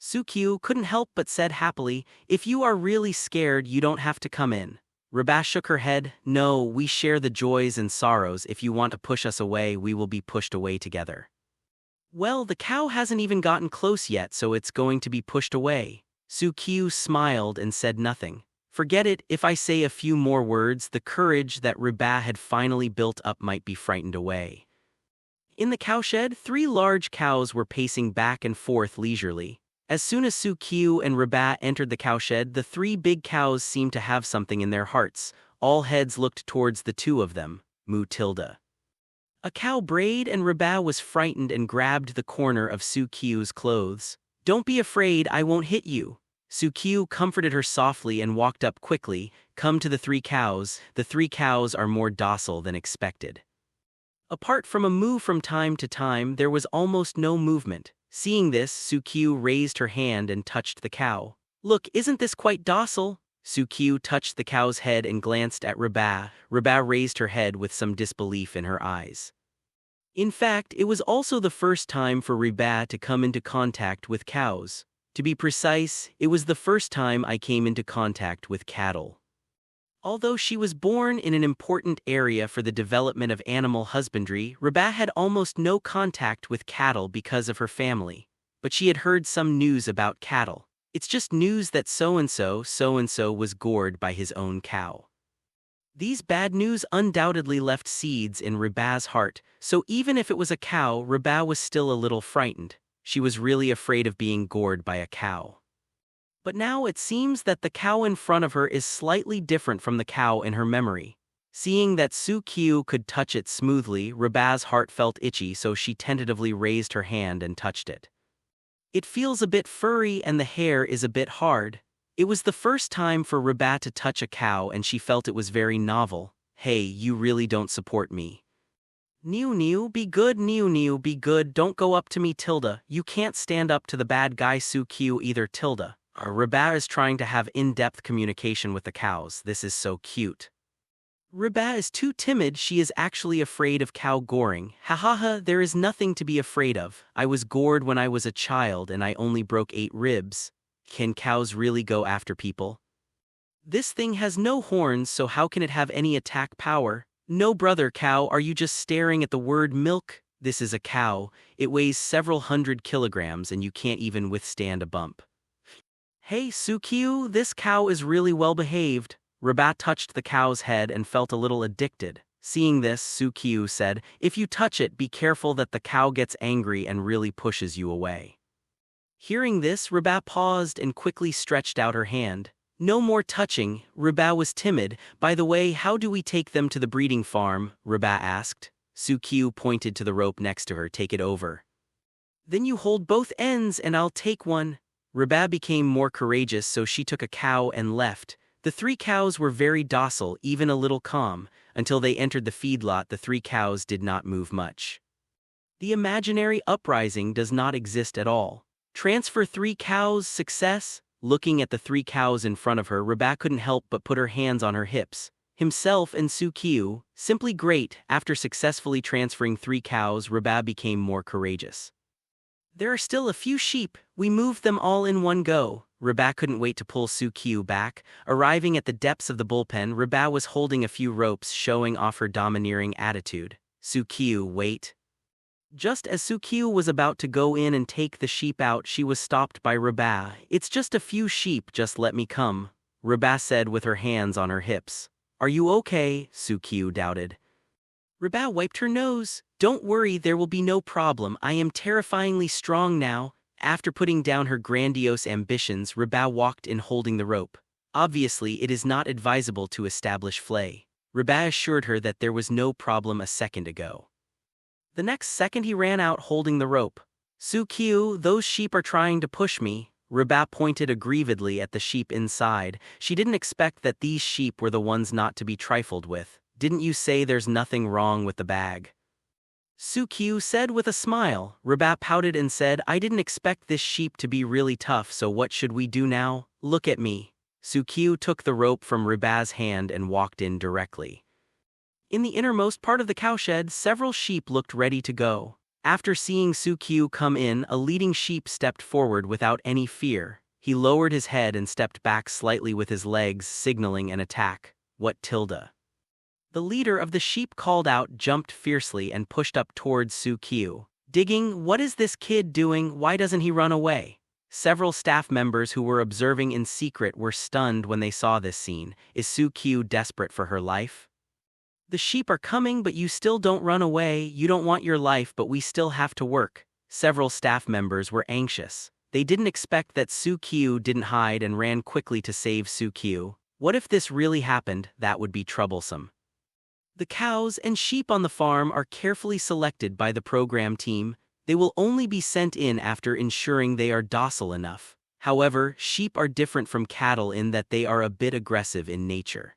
B: Sukyu couldn't help but said happily, "If you are really scared, you don't have to come in." Reba shook her head. "No, we share the joys and sorrows. If you want to push us away, we will be pushed away together." "Well, the cow hasn't even gotten close yet, so it's going to be pushed away." Sukyu smiled and said nothing. Forget it, if I say a few more words, the courage that Reba had finally built up might be frightened away. In the cowshed, 3 large cows were pacing back and forth leisurely. As soon as Sukyu and Reba entered the cowshed, the 3 big cows seemed to have something in their hearts. All heads looked towards the 2 of them, Moo Tilda. A cow brayed and Reba was frightened and grabbed the corner of Sukyu's clothes. "Don't be afraid, I won't hit you." Sukyu comforted her softly and walked up quickly. "Come to the 3 cows. The 3 cows are more docile than expected." Apart from a moo from time to time, there was almost no movement. Seeing this, Sukyu raised her hand and touched the cow. "Look, isn't this quite docile?" Sukyu touched the cow's head and glanced at Reba. Reba raised her head with some disbelief in her eyes. In fact, it was also the first time for Reba to come into contact with cows. To be precise, it was the first time I came into contact with cattle. Although she was born in an important area for the development of animal husbandry, Reba had almost no contact with cattle because of her family. But she had heard some news about cattle. It's just news that so-and-so was gored by his own cow. These bad news undoubtedly left seeds in Reba's heart, so even if it was a cow, Reba was still a little frightened. She was really afraid of being gored by a cow. But now it seems that the cow in front of her is slightly different from the cow in her memory. Seeing that Sukyu could touch it smoothly, Reba's heart felt itchy, so she tentatively raised her hand and touched it. It feels a bit furry and the hair is a bit hard. It was the first time for Reba to touch a cow and she felt it was very novel. "Hey, you really don't support me." "Niu, be good, Niu, be good, don't go up to me, Tilda. You can't stand up to the bad guy Sukyu either, Tilda." Reba is trying to have in-depth communication with the cows. This is so cute. Reba is too timid, she is actually afraid of cow goring. "Hahaha, there is nothing to be afraid of. I was gored when I was a child and I only broke 8 ribs. Can cows really go after people? This thing has no horns, so how can it have any attack power?" "No brother cow, are you just staring at the word milk? This is a cow. It weighs several hundred kilograms and you can't even withstand a bump." "Hey Sukyu, this cow is really well behaved." Reba touched the cow's head and felt a little addicted. Seeing this, Sukyu said, "If you touch it, be careful that the cow gets angry and really pushes you away." Hearing this, Reba paused and quickly stretched out her hand. "No more touching." Reba was timid. "By the way, how do we take them to the breeding farm?" Reba asked. Sukyu pointed to the rope next to her. "Take it over. Then you hold both ends and I'll take one." Reba became more courageous, so she took a cow and left. The 3 cows were very docile, even a little calm. Until they entered the feedlot, the 3 cows did not move much. The imaginary uprising does not exist at all. Transfer 3 cows, success? Looking at the 3 cows in front of her, Reba couldn't help but put her hands on her hips. Himself and Sukyu, simply great. After successfully transferring 3 cows, Reba became more courageous. "There are still a few sheep. We moved them all in one go." Reba couldn't wait to pull Sukyu back. Arriving at the depths of the bullpen, Reba was holding a few ropes, showing off her domineering attitude. "Sukyu, wait." Just as Sukyu was about to go in and take the sheep out, she was stopped by Reba. "It's just a few sheep, just let me come," Reba said with her hands on her hips. "Are you okay?" Sukyu doubted. Reba wiped her nose. "Don't worry, there will be no problem. I am terrifyingly strong now." After putting down her grandiose ambitions, Reba walked in holding the rope. "Obviously, it is not advisable to establish flay." Reba assured her that there was no problem a second ago. The next second he ran out holding the rope. "Sukyu, those sheep are trying to push me." Reba pointed aggrievedly at the sheep inside. She didn't expect that these sheep were the ones not to be trifled with. "Didn't you say there's nothing wrong with the bag?" Sukyu said with a smile. Reba pouted and said, "I didn't expect this sheep to be really tough, so what should we do now? Look at me." Sukyu took the rope from Reba's hand and walked in directly. In the innermost part of the cowshed, several sheep looked ready to go. After seeing Su come in, a leading sheep stepped forward without any fear. He lowered his head and stepped back slightly with his legs, signaling an attack. What tilde? The leader of the sheep called out, jumped fiercely, and pushed up towards Su. Digging, what is this kid doing? Why doesn't he run away? Several staff members who were observing in secret were stunned when they saw this scene. Is Su desperate for her life? The sheep are coming, but you still don't run away. You don't want your life, but we still have to work. Several staff members were anxious. They didn't expect that Su didn't hide and ran quickly to save Su. What if this really happened? That would be troublesome. The cows and sheep on the farm are carefully selected by the program team. They will only be sent in after ensuring they are docile enough. However, sheep are different from cattle in that they are a bit aggressive in nature.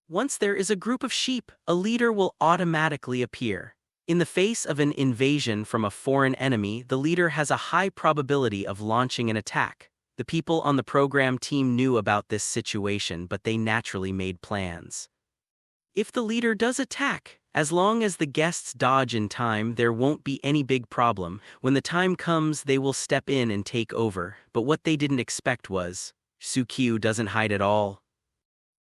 B: Once there is a group of sheep, a leader will automatically appear. In the face of an invasion from a foreign enemy, the leader has a high probability of launching an attack. The people on the program team knew about this situation, but they naturally made plans. If the leader does attack, as long as the guests dodge in time, there won't be any big problem. When the time comes, they will step in and take over. But what they didn't expect was, Su doesn't hide at all.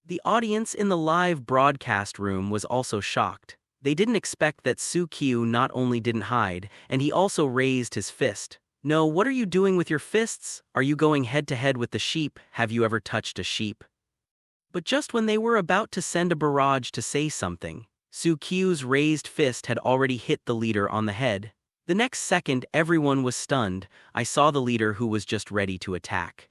B: The audience in the live broadcast room was also shocked. They didn't expect that Su not only didn't hide, and he also raised his fist. No, what are you doing with your fists? Are you going head-to-head with the sheep? Have you ever touched a sheep? But just when they were about to send a barrage to say something, Su raised fist had already hit the leader on the head. The next second, everyone was stunned. I saw the leader who was just ready to attack.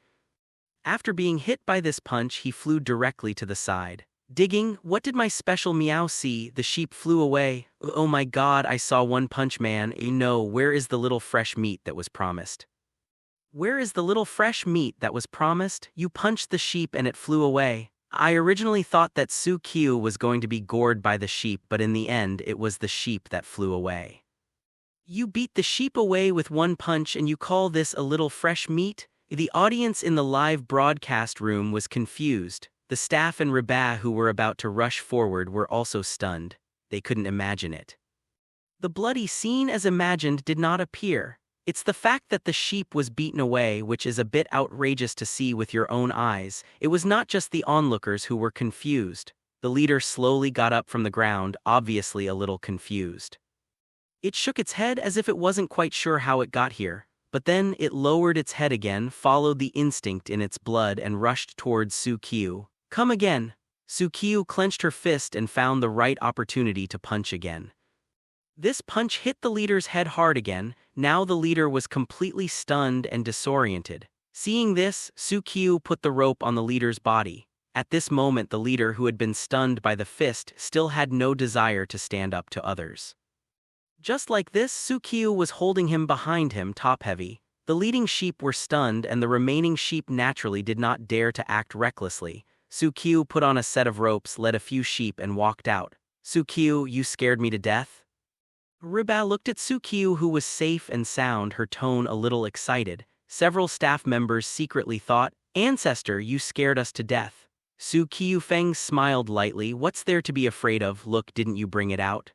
B: After being hit by this punch, he flew directly to the side. Digging, what did my special meow see? The sheep flew away. Oh my god, I saw One Punch Man. No, where is the little fresh meat that was promised? Where is the little fresh meat that was promised? You punched the sheep and it flew away. I originally thought that Su was going to be gored by the sheep, but in the end, it was the sheep that flew away. You beat the sheep away with one punch and you call this a little fresh meat? The audience in the live broadcast room was confused. The staff and Reba who were about to rush forward were also stunned. They couldn't imagine it. The bloody scene as imagined did not appear. It's the fact that the sheep was beaten away which is a bit outrageous to see with your own eyes. It was not just the onlookers who were confused. The leader slowly got up from the ground, obviously a little confused. It shook its head as if it wasn't quite sure how it got here. But then it lowered its head again, followed the instinct in its blood and rushed towards Su. Come again. Su clenched her fist and found the right opportunity to punch again. This punch hit the leader's head hard again. Now the leader was completely stunned and disoriented. Seeing this, Su put the rope on the leader's body. At this moment the leader who had been stunned by the fist still had no desire to stand up to others. Just like this, Su was holding him behind him, top-heavy. The leading sheep were stunned and the remaining sheep naturally did not dare to act recklessly. Su put on a set of ropes, led a few sheep and walked out. Su, you scared me to death? Reba looked at Su who was safe and sound, her tone a little excited. Several staff members secretly thought, Ancestor, you scared us to death. Su Feng smiled lightly. What's there to be afraid of? Look, didn't you bring it out?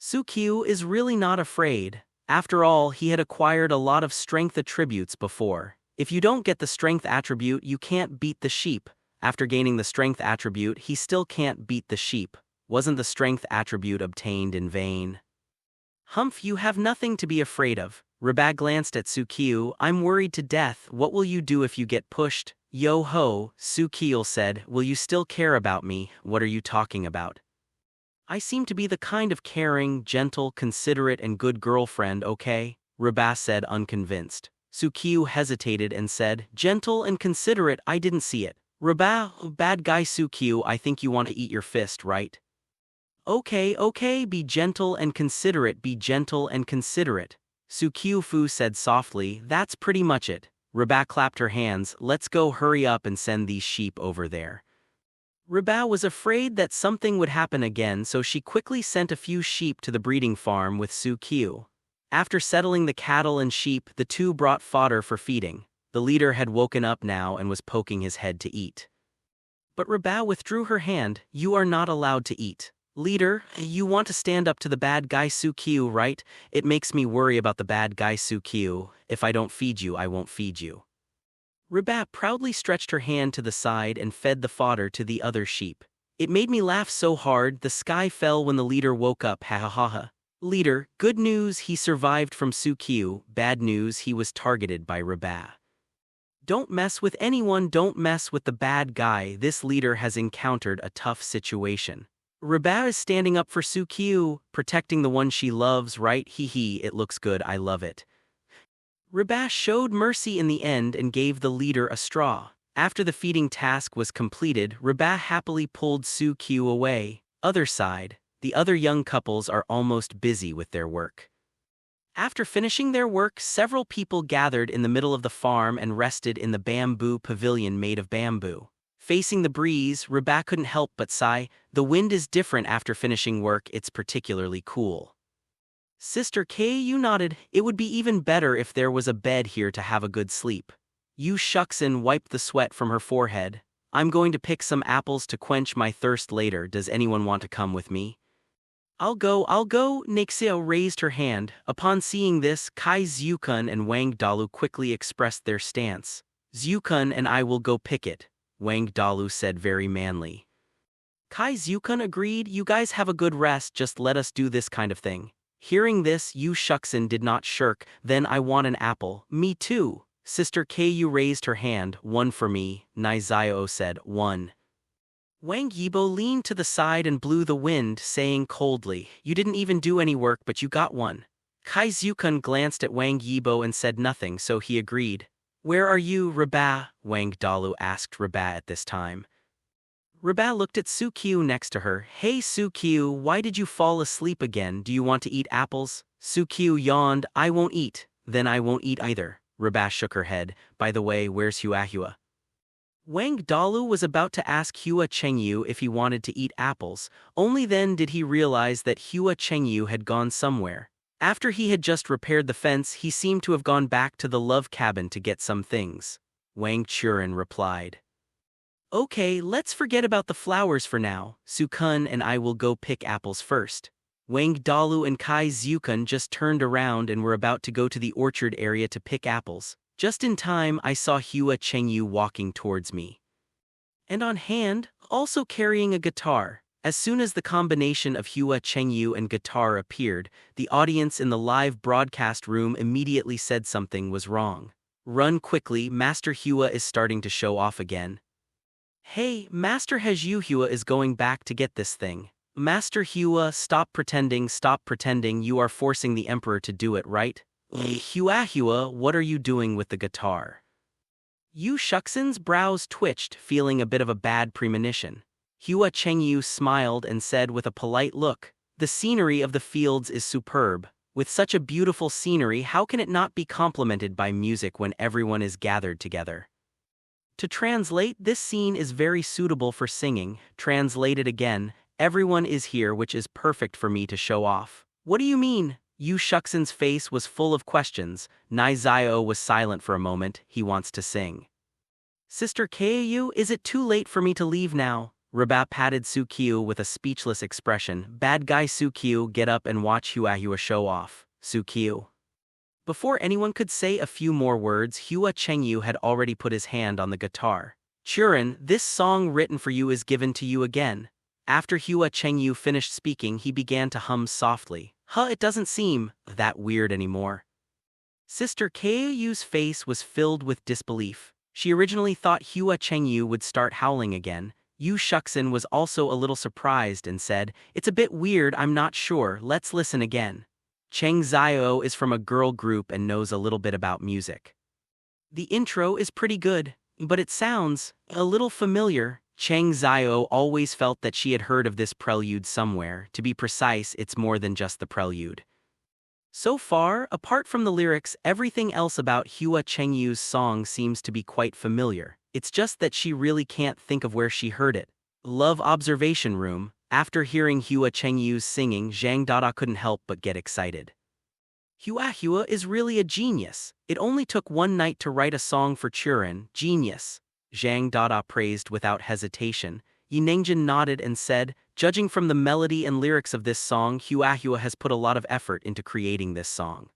B: Su is really not afraid. After all, he had acquired a lot of strength attributes before. If you don't get the strength attribute, you can't beat the sheep. After gaining the strength attribute, he still can't beat the sheep. Wasn't the strength attribute obtained in vain? Humph, you have nothing to be afraid of. Reba glanced at Su. I'm worried to death. What will you do if you get pushed? Yo ho, Su said. Will you still care about me? What are you talking about? I seem to be the kind of caring, gentle, considerate and good girlfriend, okay? Reba said unconvinced. Su hesitated and said, gentle and considerate, I didn't see it. Reba, bad guy Su, I think you want to eat your fist, right? Okay, be gentle and considerate, be gentle and considerate. Su Fu said softly, that's pretty much it. Reba clapped her hands, let's go, hurry up and send these sheep over there. Reba was afraid that something would happen again, so she quickly sent a few sheep to the breeding farm with Su. After settling the cattle and sheep, the two brought fodder for feeding. The leader had woken up now and was poking his head to eat. But Reba withdrew her hand. You are not allowed to eat. Leader, you want to stand up to the bad guy Sukyu, right? It makes me worry about the bad guy Sukyu. If I don't feed you, I won't feed you. Reba proudly stretched her hand to the side and fed the fodder to the other sheep. It made me laugh so hard the sky fell when the leader woke up, ha ha ha ha. Leader, good news, he survived from Sukyu. Bad news, he was targeted by Reba. Don't mess with anyone, don't mess with the bad guy. This leader has encountered a tough situation. Reba is standing up for Sukyu, protecting the one she loves, right? Hee hee, it looks good, I love it. Reba showed mercy in the end and gave the leader a straw. After the feeding task was completed, Reba happily pulled Sukyu away. Other side, the other young couples are almost busy with their work. After finishing their work, several people gathered in the middle of the farm and rested in the bamboo pavilion made of bamboo. Facing the breeze, Reba couldn't help but sigh. The wind is different after finishing work, it's particularly cool. Sister Ku nodded. It would be even better if there was a bed here to have a good sleep. Yu Shuxin wiped the sweat from her forehead. I'm going to pick some apples to quench my thirst later. Does anyone want to come with me? I'll go. Nixia raised her hand. Upon seeing this, Kai Zyukun and Wang Dalu quickly expressed their stance. Zyukun and I will go pick it, Wang Dalu said very manly. Kai Zyukun agreed. You guys have a good rest, just let us do this kind of thing. Hearing this, Yu Shuxin did not shirk. Then I want an apple. Me too. Sister Ku raised her hand. One for me, Nizio said. One. Wang Yibo leaned to the side and blew the wind, saying coldly, you didn't even do any work but you got one. Kai Zyukun glanced at Wang Yibo and said nothing, so he agreed. Where are you, Reba? Wang Dalu asked Reba at this time. Reba looked at Sukyu next to her. Hey Sukyu, why did you fall asleep again? Do you want to eat apples? Sukyu yawned. I won't eat. Then I won't eat either. Reba shook her head. By the way, where's Huahua? Wang Dalu was about to ask Hua Chengyu if he wanted to eat apples, only then did he realize that Hua Chengyu had gone somewhere. After he had just repaired the fence, he seemed to have gone back to the love cabin to get some things. Wang Churin replied. Okay, let's forget about the flowers for now. Sukun and I will go pick apples first. Wang Dalu and Kai Zyukun just turned around and were about to go to the orchard area to pick apples. Just in time, I saw Hua Chengyu walking towards me. And on hand, also carrying a guitar. As soon as the combination of Hua Chengyu and guitar appeared, the audience in the live broadcast room immediately said something was wrong. Run quickly, Master Hua is starting to show off again. Hey, Master Hua is going back to get this thing. Master Hua, stop pretending, you are forcing the Emperor to do it, right? Hua, what are you doing with the guitar? Yu Shuxin's brows twitched, feeling a bit of a bad premonition. Hua Chengyu smiled and said with a polite look, the scenery of the fields is superb. With such a beautiful scenery, how can it not be complemented by music when everyone is gathered together? To translate, this scene is very suitable for singing. Translated again, everyone is here, which is perfect for me to show off. What do you mean? Yu Shuxin's face was full of questions. Nizio was silent for a moment. He wants to sing. Sister Keiyu, is it too late for me to leave now? Reba patted Sukyu with a speechless expression. Bad guy Sukyu, get up and watch Huahua show off. Sukyu. Before anyone could say a few more words, Hua Chengyu had already put his hand on the guitar. Churin, this song written for you is given to you again. After Hua Chengyu finished speaking, he began to hum softly. It doesn't seem that weird anymore. Sister Keiyu's face was filled with disbelief. She originally thought Hua Chengyu would start howling again. Yu Shuxin was also a little surprised and said, it's a bit weird, I'm not sure, let's listen again. Cheng Zio is from a girl group and knows a little bit about music. The intro is pretty good, but it sounds a little familiar. Cheng Zio always felt that she had heard of this prelude somewhere. To be precise, it's more than just the prelude. So far, apart from the lyrics, everything else about Hua Chengyu's song seems to be quite familiar. It's just that she really can't think of where she heard it. Love Observation Room. After hearing Hua Chengyu's singing, Zhang Dada couldn't help but get excited. Hua is really a genius. It only took one night to write a song for Churin. Genius. Zhang Dada praised without hesitation. Yi Nengjin nodded and said, Judging from the melody and lyrics of this song, Huahua has put a lot of effort into creating this song.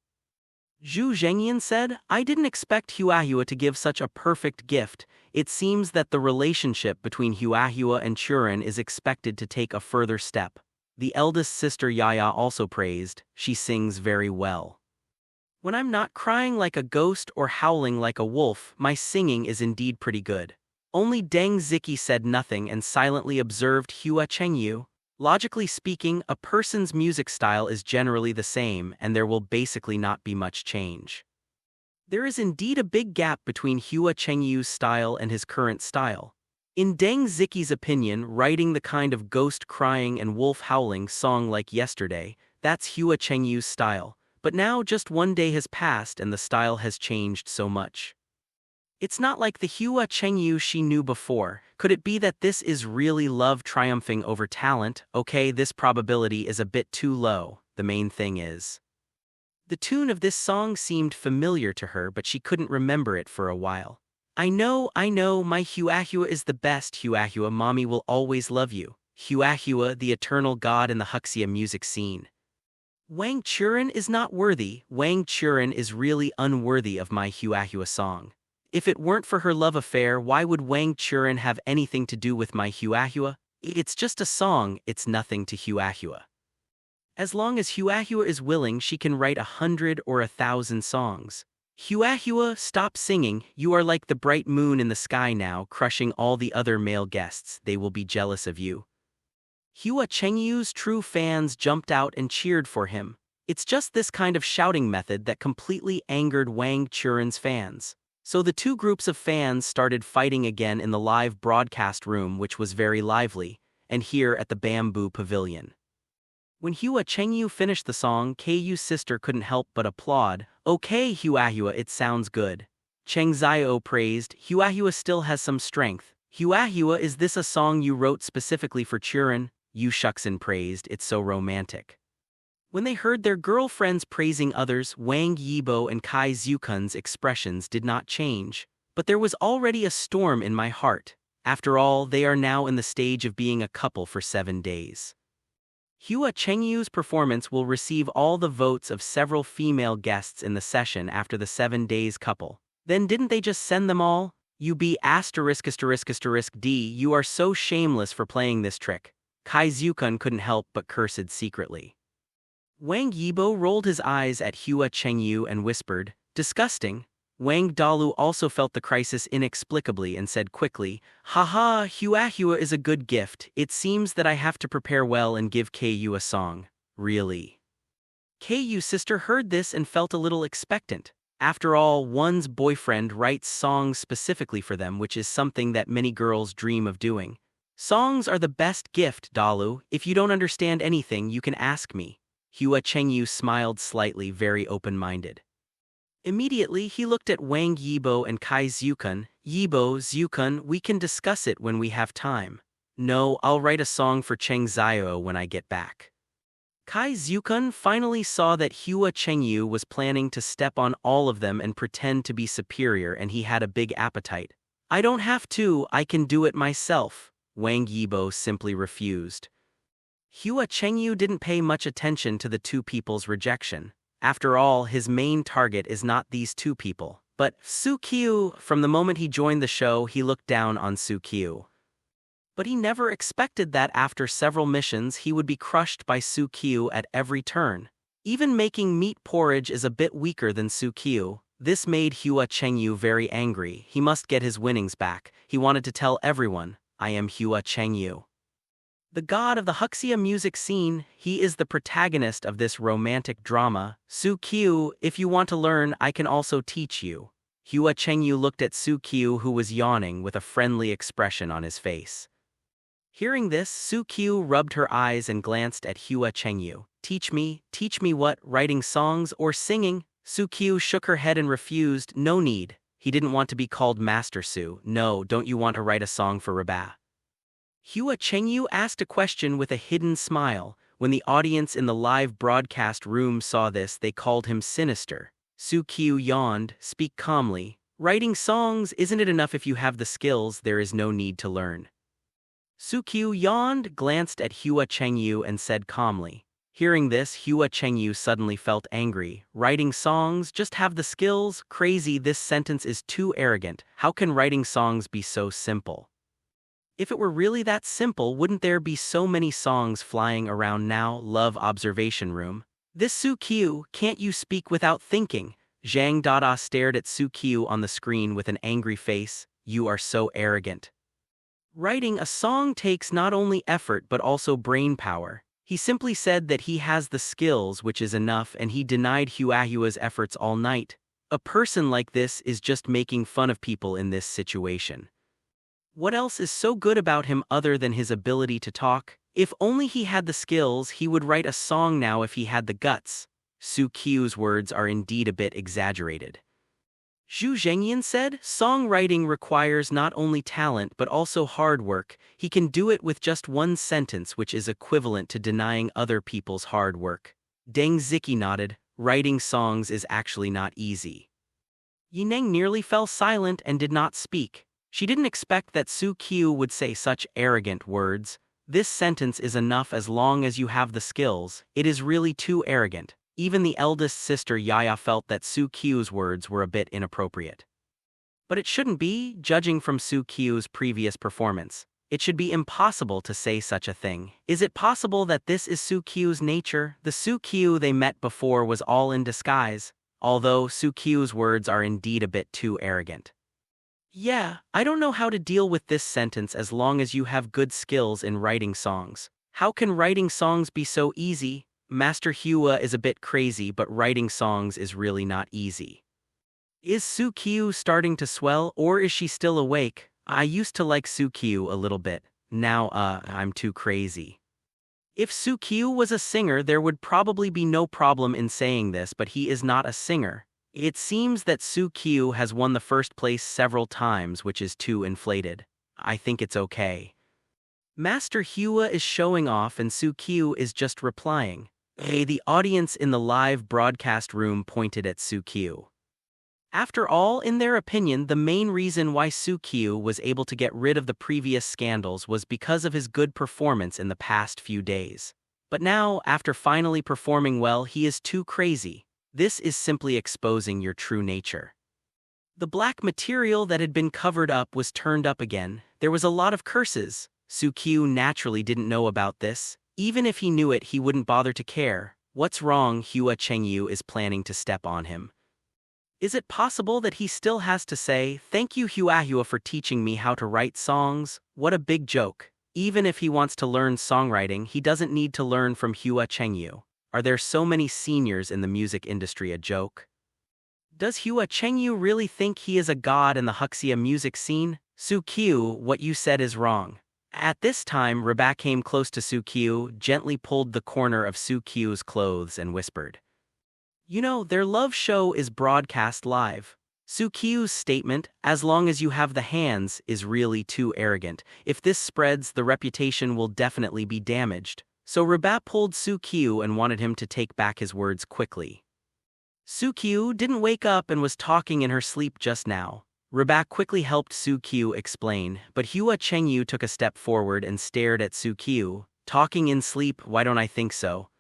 B: Zhu Zhengyan said, I didn't expect Huahua to give such a perfect gift. It seems that the relationship between Huahua and Churin is expected to take a further step. The eldest sister Yaya also praised, she sings very well. When I'm not crying like a ghost or howling like a wolf, my singing is indeed pretty good. Only Deng Ziki said nothing and silently observed Hua Chengyu. Logically speaking, a person's music style is generally the same and there will basically not be much change. There is indeed a big gap between Hua Chengyu's style and his current style. In Deng Ziki's opinion, writing the kind of ghost crying and wolf howling song like Yesterday, that's Hua Chengyu's style, but now just one day has passed and the style has changed so much. It's not like the Hua Chengyu she knew before. Could it be that this is really love triumphing over talent? Okay, this probability is a bit too low, the main thing is. The tune of this song seemed familiar to her but she couldn't remember it for a while. I know, my Huahua is the best Huahua, mommy will always love you. Huahua, the eternal god in the Huxia music scene. Wang Churin is not worthy, Wang Churin is really unworthy of my Huahua song. If it weren't for her love affair, why would Wang Churin have anything to do with my Huahua? It's just a song, it's nothing to Huahua. As long as Huahua is willing, she can write 100 or 1,000 songs. Huahua, stop singing, you are like the bright moon in the sky now, crushing all the other male guests, they will be jealous of you. Hua Chengyu's true fans jumped out and cheered for him. It's just this kind of shouting method that completely angered Wang Churin's fans. So the two groups of fans started fighting again in the live broadcast room, which was very lively, and here at the Bamboo Pavilion. When Hua Chengyu finished the song, Kayu's sister couldn't help but applaud. Okay Huahua, it sounds good. Cheng Zio praised, Huahua still has some strength. Huahua, is this a song you wrote specifically for Churin? Yu Shuxin praised, it's so romantic. When they heard their girlfriends praising others, Wang Yibo and Kai Zukun's expressions did not change. But there was already a storm in my heart. After all, they are now in the stage of being a couple for 7 days. Hua Chengyu's performance will receive all the votes of several female guests in the session after the 7 days couple. Then didn't they just send them all? You be *****D, you are so shameless for playing this trick. Kai Zukun couldn't help but cursed secretly. Wang Yibo rolled his eyes at Hua Chengyu and whispered, disgusting. Wang Dalu also felt the crisis inexplicably and said quickly, haha, Huahua is a good gift, it seems that I have to prepare well and give Ku a song. Really? Ku's sister heard this and felt a little expectant. After all, one's boyfriend writes songs specifically for them, which is something that many girls dream of doing. Songs are the best gift, Dalu, if you don't understand anything you can ask me. Hua Chengyu smiled slightly, very open-minded. Immediately, he looked at Wang Yibo and Kai Zukun. Yibo, Zukun, we can discuss it when we have time. No, I'll write a song for Cheng Zio when I get back. Kai Zukun finally saw that Hua Chengyu was planning to step on all of them and pretend to be superior, and he had a big appetite. I don't have to, I can do it myself. Wang Yibo simply refused. Hua Chengyu didn't pay much attention to the two people's rejection. After all, his main target is not these two people, but Su Qiu. From the moment he joined the show, he looked down on Su Qiu. But he never expected that after several missions he would be crushed by Su Qiu at every turn. Even making meat porridge is a bit weaker than Su Qiu. This made Hua Chengyu very angry. He must get his winnings back. He wanted to tell everyone, I am Hua Chengyu. The god of the Huxia music scene, he is the protagonist of this romantic drama. Su Qiu, if you want to learn, I can also teach you. Hua Chengyu looked at Su Qiu, who was yawning with a friendly expression on his face. Hearing this, Su Qiu rubbed her eyes and glanced at Hua Chengyu. Teach me what, writing songs or singing? Su Qiu shook her head and refused, no need. He didn't want to be called Master Su. No, don't you want to write a song for Reba? Hua Chengyu asked a question with a hidden smile. When the audience in the live broadcast room saw this, they called him sinister. Su Qiu yawned, speak calmly. Writing songs, isn't it enough if you have the skills? There is no need to learn. Sukyu yawned, glanced at Hua Chengyu and said calmly. Hearing this, Hua Chengyu suddenly felt angry. Writing songs, just have the skills? Crazy, this sentence is too arrogant. How can writing songs be so simple? If it were really that simple, wouldn't there be so many songs flying around now? Love observation room. This Sukyu, can't you speak without thinking? Zhang Dada stared at Sukyu on the screen with an angry face. You are so arrogant. Writing a song takes not only effort but also brain power. He simply said that he has the skills, which is enough, and he denied Huahua's efforts all night. A person like this is just making fun of people in this situation. What else is so good about him other than his ability to talk? If only he had the skills, he would write a song now if he had the guts. Sukyu's words are indeed a bit exaggerated. Zhu Zhengyan said, songwriting requires not only talent but also hard work. He can do it with just one sentence, which is equivalent to denying other people's hard work. Deng Ziki nodded, writing songs is actually not easy. Yineng nearly fell silent and did not speak. She didn't expect that Sukyu would say such arrogant words. This sentence is enough as long as you have the skills. It is really too arrogant. Even the eldest sister Yaya felt that Sukyu's words were a bit inappropriate. But it shouldn't be, judging from Sukyu's previous performance. It should be impossible to say such a thing. Is it possible that this is Sukyu's nature? The Sukyu they met before was all in disguise, although Sukyu's words are indeed a bit too arrogant. Yeah, I don't know how to deal with this sentence as long as you have good skills in writing songs. How can writing songs be so easy? Master Hua is a bit crazy, but writing songs is really not easy. Is Sukyu starting to swell, or is she still awake? I used to like Sukyu a little bit. Now, I'm too crazy. If Sukyu was a singer, there would probably be no problem in saying this, but he is not a singer. It seems that Sukyu has won the first place several times, which is too inflated. I think it's okay. Master Hua is showing off and Sukyu is just replying. Hey, the audience in the live broadcast room pointed at Sukyu. After all, in their opinion, the main reason why Sukyu was able to get rid of the previous scandals was because of his good performance in the past few days. But now, after finally performing well, he is too crazy. This is simply exposing your true nature. The black material that had been covered up was turned up again. There was a lot of curses. Sukyu naturally didn't know about this. Even if he knew it, he wouldn't bother to care. What's wrong? Hua Chengyu is planning to step on him. Is it possible that he still has to say, thank you Huahua for teaching me how to write songs? What a big joke. Even if he wants to learn songwriting, he doesn't need to learn from Hua Chengyu. Are there so many seniors in the music industry a joke? Does Hua Chengyu really think he is a god in the Huxia music scene? Sukyu, what you said is wrong. At this time, Reba came close to Sukyu, gently pulled the corner of Sukyu's clothes and whispered. You know, their love show is broadcast live. Sukyu's statement, as long as you have the hands, is really too arrogant. If this spreads, the reputation will definitely be damaged. So Reba pulled Sukyu and wanted him to take back his words quickly. Sukyu didn't wake up and was talking in her sleep just now. Reba quickly helped Sukyu explain, but Hua Chengyu took a step forward and stared at Sukyu. Talking in sleep, why don't I think so?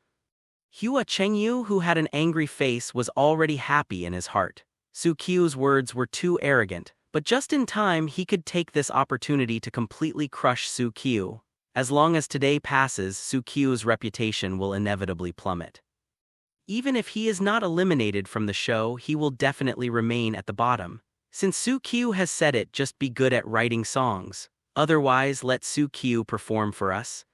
B: Hua Chengyu, who had an angry face, was already happy in his heart. Sukyu's words were too arrogant, but just in time he could take this opportunity to completely crush Sukyu. As long as today passes, Sukyu's reputation will inevitably plummet. Even if he is not eliminated from the show, he will definitely remain at the bottom. Since Sukyu has said it, just be good at writing songs. Otherwise, let Sukyu perform for us.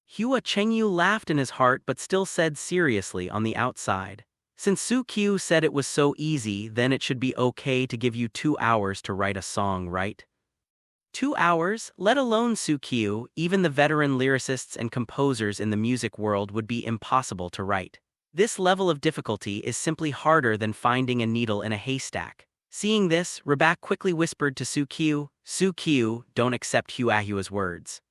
B: Hua Chengyu laughed in his heart but still said seriously on the outside. Since Sukyu said it was so easy, then it should be okay to give you 2 hours to write a song, right? 2 hours, let alone Sukyu, even the veteran lyricists and composers in the music world would be impossible to write. This level of difficulty is simply harder than finding a needle in a haystack. Seeing this, Reba quickly whispered to Sukyu, Sukyu, don't accept Huahua's words.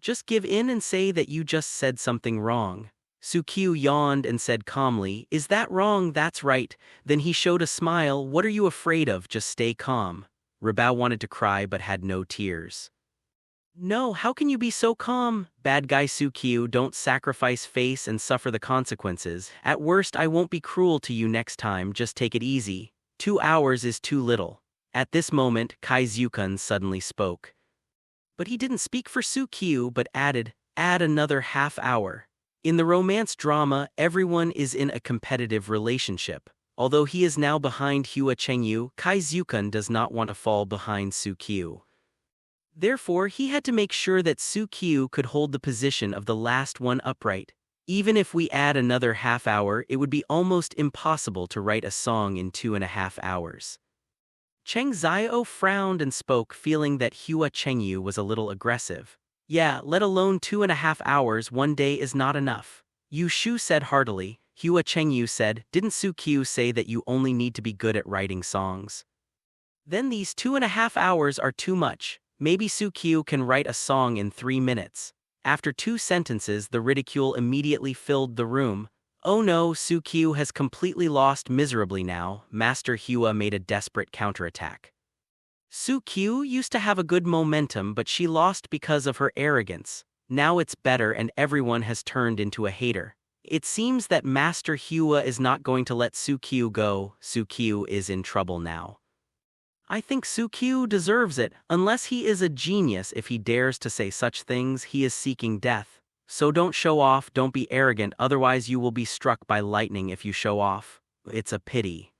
B: Just give in and say that you just said something wrong. Sukyu yawned and said calmly, is that wrong? That's right. Then he showed a smile. What are you afraid of? Just stay calm. Reba wanted to cry but had no tears. No, how can you be so calm? Bad guy Sukyu, don't sacrifice face and suffer the consequences. At worst, I won't be cruel to you next time, just take it easy. 2 hours is too little. At this moment, Kaizukun suddenly spoke. But he didn't speak for Sukyu but add another half hour. In the romance drama, everyone is in a competitive relationship. Although he is now behind Hua Chengyu, Kaizukun does not want to fall behind Sukyu. Therefore, he had to make sure that Sukyu could hold the position of the last one upright. Even if we add another half hour, it would be almost impossible to write a song in 2.5 hours. Cheng Zio frowned and spoke, feeling that Hua Chengyu was a little aggressive. Yeah, let alone 2.5 hours, one day is not enough. Yu Shu said heartily. Hua Chengyu said, didn't Sukyu say that you only need to be good at writing songs? Then these 2.5 hours are too much. Maybe Sukyu can write a song in 3 minutes. After 2 sentences, the ridicule immediately filled the room. Oh no, Sukyu has completely lost miserably now. Master Hua made a desperate counterattack. Sukyu used to have a good momentum, but she lost because of her arrogance. Now it's better and everyone has turned into a hater. It seems that Master Hua is not going to let Sukyu go. Sukyu is in trouble now. I think Sukyu deserves it, unless he is a genius. If he dares to say such things, he is seeking death. So don't show off, don't be arrogant, otherwise you will be struck by lightning if you show off. It's a pity.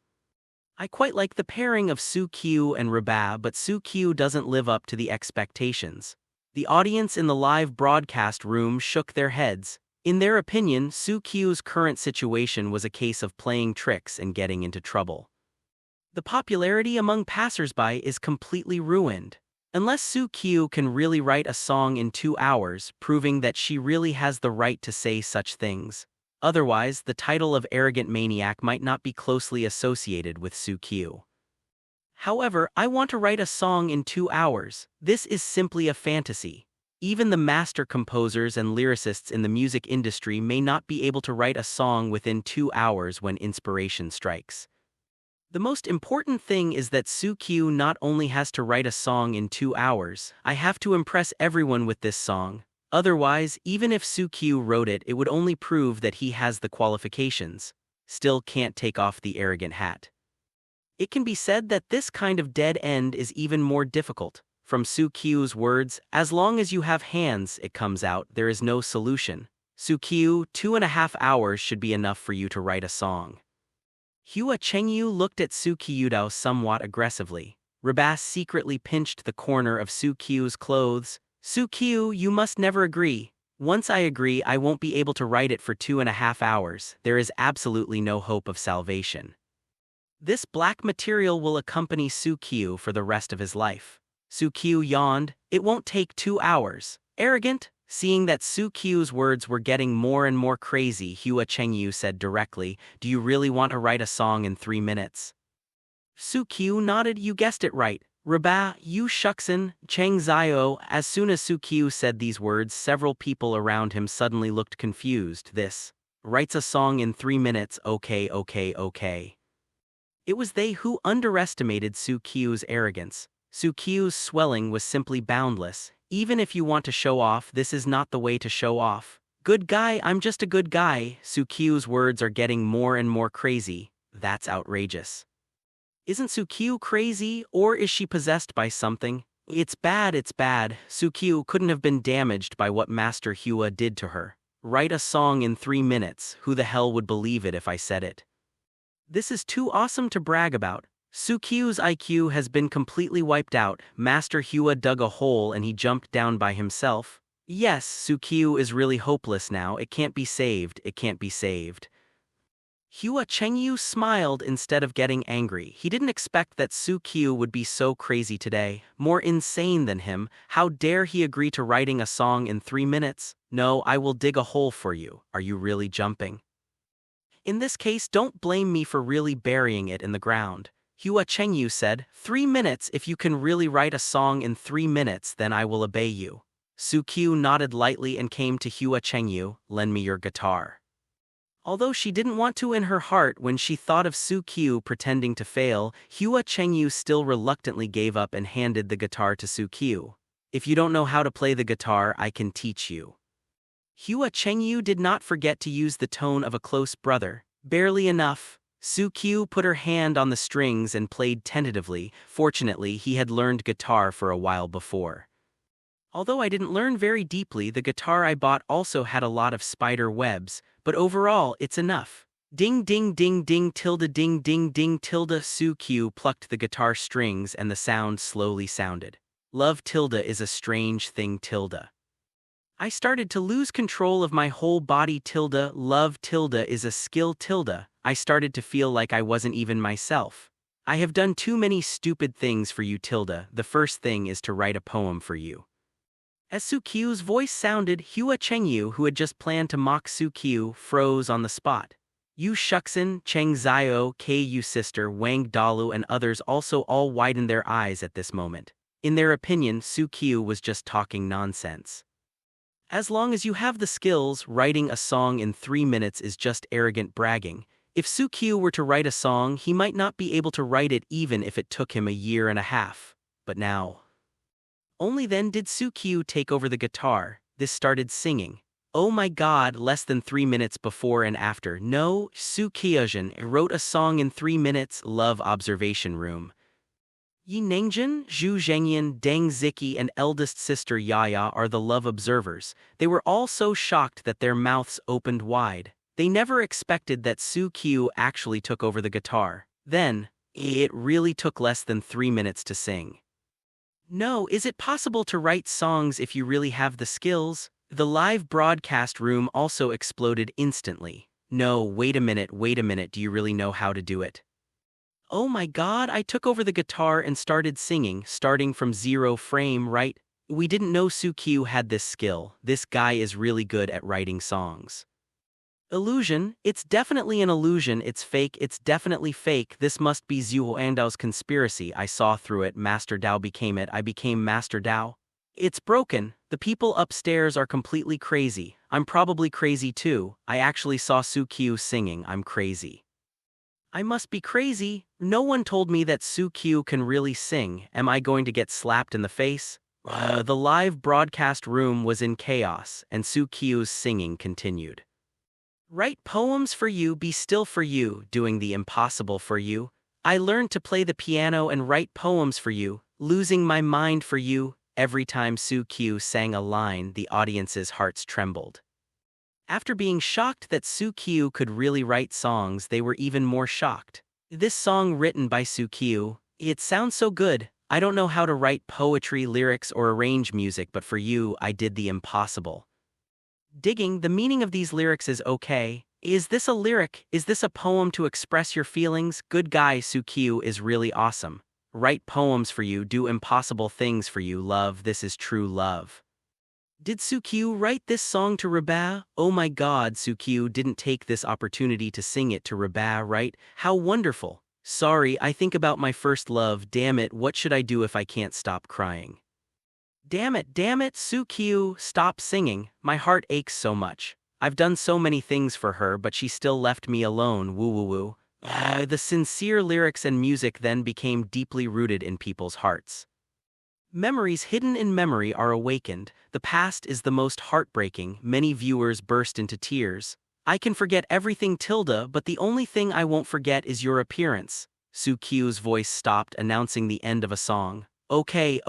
B: I quite like the pairing of Sukyu and Reba, but Sukyu doesn't live up to the expectations. The audience in the live broadcast room shook their heads. In their opinion, Sukyu's current situation was a case of playing tricks and getting into trouble. The popularity among passersby is completely ruined. Unless Sukyu can really write a song in 2 hours, proving that she really has the right to say such things. Otherwise, the title of arrogant maniac might not be closely associated with Sukyu. However, I want to write a song in 2 hours. This is simply a fantasy. Even the master composers and lyricists in the music industry may not be able to write a song within 2 hours when inspiration strikes. The most important thing is that Sukyu not only has to write a song in 2 hours, I have to impress everyone with this song. Otherwise, even if Sukyu wrote it, it would only prove that he has the qualifications. Still can't take off the arrogant hat. It can be said that this kind of dead end is even more difficult. From Sukyu's words, as long as you have hands, it comes out, there is no solution. Sukyu, 2.5 hours should be enough for you to write a song. Hua Chengyu looked at Sukyudao somewhat aggressively. Reba secretly pinched the corner of Sukyu's clothes. Sukyu, you must never agree. Once I agree, I won't be able to write it for 2.5 hours. There is absolutely no hope of salvation. This black material will accompany Sukyu for the rest of his life. Sukyu yawned. It won't take 2 hours. Arrogant? Seeing that Sukyu's words were getting more and more crazy, Hua Chengyu said directly, do you really want to write a song in 3 minutes? Sukyu nodded. You guessed it right. Reba, you shucksin, Cheng Zio. As soon as Sukyu said these words, several people around him suddenly looked confused. This writes a song in 3 minutes, okay. It was they who underestimated Sukyu's arrogance. Sukyu's swelling was simply boundless. Even if you want to show off, this is not the way to show off. Good guy, I'm just a good guy. Sukyu's words are getting more and more crazy. That's outrageous. Isn't Sukyu crazy, or is she possessed by something? It's bad. Sukyu couldn't have been damaged by what Master Hua did to her. Write a song in 3 minutes, who the hell would believe it if I said it? This is too awesome to brag about. Sukyu's IQ has been completely wiped out. Master Hua dug a hole and he jumped down by himself. Yes, Sukyu is really hopeless now. It can't be saved. Hua Chengyu smiled instead of getting angry. He didn't expect that Sukyu would be so crazy today, more insane than him. How dare he agree to writing a song in 3 minutes? No, I will dig a hole for you. Are you really jumping? In this case, don't blame me for really burying it in the ground. Hua Chengyu said, 3 minutes. If you can really write a song in 3 minutes, then I will obey you. Sukyu nodded lightly and came to Hua Chengyu. Lend me your guitar. Although she didn't want to in her heart when she thought of Sukyu pretending to fail, Hua Chengyu still reluctantly gave up and handed the guitar to Sukyu. If you don't know how to play the guitar, I can teach you. Hua Chengyu did not forget to use the tone of a close brother. Barely enough. Su-kyu put her hand on the strings and played tentatively. Fortunately, he had learned guitar for a while before. Although I didn't learn very deeply, the guitar I bought also had a lot of spider webs, but overall, it's enough. Ding ding ding ding tilde ding ding ding tilde. Su-kyu plucked the guitar strings and the sound slowly sounded. Love tilde is a strange thing tilde. I started to lose control of my whole body tilde. Love tilde is a skill tilde. I started to feel like I wasn't even myself. I have done too many stupid things for you tilde. The first thing is to write a poem for you. As Su-kyu's voice sounded, Hua Chengyu, who had just planned to mock Su-kyu, froze on the spot. Yu Shuxin, Cheng Zio, Ku sister, Wang Dalu and others also all widened their eyes at this moment. In their opinion, Su-kyu was just talking nonsense. As long as you have the skills, writing a song in 3 minutes is just arrogant bragging. If Su-kyu were to write a song, he might not be able to write it even if it took him a year and a half. But now... Only then did Su-kyu take over the guitar. This started singing. Oh my god, less than 3 minutes before and after. No, Su-kyujin wrote a song in 3 minutes. Love observation room. Yi Nangjin, Zhu Zhengyan, Deng Ziki and eldest sister Yaya are the love observers. They were all so shocked that their mouths opened wide. They never expected that Su-kyu actually took over the guitar. Then, it really took less than 3 minutes to sing. No, is it possible to write songs if you really have the skills? The live broadcast room also exploded instantly. No, wait a minute, do you really know how to do it? Oh my god, I took over the guitar and started singing, starting from 0 frame, right? We didn't know Su-kyu had this skill. This guy is really good at writing songs. Illusion? It's definitely an illusion. It's fake. It's definitely fake. This must be Zhu Andao's conspiracy. I saw through it. Master Dao became it. I became Master Dao. It's broken. The people upstairs are completely crazy. I'm probably crazy too. I actually saw Su-kyu singing. I'm crazy. I must be crazy. No one told me that Su-kyu can really sing. Am I going to get slapped in the face? The live broadcast room was in chaos, and Su-kyu's singing continued. Write poems for you, be still for you, doing the impossible for you. I learned to play the piano and write poems for you, losing my mind for you. Every time Su-kyu sang a line, the audience's hearts trembled. After being shocked that Su-kyu could really write songs, they were even more shocked. This song written by Su-kyu, it sounds so good. I don't know how to write poetry, lyrics, or arrange music, but for you, I did the impossible. Digging, the meaning of these lyrics is okay. Is this a lyric? Is this a poem to express your feelings? Good guy, Su-kyu is really awesome. Write poems for you, do impossible things for you, love, this is true love. Did Su-kyu write this song to Reba? Oh my god, Su-kyu didn't take this opportunity to sing it to Reba, right? How wonderful. Sorry, I think about my first love, damn it, what should I do if I can't stop crying? Damn it, Su-kyu, stop singing, my heart aches so much. I've done so many things for her, but she still left me alone, woo woo woo. The sincere lyrics and music then became deeply rooted in people's hearts. Memories hidden in memory are awakened. The past is the most heartbreaking. Many viewers burst into tears. I can forget everything tilde, but the only thing I won't forget is your appearance. Su-kyu's voice stopped, announcing the end of a song. Okay.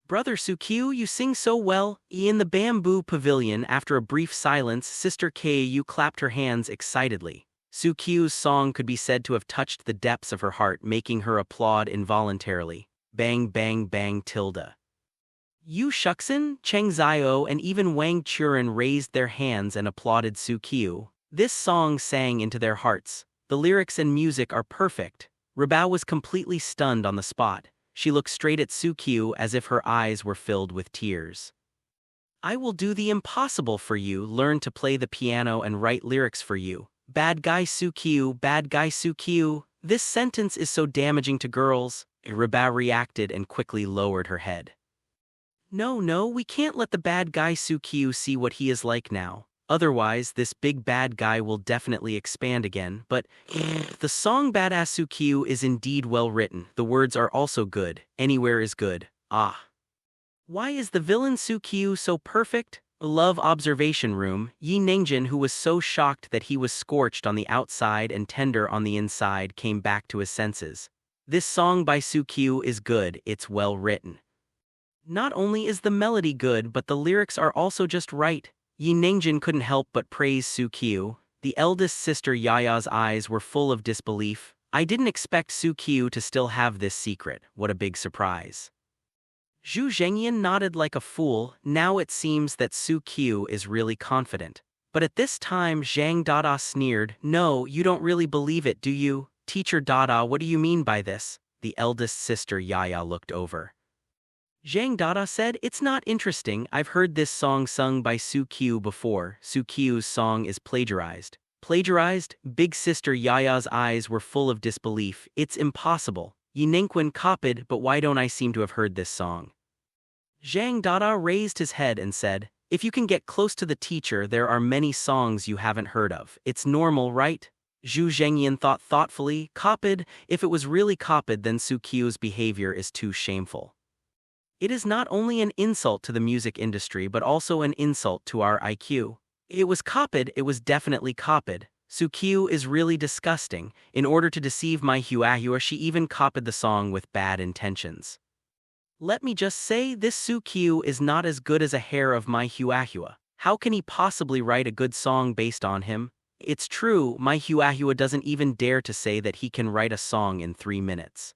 B: Brother Su-kyu, you sing so well. In the bamboo pavilion, after a brief silence, Sister Ku clapped her hands excitedly. Su-kyu's song could be said to have touched the depths of her heart, making her applaud involuntarily. Bang bang bang tilde. Yu Shuxin, Cheng Zio and even Wang Churen raised their hands and applauded Su-kyu. This song sang into their hearts. The lyrics and music are perfect. Reba was completely stunned on the spot. She looked straight at Su-kyu as if her eyes were filled with tears. I will do the impossible for you, learn to play the piano and write lyrics for you. Bad guy Su-kyu, bad guy Su-kyu. This sentence is so damaging to girls. Reba reacted and quickly lowered her head. No, we can't let the bad guy Su-kyu see what he is like now. Otherwise, this big bad guy will definitely expand again, but the song Badass Su-kyu is indeed well written. The words are also good. Anywhere is good. Ah. Why is the villain Sukyu so perfect? Love observation room. Yi Ningjin, who was so shocked that he was scorched on the outside and tender on the inside, came back to his senses. This song by Sukyu is good, it's well written. Not only is the melody good but the lyrics are also just right. Yi Ningjin couldn't help but praise Sukyu. The eldest sister Yaya's eyes were full of disbelief. I didn't expect Sukyu to still have this secret, what a big surprise. Zhu Zhengyan nodded like a fool. Now it seems that Sukyu is really confident. But at this time Zhang Dada sneered, "No, you don't really believe it, do you? Teacher Dada, what do you mean by this?" The eldest sister Yaya looked over. Zhang Dada said, "It's not interesting, I've heard this song sung by Sukyu before. Sukyu's song is plagiarized." Plagiarized? Big sister Yaya's eyes were full of disbelief. "It's impossible. Yi Ningjin copied, but why don't I seem to have heard this song?" Zhang Dada raised his head and said, "If you can get close to the teacher, there are many songs you haven't heard of. It's normal, right?" Zhu Zhengyan thought thoughtfully. Copied? If it was really copied, then Sukyu's behavior is too shameful. It is not only an insult to the music industry but also an insult to our IQ. It was copied, it was definitely copied. Sukyu is really disgusting. In order to deceive my Huahua, she even copied the song with bad intentions. Let me just say, this Sukyu is not as good as a hair of my Huahua. How can he possibly write a good song based on him? It's true, my Huahua doesn't even dare to say that he can write a song in 3 minutes.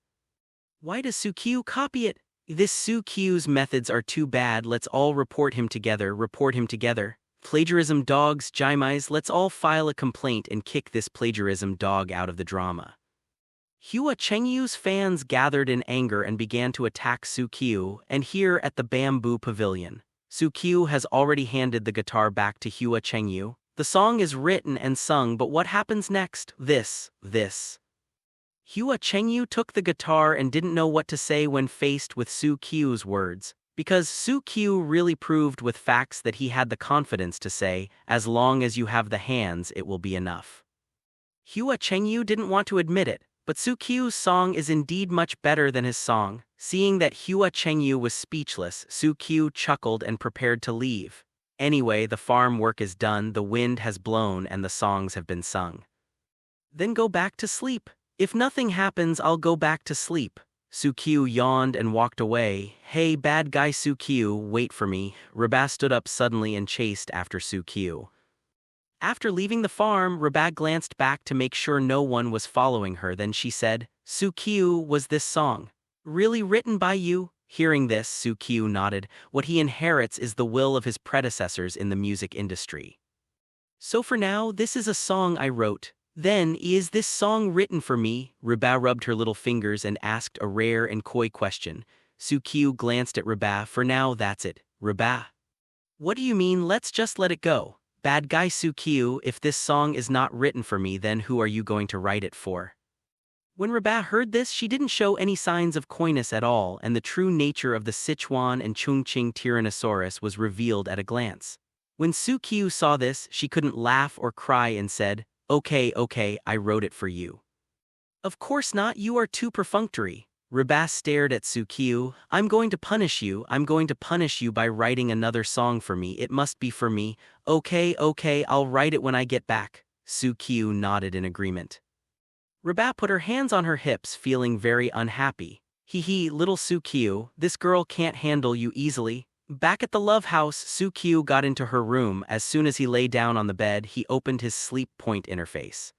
B: Why does Sukyu copy it? This Sukyu's methods are too bad. Let's all report him together. Plagiarism dogs, Jaimais, let's all file a complaint and kick this plagiarism dog out of the drama. Hua Chengyu's fans gathered in anger and began to attack Sukyu, and here at the Bamboo Pavilion, Sukyu has already handed the guitar back to Hua Chengyu. The song is written and sung, but what happens next? This. Hua Chengyu took the guitar and didn't know what to say when faced with Sukyu's words, because Sukyu really proved with facts that he had the confidence to say, "As long as you have the hands, it will be enough." Hua Chengyu didn't want to admit it, but Sukyu's song is indeed much better than his song. Seeing that Hua Chengyu was speechless, Sukyu chuckled and prepared to leave. Anyway, the farm work is done, the wind has blown and the songs have been sung. Then go back to sleep. If nothing happens, I'll go back to sleep. Sukyu yawned and walked away. Hey, bad guy Sukyu, wait for me. Reba stood up suddenly and chased after Sukyu. After leaving the farm, Reba glanced back to make sure no one was following her. Then she said, "Sukyu, was this song really written by you?" Hearing this, Sukyu nodded. What he inherits is the will of his predecessors in the music industry. "So for now, this is a song I wrote. Then, is this song written for me?" Reba rubbed her little fingers and asked a rare and coy question. Sukyu glanced at Reba. "For now, that's it, Reba." "What do you mean, let's just let it go?" "Bad guy Sukyu, if this song is not written for me, then who are you going to write it for?" When Reba heard this, she didn't show any signs of coyness at all, and the true nature of the Sichuan and Chongqing Tyrannosaurus was revealed at a glance. When Sukyu saw this, she couldn't laugh or cry and said, Okay, I wrote it for you." "Of course not, you are too perfunctory." Reba stared at Sukyu. I'm going to punish you by writing another song for me. It must be for me." Okay, I'll write it when I get back." Sukyu nodded in agreement. Reba put her hands on her hips, feeling very unhappy. Hee, little Sukyu, this girl can't handle you easily." Back at the love house, Sukyu got into her room. As soon as he lay down on the bed, he opened his sleep point interface.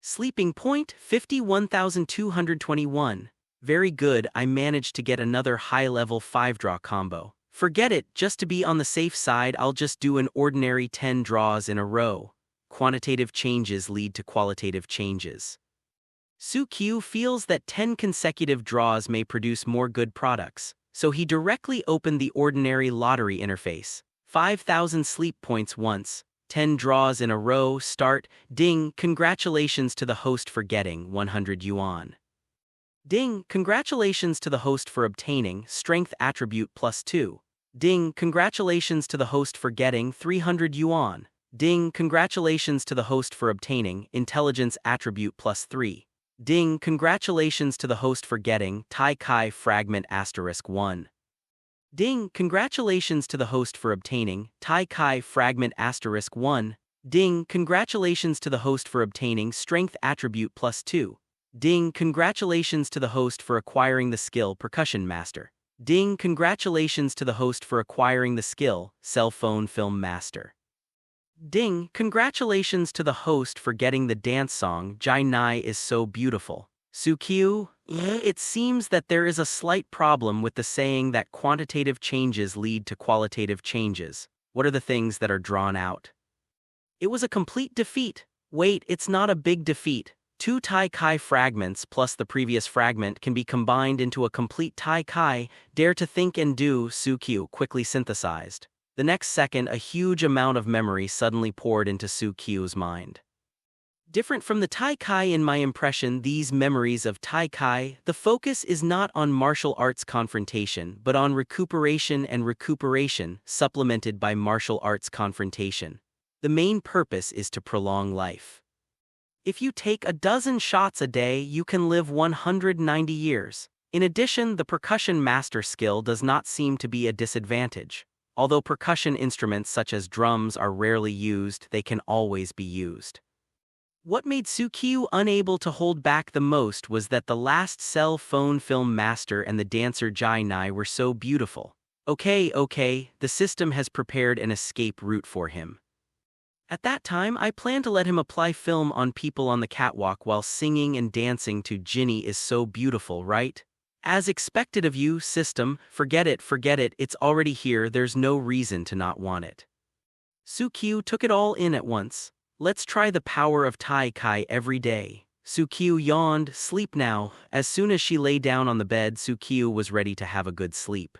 B: Sleeping point 51,221. Very good, I managed to get another high-level 5-draw combo. Forget it, just to be on the safe side, I'll just do an ordinary 10 draws in a row. Quantitative changes lead to qualitative changes. Sukyu feels that 10 consecutive draws may produce more good products, so he directly opened the ordinary lottery interface. 5,000 sleep points once, 10 draws in a row, start. Ding, congratulations to the host for getting 100 yuan. Ding, congratulations to the host for obtaining strength attribute +2. Ding, congratulations to the host for getting 300 yuan. Ding, congratulations to the host for obtaining intelligence attribute +3. Ding, congratulations to the host for getting Tai Kai fragment *1. Ding, congratulations to the host for obtaining Tai Kai Fragment Asterisk 1. Ding, congratulations to the host for obtaining Strength Attribute plus 2. Ding, congratulations to the host for acquiring the skill Percussion Master. Ding, congratulations to the host for acquiring the skill Cell Phone Film Master. Ding, congratulations to the host for getting the dance song Jai Nai is So Beautiful. Sukyu, it seems that there is a slight problem with the saying that quantitative changes lead to qualitative changes. What are the things that are drawn out? It was a complete defeat. Wait, it's not a big defeat. 2 Tai Kai fragments plus the previous fragment can be combined into a complete Tai Kai. Dare to think and do, Sukyu quickly synthesized. The next second, a huge amount of memory suddenly poured into Sukyu's mind. Different from the Tai Kai in my impression, these memories of Tai Kai, the focus is not on martial arts confrontation, but on recuperation and recuperation, supplemented by martial arts confrontation. The main purpose is to prolong life. If you take a dozen shots a day, you can live 190 years. In addition, the percussion master skill does not seem to be a disadvantage. Although percussion instruments such as drums are rarely used, they can always be used. What made Sukyu unable to hold back the most was that the last cell phone film master and the dancer Jai Nai were so beautiful. Okay, the system has prepared an escape route for him. At that time, I plan to let him apply film on people on the catwalk while singing and dancing to Ginny is So Beautiful, right? As expected of you, system, forget it, it's already here, there's no reason to not want it. Sukyu took it all in at once. Let's try the power of Tai Kai every day. Sukyu yawned, sleep now. As soon as she lay down on the bed, Sukyu was ready to have a good sleep.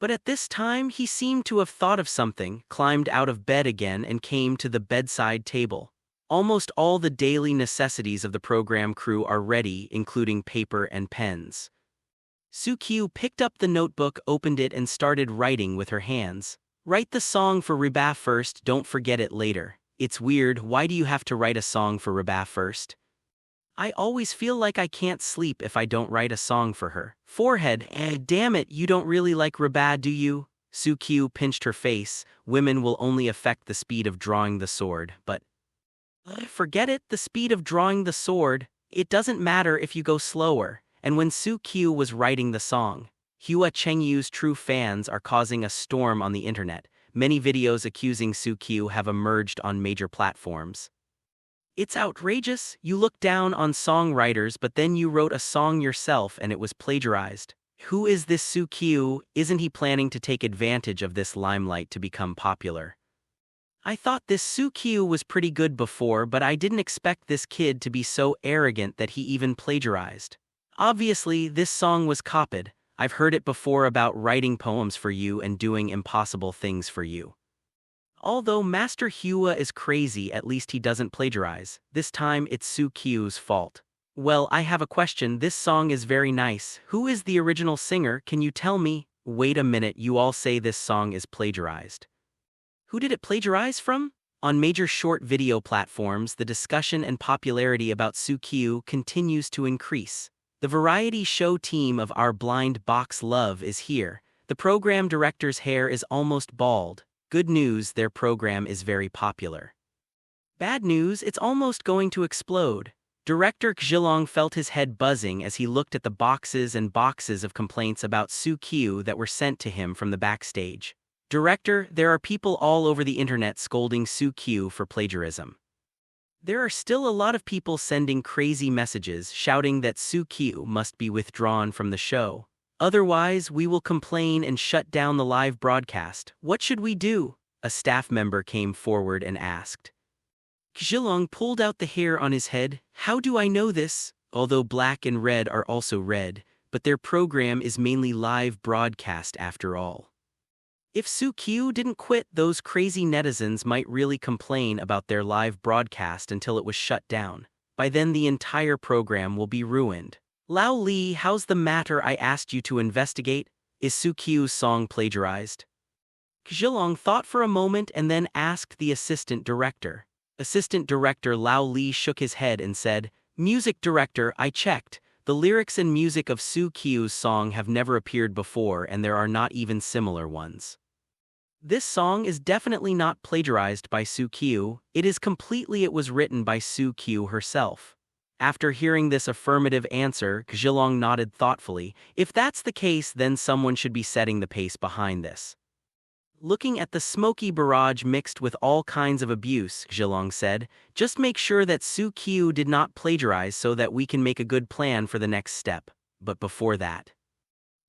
B: But at this time, he seemed to have thought of something, climbed out of bed again and came to the bedside table. Almost all the daily necessities of the program crew are ready, including paper and pens. Sukyu picked up the notebook, opened it and started writing with her hands. Write the song for Reba first, don't forget it later. It's weird, why do you have to write a song for Reba first? I always feel like I can't sleep if I don't write a song for her. Forehead, damn it, you don't really like Reba, do you? Sukyu pinched her face. Women will only affect the speed of drawing the sword, but... Forget it, the speed of drawing the sword. It doesn't matter if you go slower. And when Sukyu was writing the song, Hua Chengyu's true fans are causing a storm on the internet. Many videos accusing Sukyu have emerged on major platforms. It's outrageous, you look down on songwriters but then you wrote a song yourself and it was plagiarized. Who is this Sukyu? Isn't he planning to take advantage of this limelight to become popular? I thought this Sukyu was pretty good before, but I didn't expect this kid to be so arrogant that he even plagiarized. Obviously, this song was copied. I've heard it before about writing poems for you and doing impossible things for you. Although Master Hua is crazy, at least he doesn't plagiarize. This time it's Sukyu's fault. Well, I have a question. This song is very nice. Who is the original singer? Can you tell me? Wait a minute, you all say this song is plagiarized. Who did it plagiarize from? On major short video platforms, the discussion and popularity about Sukyu continues to increase. The variety show team of Our Blind Box Love is here. The program director's hair is almost bald. Good news, their program is very popular. Bad news, it's almost going to explode. Director Xilong felt his head buzzing as he looked at the boxes and boxes of complaints about Sukyu that were sent to him from the backstage. Director, there are people all over the internet scolding Sukyu for plagiarism. There are still a lot of people sending crazy messages shouting that Sukyu must be withdrawn from the show. Otherwise, we will complain and shut down the live broadcast. What should we do? A staff member came forward and asked. Xilong pulled out the hair on his head. How do I know this? Although black and red are also red, but their program is mainly live broadcast after all. If Sukyu didn't quit, those crazy netizens might really complain about their live broadcast until it was shut down. By then the entire program will be ruined. Lao Li, how's the matter I asked you to investigate? Is Sukyu's song plagiarized? Xilong thought for a moment and then asked the assistant director. Assistant director Lao Li shook his head and said, Music director, I checked. The The lyrics and music of Soo Kyu's song have never appeared before, and there are not even similar ones. This song is definitely not plagiarized by Soo Kyu, it was written by Soo Kyu herself. After hearing this affirmative answer, Xilong nodded thoughtfully. If that's the case, then someone should be setting the pace behind this. Looking at the smoky barrage mixed with all kinds of abuse, Xilong said, just make sure that Soo Kyu did not plagiarize so that we can make a good plan for the next step. But before that,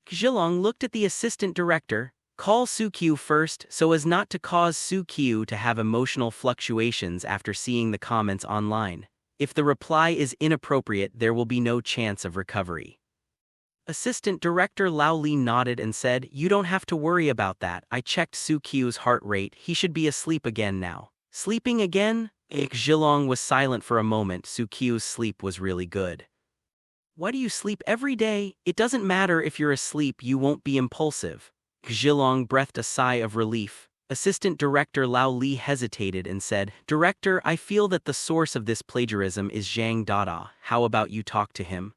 B: Xilong looked at the assistant director. Call Soo Kyu first so as not to cause Soo Kyu to have emotional fluctuations after seeing the comments online. If the reply is inappropriate, there will be no chance of recovery. Assistant Director Lao Li nodded and said, you don't have to worry about that. I checked Soo Kyu's heart rate. He should be asleep again now. Sleeping again? Xilong was silent for a moment. Soo Kyu's sleep was really good. Why do you sleep every day? It doesn't matter if you're asleep, you won't be impulsive. Xilong breathed a sigh of relief. Assistant Director Lao Li hesitated and said, Director, I feel that the source of this plagiarism is Zhang Dada. How about you talk to him?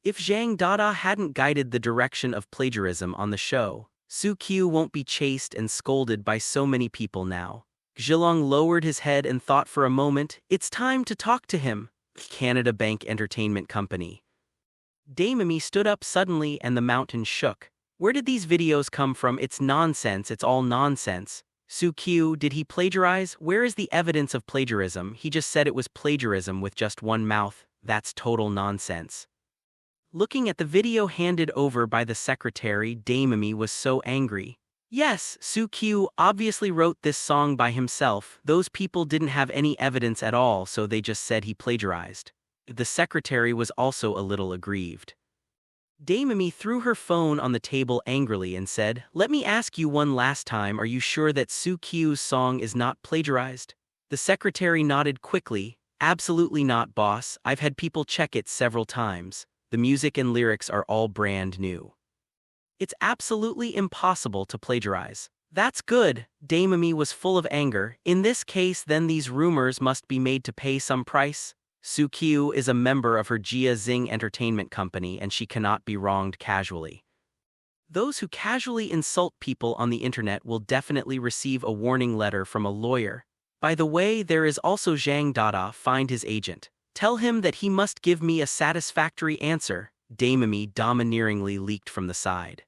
B: If Zhang Dada hadn't guided the direction of plagiarism on the show, Soo Kyu won't be chased and scolded by so many people now. Xilong lowered his head and thought for a moment. It's time to talk to him. Canada Bank Entertainment Company. Damimi stood up suddenly and the mountain shook. Where did these videos come from? It's nonsense, it's all nonsense. Soo Kyu, did he plagiarize? Where is the evidence of plagiarism? He just said it was plagiarism with just one mouth. That's total nonsense. Looking at the video handed over by the secretary, Damimi was so angry. Yes, Soo Kyu obviously wrote this song by himself. Those people didn't have any evidence at all, so they just said he plagiarized. The secretary was also a little aggrieved. Damimi threw her phone on the table angrily and said, let me ask you one last time, are you sure that Soo Kyu's song is not plagiarized? The secretary nodded quickly. Absolutely not, boss. I've had people check it several times. The music and lyrics are all brand new. It's absolutely impossible to plagiarize. That's good. Damimi was full of anger. In this case, then these rumors must be made to pay some price. Soo Kyu is a member of her Jia Xing Entertainment Company and she cannot be wronged casually. Those who casually insult people on the internet will definitely receive a warning letter from a lawyer. By the way, there is also Zhang Dada. Find his agent. Tell him that he must give me a satisfactory answer. Damimi domineeringly leaked from the side.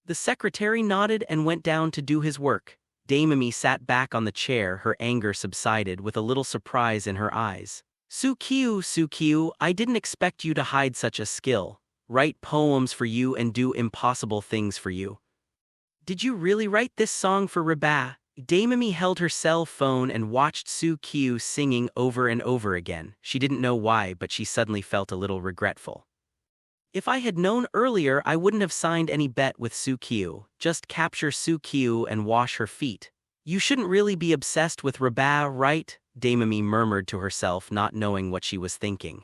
B: The secretary nodded and went down to do his work. Damimi sat back on the chair, her anger subsided with a little surprise in her eyes. Soo Kyu, I didn't expect you to hide such a skill. Write poems for you and do impossible things for you. Did you really write this song for Reba? Damimi held her cell phone and watched Soo Kyu singing over and over again. She didn't know why, but she suddenly felt a little regretful. If I had known earlier, I wouldn't have signed any bet with Soo Kyu. Just capture Soo Kyu and wash her feet. You shouldn't really be obsessed with Reba, right? Damimi murmured to herself, not knowing what she was thinking.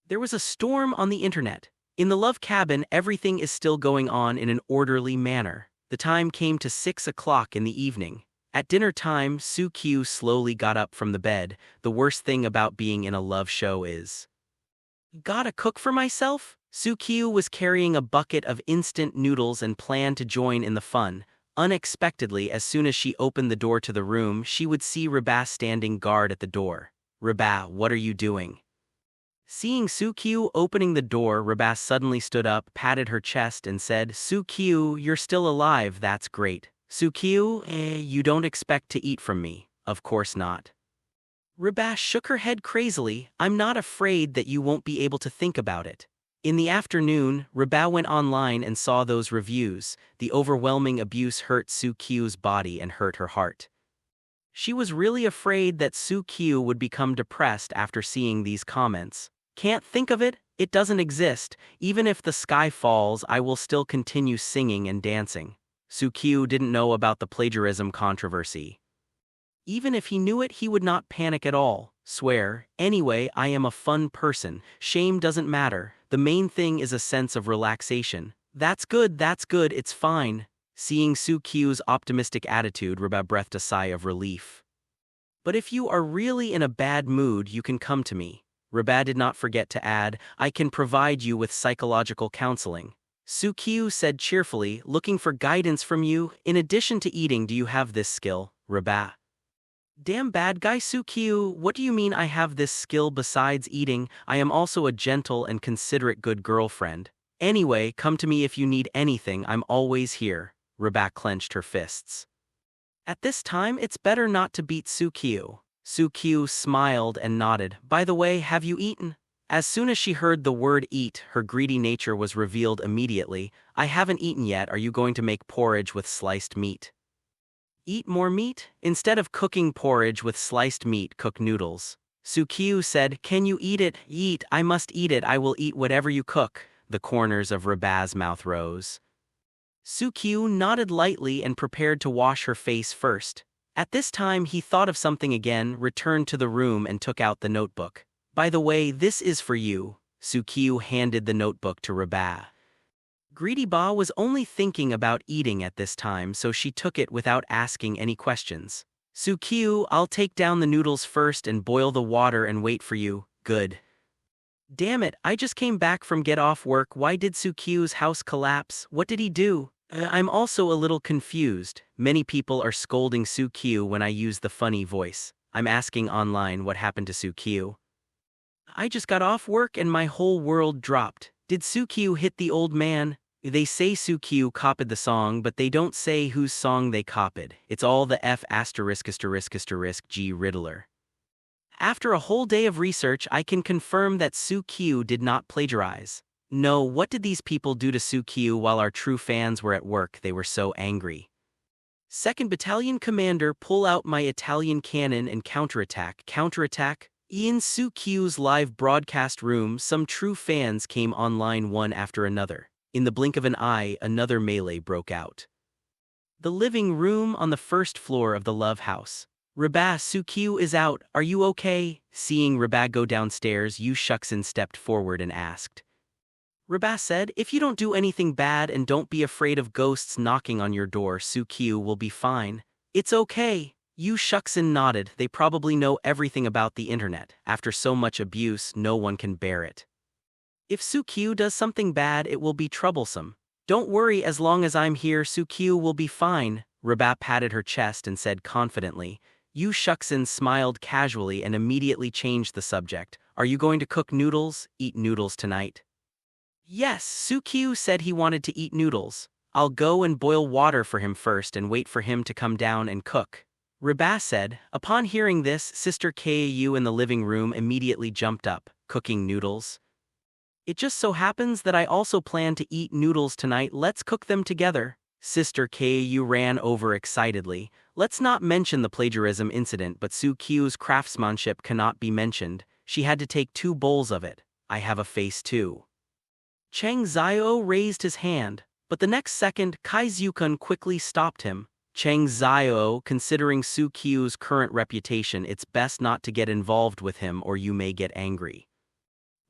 B: There was a storm on the internet. In the love cabin, everything is still going on in an orderly manner. The time came to 6 o'clock in the evening. At dinner time, Soo Kyu slowly got up from the bed. The worst thing about being in a love show is, gotta cook for myself? Soo Kyu was carrying a bucket of instant noodles and planned to join in the fun. Unexpectedly, as soon as she opened the door to the room, she would see Reba standing guard at the door. Reba, what are you doing? Seeing Soo Kyu opening the door, Reba suddenly stood up, patted her chest and said, Soo Kyu, you're still alive, that's great. Soo Kyu, you don't expect to eat from me. Of course not. Reba shook her head crazily. I'm not afraid that you won't be able to think about it. In the afternoon, Reba went online and saw those reviews. The overwhelming abuse hurt Soo Kyu's body and hurt her heart. She was really afraid that Soo Kyu would become depressed after seeing these comments. Can't think of it? It doesn't exist. Even if the sky falls, I will still continue singing and dancing. Soo Kyu didn't know about the plagiarism controversy. Even if he knew it, he would not panic at all. Swear, anyway, I am a fun person. Shame doesn't matter. The main thing is a sense of relaxation. That's good, it's fine. Seeing Soo Kyu's optimistic attitude, Reba breathed a sigh of relief. But if you are really in a bad mood, you can come to me. Reba did not forget to add, I can provide you with psychological counseling. Sukyu said cheerfully, looking for guidance from you. In addition to eating, do you have this skill, Reba? Damn bad guy Sukyu, what do you mean I have this skill besides eating? I am also a gentle and considerate good girlfriend. Anyway, come to me if you need anything, I'm always here. Reba clenched her fists. At this time, it's better not to beat Sukyu. Sukyu smiled and nodded. By the way, have you eaten? As soon as she heard the word eat, her greedy nature was revealed immediately. I haven't eaten yet, are you going to make porridge with sliced meat? Eat more meat? Instead of cooking porridge with sliced meat, cook noodles. Sukyu said, can you eat it? Eat, I must eat it, I will eat whatever you cook. The corners of Reba's mouth rose. Sukyu nodded lightly and prepared to wash her face first. At this time he thought of something again, returned to the room and took out the notebook. By the way, this is for you. Sukyu handed the notebook to Reba. Greedy Ba was only thinking about eating at this time, so she took it without asking any questions. Sukyu, I'll take down the noodles first and boil the water and wait for you. Good. Damn it, I just came back from get off work. Why did Sukyu's house collapse? What did he do? I'm also a little confused. Many people are scolding Sukyu when I use the funny voice. I'm asking online what happened to Sukyu. I just got off work and my whole world dropped. Did Sukyu hit the old man? They say Sukyu copied the song, but they don't say whose song they copied. It's all the F*** G Riddler. After a whole day of research, I can confirm that Sukyu did not plagiarize. No, what did these people do to Sukyu while our true fans were at work? They were so angry. 2nd Battalion Commander, pull out my Italian cannon and counterattack. Counterattack? In Sukyu's live broadcast room, some true fans came online one after another. In the blink of an eye, another melee broke out. The living room on the 1st floor of the Love House. Reba, Sukyu is out, are you okay? Seeing Reba go downstairs, Yu Shuxin stepped forward and asked. Reba said, if you don't do anything bad and don't be afraid of ghosts knocking on your door, Sukyu will be fine. It's okay. Yu Shuxin nodded. They probably know everything about the internet. After so much abuse, no one can bear it. If Sukyu does something bad, it will be troublesome. Don't worry, as long as I'm here, Sukyu will be fine. Reba patted her chest and said confidently. Yu Shuxin smiled casually and immediately changed the subject. Are you going to cook noodles? Eat noodles tonight? Yes, Sukyu said he wanted to eat noodles. I'll go and boil water for him first and wait for him to come down and cook. Reba said. Upon hearing this, Sister Kyu in the living room immediately jumped up. Cooking noodles? It just so happens that I also plan to eat noodles tonight. Let's cook them together. Sister Kyu ran over excitedly. Let's not mention the plagiarism incident, but Sukyu's craftsmanship cannot be mentioned. She had to take 2 bowls of it. I have a face too. Cheng Zio raised his hand, but the next second, Kai Zukun quickly stopped him. Cheng Zio, considering Sukyu's current reputation, it's best not to get involved with him or you may get angry.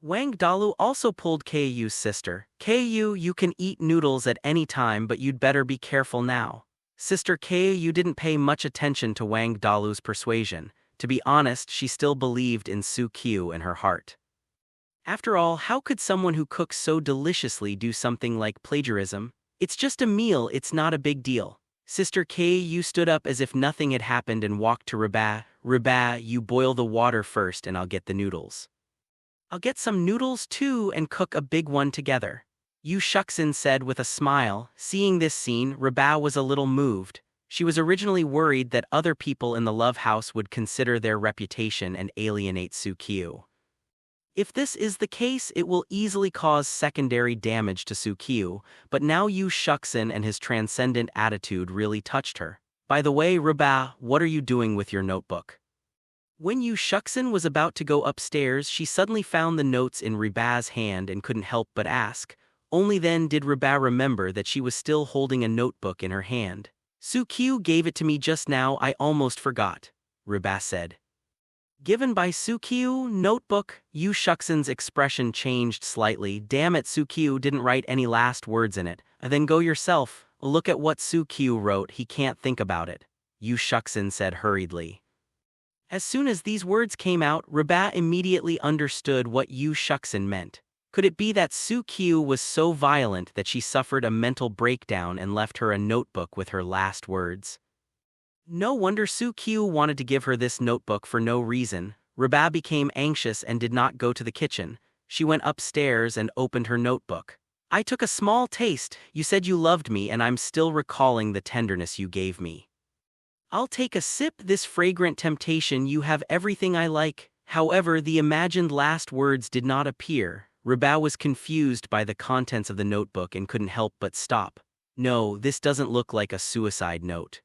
B: Wang Dalu also pulled Kyu's sister. Kyu, you can eat noodles at any time, but you'd better be careful now. Sister Kyu didn't pay much attention to Wang Dalu's persuasion. To be honest, she still believed in Sukyu in her heart. After all, how could someone who cooks so deliciously do something like plagiarism? It's just a meal, it's not a big deal. Sister Kyu stood up as if nothing had happened and walked to Reba. Reba, you boil the water first and I'll get the noodles. I'll get some noodles too and cook a big one together. Yu Shuxin said with a smile. Seeing this scene, Reba was a little moved. She was originally worried that other people in the Love House would consider their reputation and alienate Sukyu. If this is the case, it will easily cause secondary damage to Sukyu, but now Yu Shuxin and his transcendent attitude really touched her. By the way, Reba, what are you doing with your notebook? When Yu Shuxin was about to go upstairs, she suddenly found the notes in Reba's hand and couldn't help but ask. Only then did Reba remember that she was still holding a notebook in her hand. Sukyu gave it to me just now, I almost forgot, Reba said. Given by Sukyu, notebook. Yu Shuxin's expression changed slightly. Damn it, Sukyu didn't write any last words in it. Then go yourself. Look at what Sukyu wrote, he can't think about it, Yu Shuxin said hurriedly. As soon as these words came out, Reba immediately understood what Yu Shuxin meant. Could it be that Su-kyu was so violent that she suffered a mental breakdown and left her a notebook with her last words? No wonder Su-kyu wanted to give her this notebook for no reason. Reba became anxious and did not go to the kitchen. She went upstairs and opened her notebook. I took a small taste. You said you loved me, and I'm still recalling the tenderness you gave me. I'll take a sip. This fragrant temptation. You have everything I like. However, the imagined last words did not appear. Reba was confused by the contents of the notebook and couldn't help but stop. No, this doesn't look like a suicide note.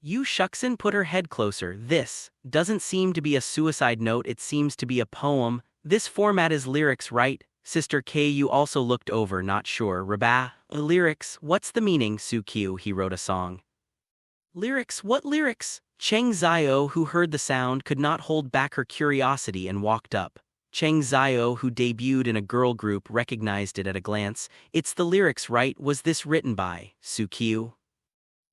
B: Yu Shuxin put her head closer. This doesn't seem to be a suicide note, it seems to be a poem. This format is lyrics, right? Sister Ku also looked over, not sure. Reba, lyrics, what's the meaning? Su-kyu, he wrote a song. Lyrics, what lyrics? Cheng Zio, who heard the sound, could not hold back her curiosity and walked up. Cheng Zio, who debuted in a girl group, recognized it at a glance. It's the lyrics, right? Was this written by Su-kyu?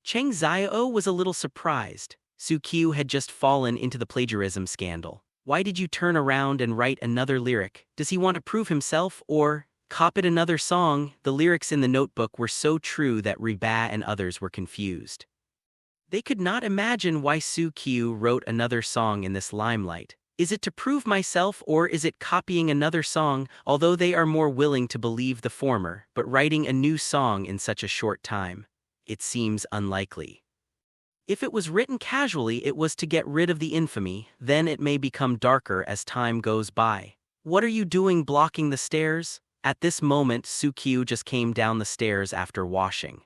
B: Cheng Zio was a little surprised. Su-kyu had just fallen into the plagiarism scandal. Why did you turn around and write another lyric? Does he want to prove himself or copy another song? The lyrics in the notebook were so true that Reba and others were confused. They could not imagine why Su-kyu wrote another song in this limelight. Is it to prove myself or is it copying another song? Although they are more willing to believe the former, but writing a new song in such a short time, it seems unlikely. If it was written casually, it was to get rid of the infamy, then it may become darker as time goes by. What are you doing blocking the stairs? At this moment, Su-kyu just came down the stairs after washing.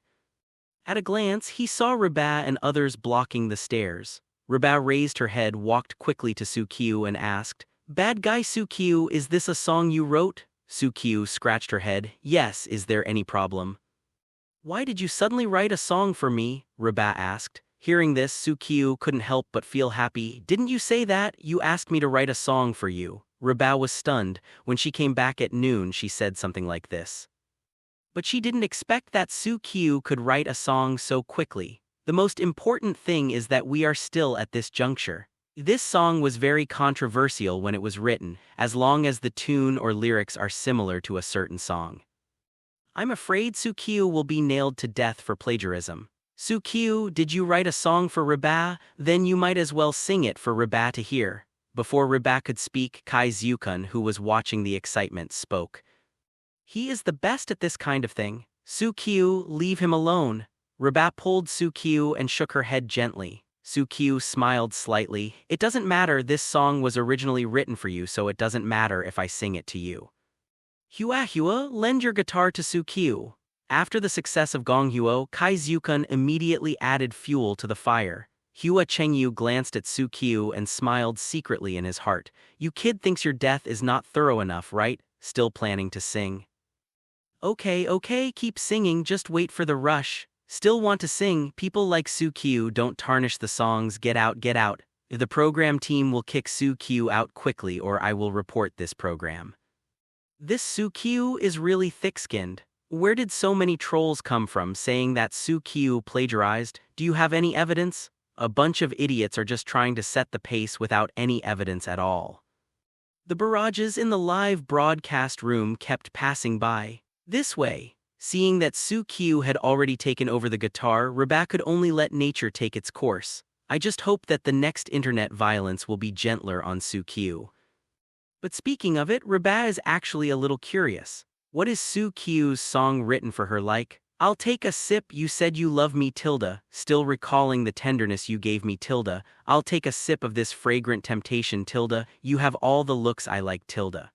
B: At a glance, he saw Reba and others blocking the stairs. Reba raised her head, walked quickly to Su-kyu and asked, "Bad guy Su-kyu, is this a song you wrote?" Su-kyu scratched her head. "Yes, is there any problem?" "Why did you suddenly write a song for me?" Reba asked. Hearing this, Su-kyu couldn't help but feel happy. "Didn't you say that? You asked me to write a song for you." Reba was stunned. When she came back at noon, she said something like this. But she didn't expect that Su-kyu could write a song so quickly. The most important thing is that we are still at this juncture. This song was very controversial when it was written, as long as the tune or lyrics are similar to a certain song. I'm afraid Su-kyu will be nailed to death for plagiarism. Su-kyu, did you write a song for Reba? Then you might as well sing it for Reba to hear. Before Reba could speak, Kai Zyukun, who was watching the excitement, spoke. He is the best at this kind of thing. Su-kyu, leave him alone. Reba pulled Su-kyu and shook her head gently. Su-kyu smiled slightly. It doesn't matter, this song was originally written for you, so it doesn't matter if I sing it to you. Hua, lend your guitar to Su-kyu. After the success of Gonghuo, Kai Zyukun immediately added fuel to the fire. Hua Chengyu glanced at Su-kyu and smiled secretly in his heart. You kid thinks your death is not thorough enough, right? Still planning to sing. Okay, keep singing, just wait for the rush. Still want to sing, people like Su-kyu don't tarnish the songs, get out. The program team will kick Su-kyu out quickly or I will report this program. This Su-kyu is really thick-skinned. Where did so many trolls come from saying that Su-kyu plagiarized? Do you have any evidence? A bunch of idiots are just trying to set the pace without any evidence at all. The barrages in the live broadcast room kept passing by. This way. Seeing that Su-kyu had already taken over the guitar, Reba could only let nature take its course. I just hope that the next internet violence will be gentler on Su-kyu. But speaking of it, Reba is actually a little curious. What is Su-kyu's song written for her like? I'll take a sip, you said you love me tilde, still recalling the tenderness you gave me tilde. I'll take a sip of this fragrant temptation tilde, you have all the looks I like tilde.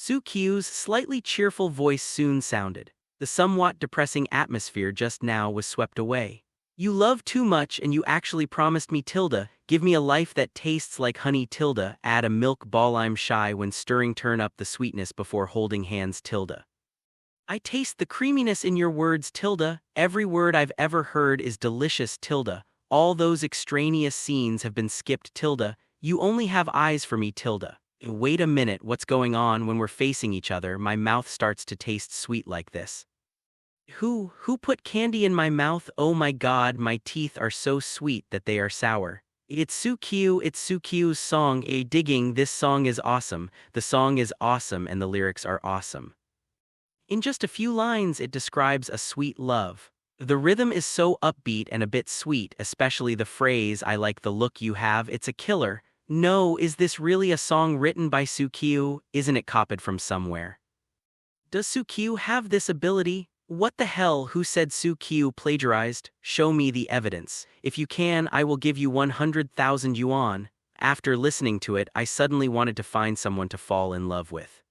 B: Su-kyu's slightly cheerful voice soon sounded. The somewhat depressing atmosphere just now was swept away. You love too much and you actually promised me tilde, give me a life that tastes like honey tilde, add a milk ball, I'm shy when stirring, turn up the sweetness before holding hands tilde. I taste the creaminess in your words tilde, every word I've ever heard is delicious tilde, all those extraneous scenes have been skipped tilde, you only have eyes for me tilde. Wait a minute, what's going on? When we're facing each other, my mouth starts to taste sweet like this. Who put candy in my mouth? Oh my God, my teeth are so sweet that they are sour. It's Sukyu's song, a digging, this song is awesome, the song is awesome and the lyrics are awesome. In just a few lines it describes a sweet love. The rhythm is so upbeat and a bit sweet, especially the phrase, I like the look you have, it's a killer. No, is this really a song written by Sukyu? Isn't it copied from somewhere? Does Sukyu have this ability? What the hell, who said Sukyu plagiarized? Show me the evidence. If you can, I will give you 100,000 yuan. After listening to it, I suddenly wanted to find someone to fall in love with.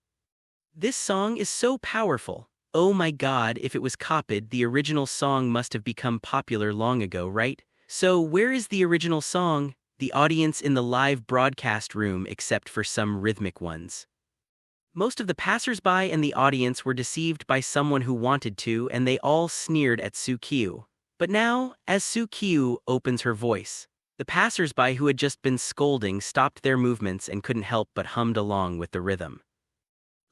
B: This song is so powerful. Oh my god, if it was copied, the original song must have become popular long ago, right? So where is the original song? The audience in the live broadcast room, except for some rhythmic ones. Most of the passersby and the audience were deceived by someone who wanted to, and they all sneered at Sukyu. But now, as Sukyu opens her voice, the passersby who had just been scolding stopped their movements and couldn't help but hummed along with the rhythm.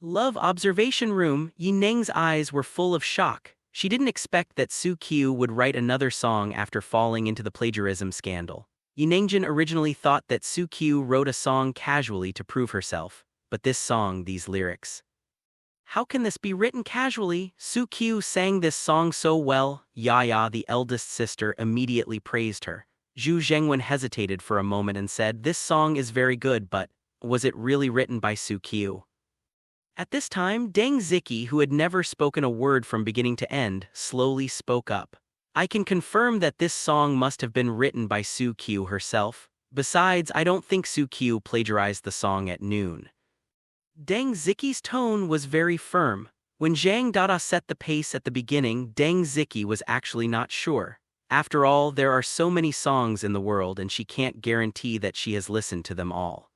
B: Love observation room, Yi Neng's eyes were full of shock. She didn't expect that Sukyu would write another song after falling into the plagiarism scandal. Yi Nengjin originally thought that Sukyu wrote a song casually to prove herself. But this song, these lyrics. How can this be written casually? Sukyu sang this song so well. Yaya, the eldest sister, immediately praised her. Zhu Zhengwen hesitated for a moment and said, this song is very good, but was it really written by Sukyu? At this time, Deng Ziki, who had never spoken a word from beginning to end, slowly spoke up. I can confirm that this song must have been written by Sukyu herself. Besides, I don't think Sukyu plagiarized the song at noon. Deng Ziki's tone was very firm. When Zhang Dada set the pace at the beginning, Deng Ziki was actually not sure. After all, there are so many songs in the world and she can't guarantee that she has listened to them all.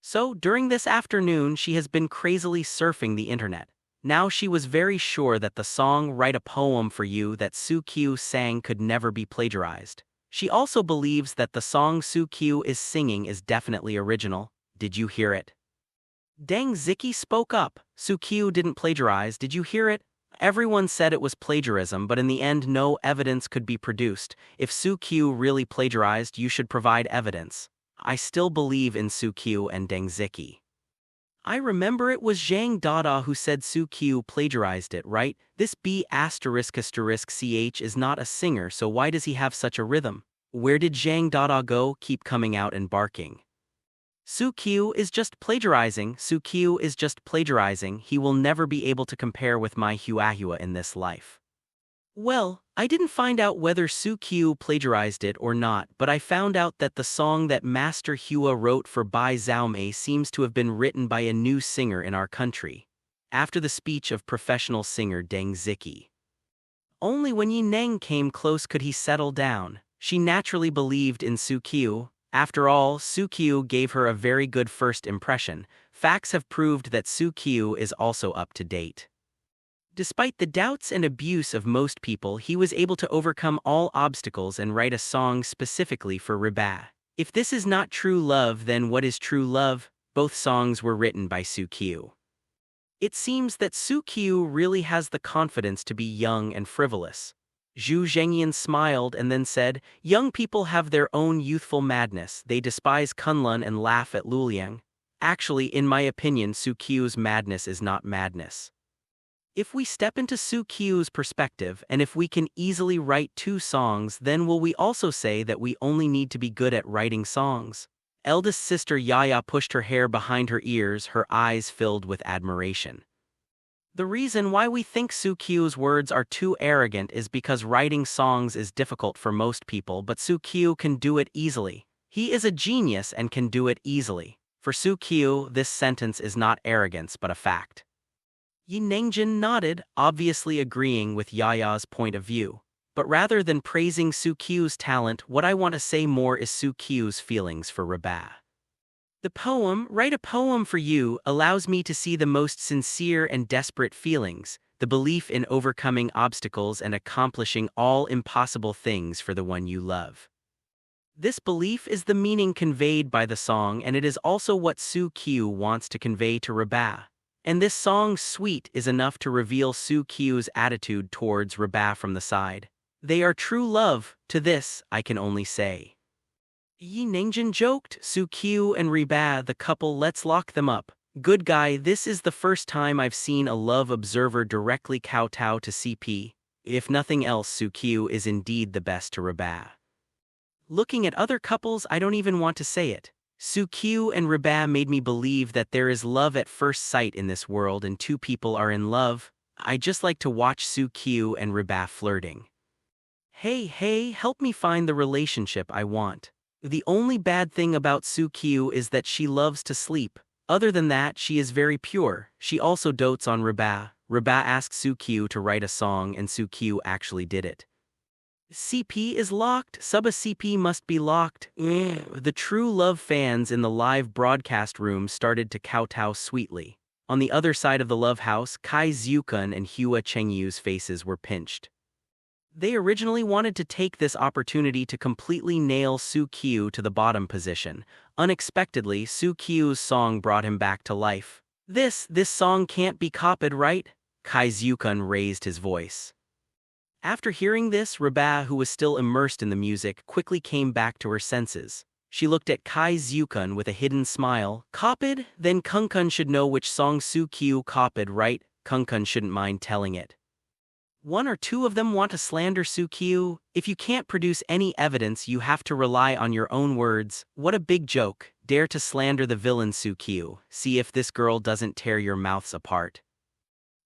B: So, during this afternoon, she has been crazily surfing the internet. Now she was very sure that the song Write a Poem for You that Sukyu sang could never be plagiarized. She also believes that the song Sukyu is singing is definitely original. Did you hear it? Deng Ziki spoke up. Sukyu didn't plagiarize, did you hear it? Everyone said it was plagiarism, but in the end no evidence could be produced. If Sukyu really plagiarized, you should provide evidence. I still believe in Sukyu and Deng Ziki. I remember it was Zhang Dada who said Sukyu plagiarized it, right? This B***ch is not a singer, so why does he have such a rhythm? Where did Zhang Dada go? Keep coming out and barking. Sukyu is just plagiarizing, Sukyu is just plagiarizing, he will never be able to compare with my Huahua in this life. Well, I didn't find out whether Sukyu plagiarized it or not, but I found out that the song that Master Hua wrote for Bai Xiaomei seems to have been written by a new singer in our country. After the speech of professional singer Deng Ziki. Only when Yi Neng came close could he settle down. She naturally believed in Sukyu. After all, Sukyu gave her a very good first impression. Facts have proved that Sukyu is also up to date. Despite the doubts and abuse of most people, he was able to overcome all obstacles and write a song specifically for Reba. If this is not true love, then what is true love? Both songs were written by Sukyu. It seems that Sukyu really has the confidence to be young and frivolous. Zhu Zhengyan smiled and then said, young people have their own youthful madness, they despise Kunlun and laugh at Luliang. Actually, in my opinion, Sukyu's madness is not madness. If we step into Sukyu's perspective, and if we can easily write two songs, then will we also say that we only need to be good at writing songs? Eldest sister Yaya pushed her hair behind her ears, her eyes filled with admiration. The reason why we think Sukyu's words are too arrogant is because writing songs is difficult for most people, but Sukyu can do it easily. He is a genius and can do it easily. For Sukyu, this sentence is not arrogance but a fact. Yi Nengjin nodded, obviously agreeing with Yaya's point of view. But rather than praising Sukyu's talent, what I want to say more is Sukyu's feelings for Reba. The poem, Write a Poem for You, allows me to see the most sincere and desperate feelings, the belief in overcoming obstacles and accomplishing all impossible things for the one you love. This belief is the meaning conveyed by the song, and it is also what Sukyu wants to convey to Reba. And this song, Sweet, is enough to reveal Sukyu's attitude towards Reba from the side. They are true love, to this I can only say. Yi Nangjin joked, Su-kyu and Reba the couple, let's lock them up. Good guy, this is the first time I've seen a love observer directly kowtow to CP. If nothing else, Su-kyu is indeed the best to Reba. Looking at other couples, I don't even want to say it. Su-kyu and Reba made me believe that there is love at first sight in this world and two people are in love. I just like to watch Su-kyu and Reba flirting. Hey, help me find the relationship I want. The only bad thing about Su-kyu is that she loves to sleep. Other than that, she is very pure. She also dotes on Reba. Reba asked Su-kyu to write a song and Su-kyu actually did it. CP is locked, Suba CP must be locked. The true love fans in the live broadcast room started to kowtow sweetly. On the other side of the love house, Kai Zyukun and Hua Chengyu's faces were pinched. They originally wanted to take this opportunity to completely nail Su-kyu to the bottom position. Unexpectedly, Su-kyu's song brought him back to life. This song can't be copied, right? Kai Zyukun raised his voice. After hearing this, Reba, who was still immersed in the music, quickly came back to her senses. She looked at Kai Zyukun with a hidden smile. Copied? Then Kungkun should know which song Su-kyu copied, right? Kungkun shouldn't mind telling it. One or two of them want to slander Su-kyu. If you can't produce any evidence, you have to rely on your own words. What a big joke. Dare to slander the villain Su-kyu. See if this girl doesn't tear your mouths apart.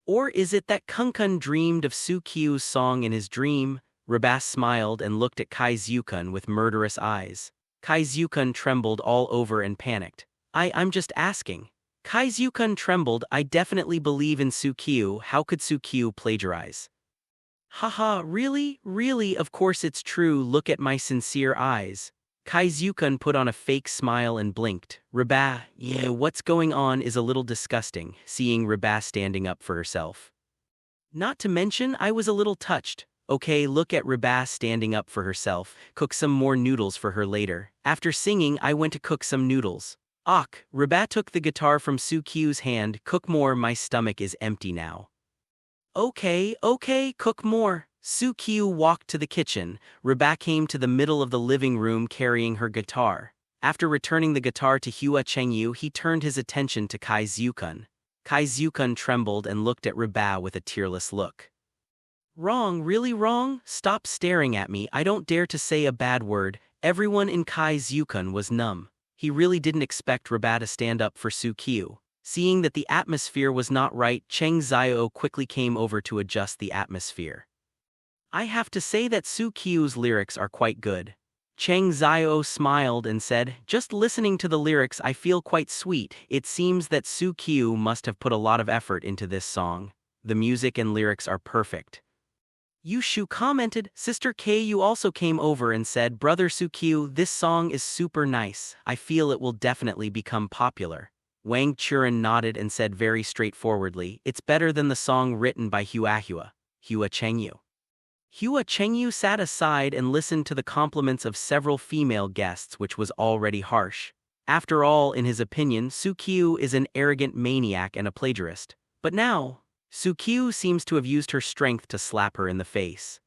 B: Or is it that Kungkun dreamed of Su-kyu's song in his dream? Reba smiled and looked at Kai Zyukun with murderous eyes. Kai Zyukun trembled all over and panicked. I'm just asking. Kai Zyukun trembled. I definitely believe in Su-kyu. How could Su-kyu plagiarize? Haha, really, of course it's true, look at my sincere eyes. Kai Zyukun put on a fake smile and blinked. Reba, yeah, what's going on is a little disgusting, seeing Reba standing up for herself. Not to mention, I was a little touched. Okay, look at Reba standing up for herself, cook some more noodles for her later. After singing, I went to cook some noodles. Reba took the guitar from Su-kyu's hand, cook more, my stomach is empty now. Okay, cook more. Su-kyu walked to the kitchen. Reba came to the middle of the living room carrying her guitar. After returning the guitar to Hua Chengyu, he turned his attention to Kai Zyukun. Kai Zyukun trembled and looked at Reba with a tearless look. Wrong, really wrong? Stop staring at me, I don't dare to say a bad word. Everyone in Kai Zyukun was numb. He really didn't expect Reba to stand up for Su-kyu. Seeing that the atmosphere was not right, Cheng Xiao quickly came over to adjust the atmosphere. I have to say that Su-kyu's lyrics are quite good. Cheng Xiao smiled and said, just listening to the lyrics I feel quite sweet. It seems that Su-kyu must have put a lot of effort into this song. The music and lyrics are perfect. Yu Shu commented, Sister Ku also came over and said, Brother Su-kyu, this song is super nice. I feel it will definitely become popular. Wang Churen nodded and said very straightforwardly, it's better than the song written by Hua Chengyu. Hua Chengyu sat aside and listened to the compliments of several female guests, which was already harsh. After all, in his opinion, Su-kyu is an arrogant maniac and a plagiarist. But now, Su-kyu seems to have used her strength to slap her in the face.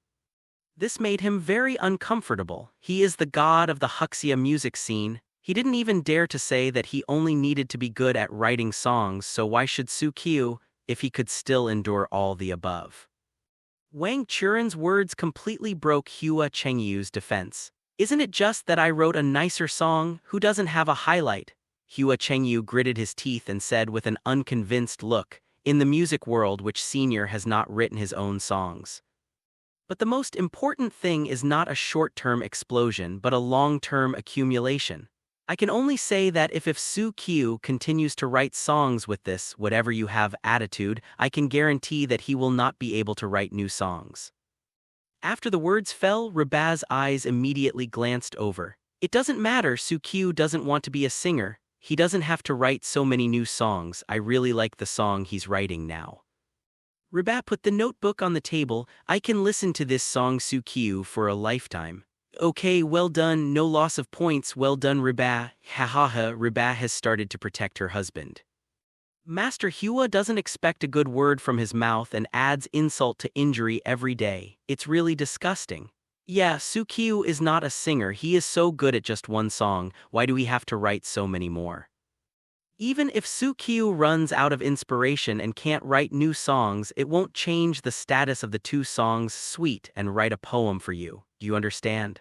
B: This made him very uncomfortable. He is the god of the Huxia music scene. He didn't even dare to say that he only needed to be good at writing songs, so why should Su-kyu, if he could still endure all the above? Wang Churen's words completely broke Hua Chengyu's defense. Isn't it just that I wrote a nicer song? Who doesn't have a highlight? Hua Chengyu gritted his teeth and said with an unconvinced look, in the music world which senior has not written his own songs. But the most important thing is not a short-term explosion but a long-term accumulation. I can only say that if Su-kyu continues to write songs with this whatever you have attitude, I can guarantee that he will not be able to write new songs. After the words fell, Reba's eyes immediately glanced over. It doesn't matter, Su-kyu doesn't want to be a singer. He doesn't have to write so many new songs. I really like the song he's writing now. Reba put the notebook on the table. I can listen to this song Su-kyu for a lifetime. Okay, well done, no loss of points, well done Reba. Hahaha, Reba has started to protect her husband. Master Hua doesn't expect a good word from his mouth and adds insult to injury every day. It's really disgusting. Yeah, Sukyu is not a singer, he is so good at just one song, why do we have to write so many more? Even if Sukyu runs out of inspiration and can't write new songs, it won't change the status of the two songs. Sweet and write a poem for you. Do you understand?